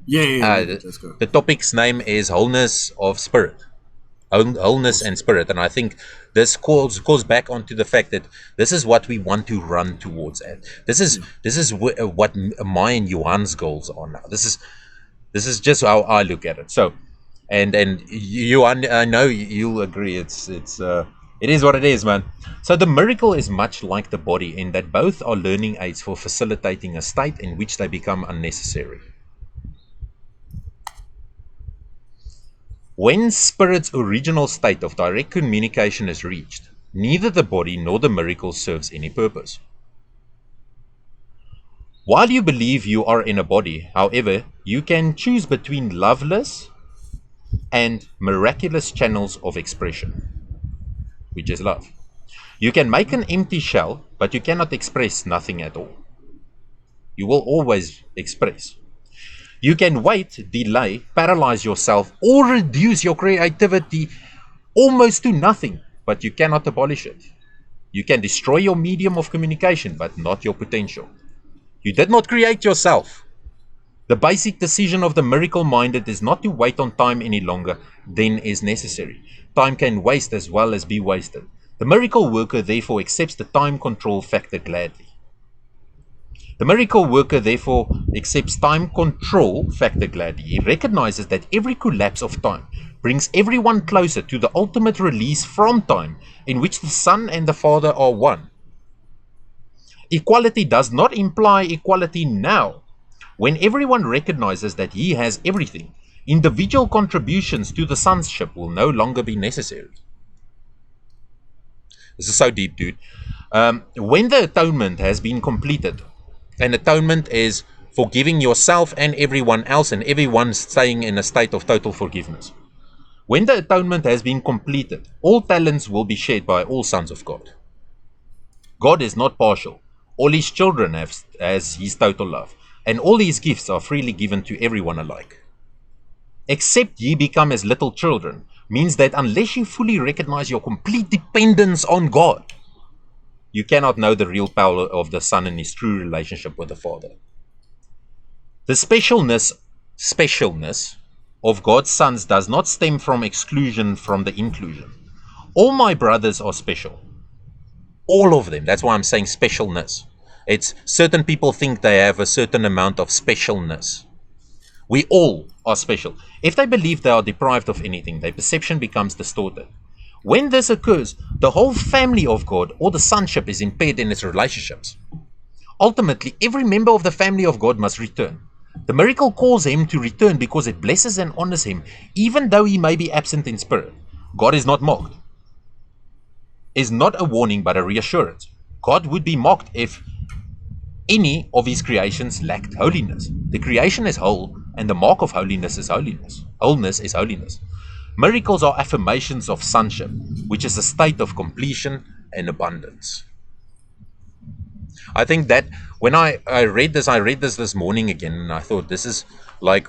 Let's go. The topic's name is wholeness of spirit, wholeness and spirit, and I think this calls back onto the fact that this is what we want to run towards. And this is what my and Johan's goals are now. This is just how I look at it. So, and you, I know you'll agree. It's It is what it is, man. So the miracle is much like the body in that both are learning aids for facilitating a state in which they become unnecessary. When spirit's original state of direct communication is reached, neither the body nor the miracle serves any purpose. While you believe you are in a body, however, you can choose between loveless and miraculous channels of expression, which is love. You can make an empty shell, but you cannot express nothing at all. You will always express. You can wait, delay, paralyze yourself, or reduce your creativity almost to nothing, but you cannot abolish it. You can destroy your medium of communication, but not your potential. You did not create yourself. The basic decision of the miracle-minded is not to wait on time any longer than is necessary. Time can waste as well as be wasted. The miracle worker therefore accepts the time control factor gladly. The miracle worker therefore accepts time control factor gladly. He recognizes that every collapse of time brings everyone closer to the ultimate release from time, in which the Son and the Father are one. Equality does not imply equality now. When everyone recognizes that he has everything, individual contributions to the sonship will no longer be necessary. This is so deep, dude. When the atonement has been completed, and atonement is forgiving yourself and everyone else, and everyone staying in a state of total forgiveness. When the atonement has been completed, all talents will be shared by all sons of God. God is not partial. All his children have as his total love, and all his gifts are freely given to everyone alike. Except ye become as little children means that unless you fully recognize your complete dependence on God, you cannot know the real power of the Son and his true relationship with the Father. The specialness of God's sons does not stem from exclusion from the inclusion. All my brothers are special. All of them. That's why I'm saying specialness. It's certain people think they have a certain amount of specialness. We all are special. If they believe they are deprived of anything, their perception becomes distorted. When this occurs, the whole family of God or the sonship is impaired in its relationships. Ultimately, every member of the family of God must return. The miracle calls him to return because it blesses and honors him, even though he may be absent in spirit. God is not mocked. Is not a warning but a reassurance. God would be mocked if any of his creations lacked holiness. The creation is whole, and the mark of holiness is holiness. Wholeness is holiness. Miracles are affirmations of sonship, which is a state of completion and abundance. I think that when I read this morning again, and I thought this is like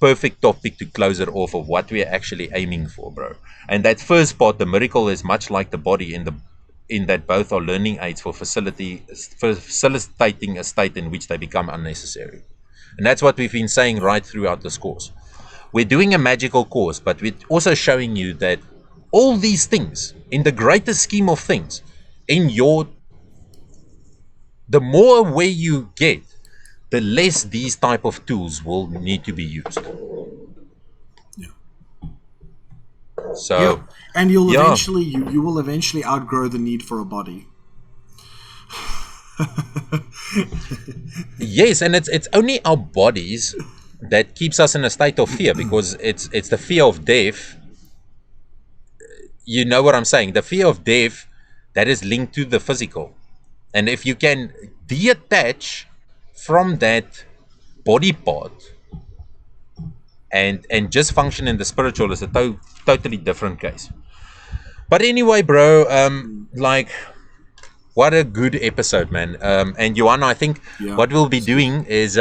perfect topic to close it off of what we're actually aiming for, bro. And that first part, the miracle is much like the body in that both are learning aids for facilitating a state in which they become unnecessary. And that's what we've been saying right throughout this course. We're doing a magical course, but we're also showing you that all these things, in the greater scheme of things, the more aware you get, the less these type of tools will need to be used. Yeah. So yeah. And you will eventually outgrow the need for a body. Yes, and it's only our bodies that keeps us in a state of fear, because it's the fear of death. You know what I'm saying? The fear of death that is linked to the physical. And if you can detach from that body part and just function in the spiritual, is a totally different case. But anyway, bro, like, what a good episode, man. And Joanna, I think what we'll be doing is,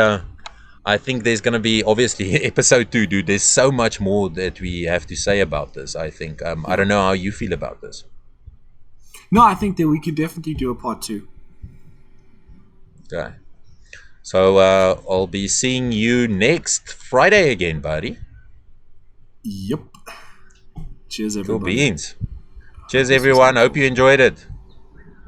I think there's going to be obviously episode 2, dude. There's so much more that we have to say about this, I think. I don't know how you feel about this. No, I think that we could definitely do a part 2. Okay. So I'll be seeing you next Friday again, buddy. Yep. Cheers, everybody. Cool beans. Cheers, everyone. Hope you enjoyed it.